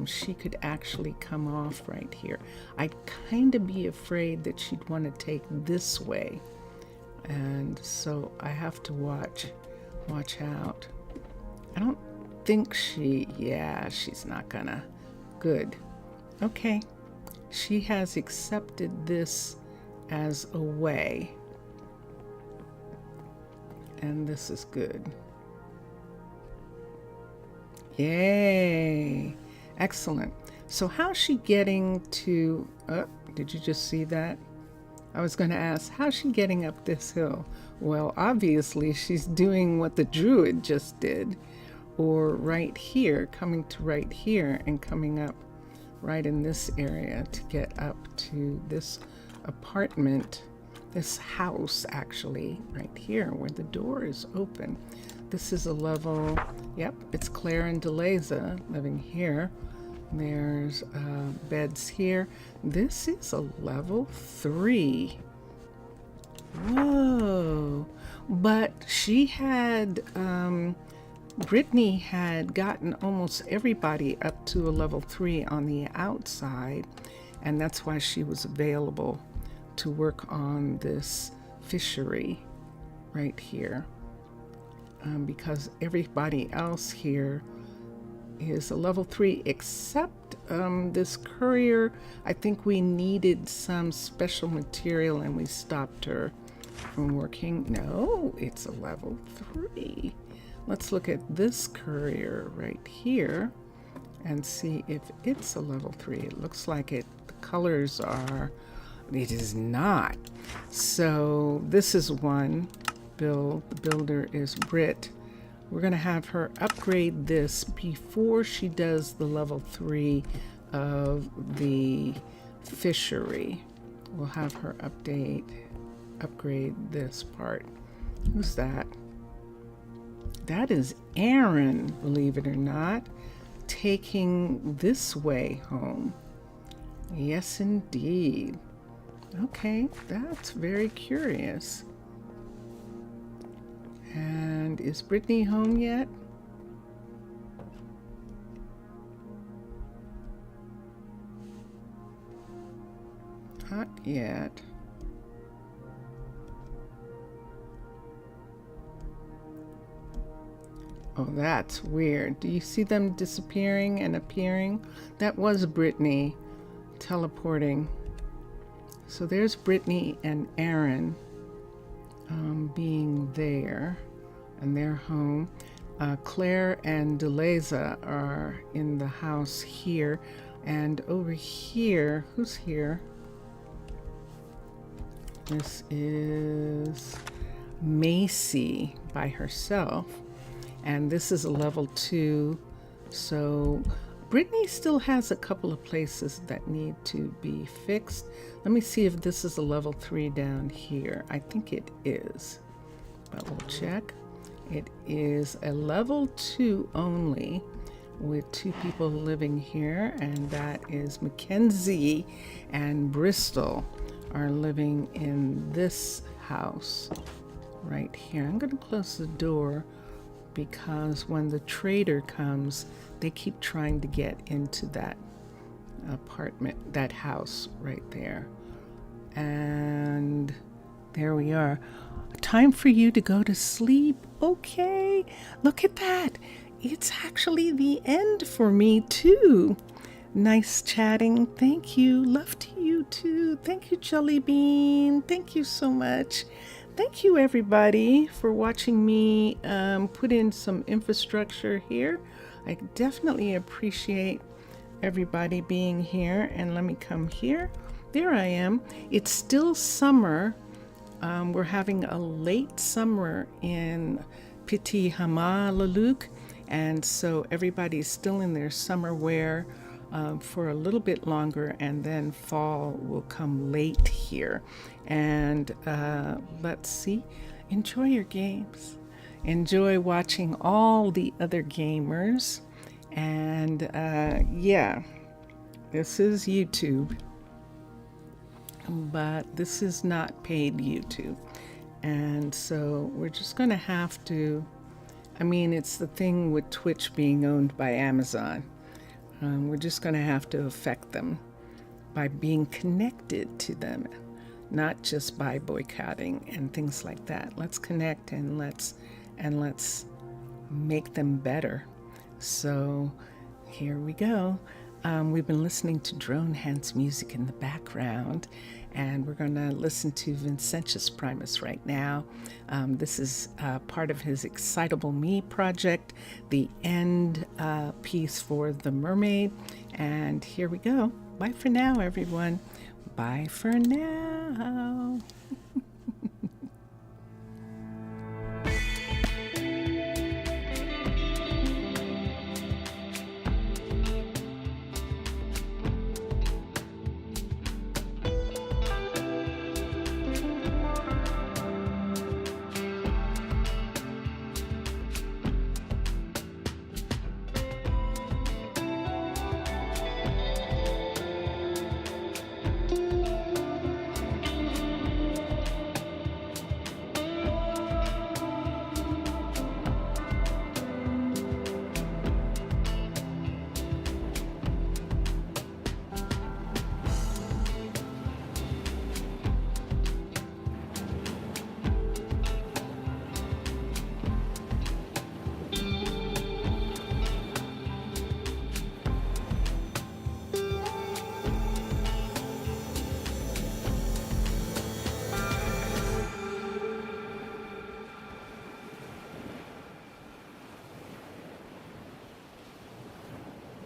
she could actually come off right here. I'd kind of be afraid that she'd want to take this way. And so I have to watch out. I don't think she's not gonna. Good. Okay. She has accepted this as a way. And this is good. Yay. Excellent. So how's she getting to, did you just see that? I was going to ask, how's she getting up this hill? Well, obviously she's doing what the druid just did, or right here, coming to right here and coming up right in this area to get up to this apartment, this house actually, right here where the door is open. This is a level, yep, it's Claire and Deleza living here. There's beds here. This is a level 3. Whoa. But she had, Brittany had gotten almost everybody up to a level 3 on the outside, and that's why she was available to work on this fishery right here. Because everybody else here is a level 3 except this courier. I think we needed some special material and we stopped her from working. No, it's a level 3. Let's look at this courier right here and see if it's a level 3. It looks like it. The colors are. It is not. So this is one. The builder is Brit. We're going to have her upgrade this before she does the level 3 of the fishery. We'll have her upgrade this part. Who's that? That is Aaron, believe it or not, taking this way home. Yes, indeed. Okay, that's very curious. And is Brittany home yet? Not yet. Oh, that's weird. Do you see them disappearing and appearing? That was Brittany teleporting. So there's Brittany and Aaron. Being there, and they're home. Claire and Deleza are in the house here, and over here, who's here? This is Macy by herself, and this is a level 2. So Brittany still has a couple of places that need to be fixed. Let me see if this is a level 3 down here. I think it is, but we'll check. It is a level 2 only, with 2 people living here, and that is Mackenzie and Bristol are living in this house right here. I'm going to close the door because when the trader comes, they keep trying to get into that apartment, that house right there. And there we are. Time for you to go to sleep. Okay, look at that. It's actually the end for me too. Nice chatting. Thank you. Love to you too. Thank you, Jelly Bean. Thank you so much. Thank you, everybody, for watching me put in some infrastructure here. I definitely appreciate everybody being here. And let me come here. There I am. It's still summer. We're having a late summer in Piti Arnaaluk, and so everybody's still in their summer wear for a little bit longer, and then fall will come late here. And let's see, enjoy your games. Enjoy watching all the other gamers. And yeah, this is YouTube, but this is not paid YouTube. And so we're just going to have to, I mean, it's the thing with Twitch being owned by Amazon. We're just going to have to affect them by being connected to them, not just by boycotting and things like that. Let's connect and let's make them better. So here we go. We've been listening to Drone Hands music in the background, and we're going to listen to Vincentius Primus right now. This is part of his Excitable Me project, the end piece for The Mermaid. And here we go. Bye for now, everyone. Bye for now.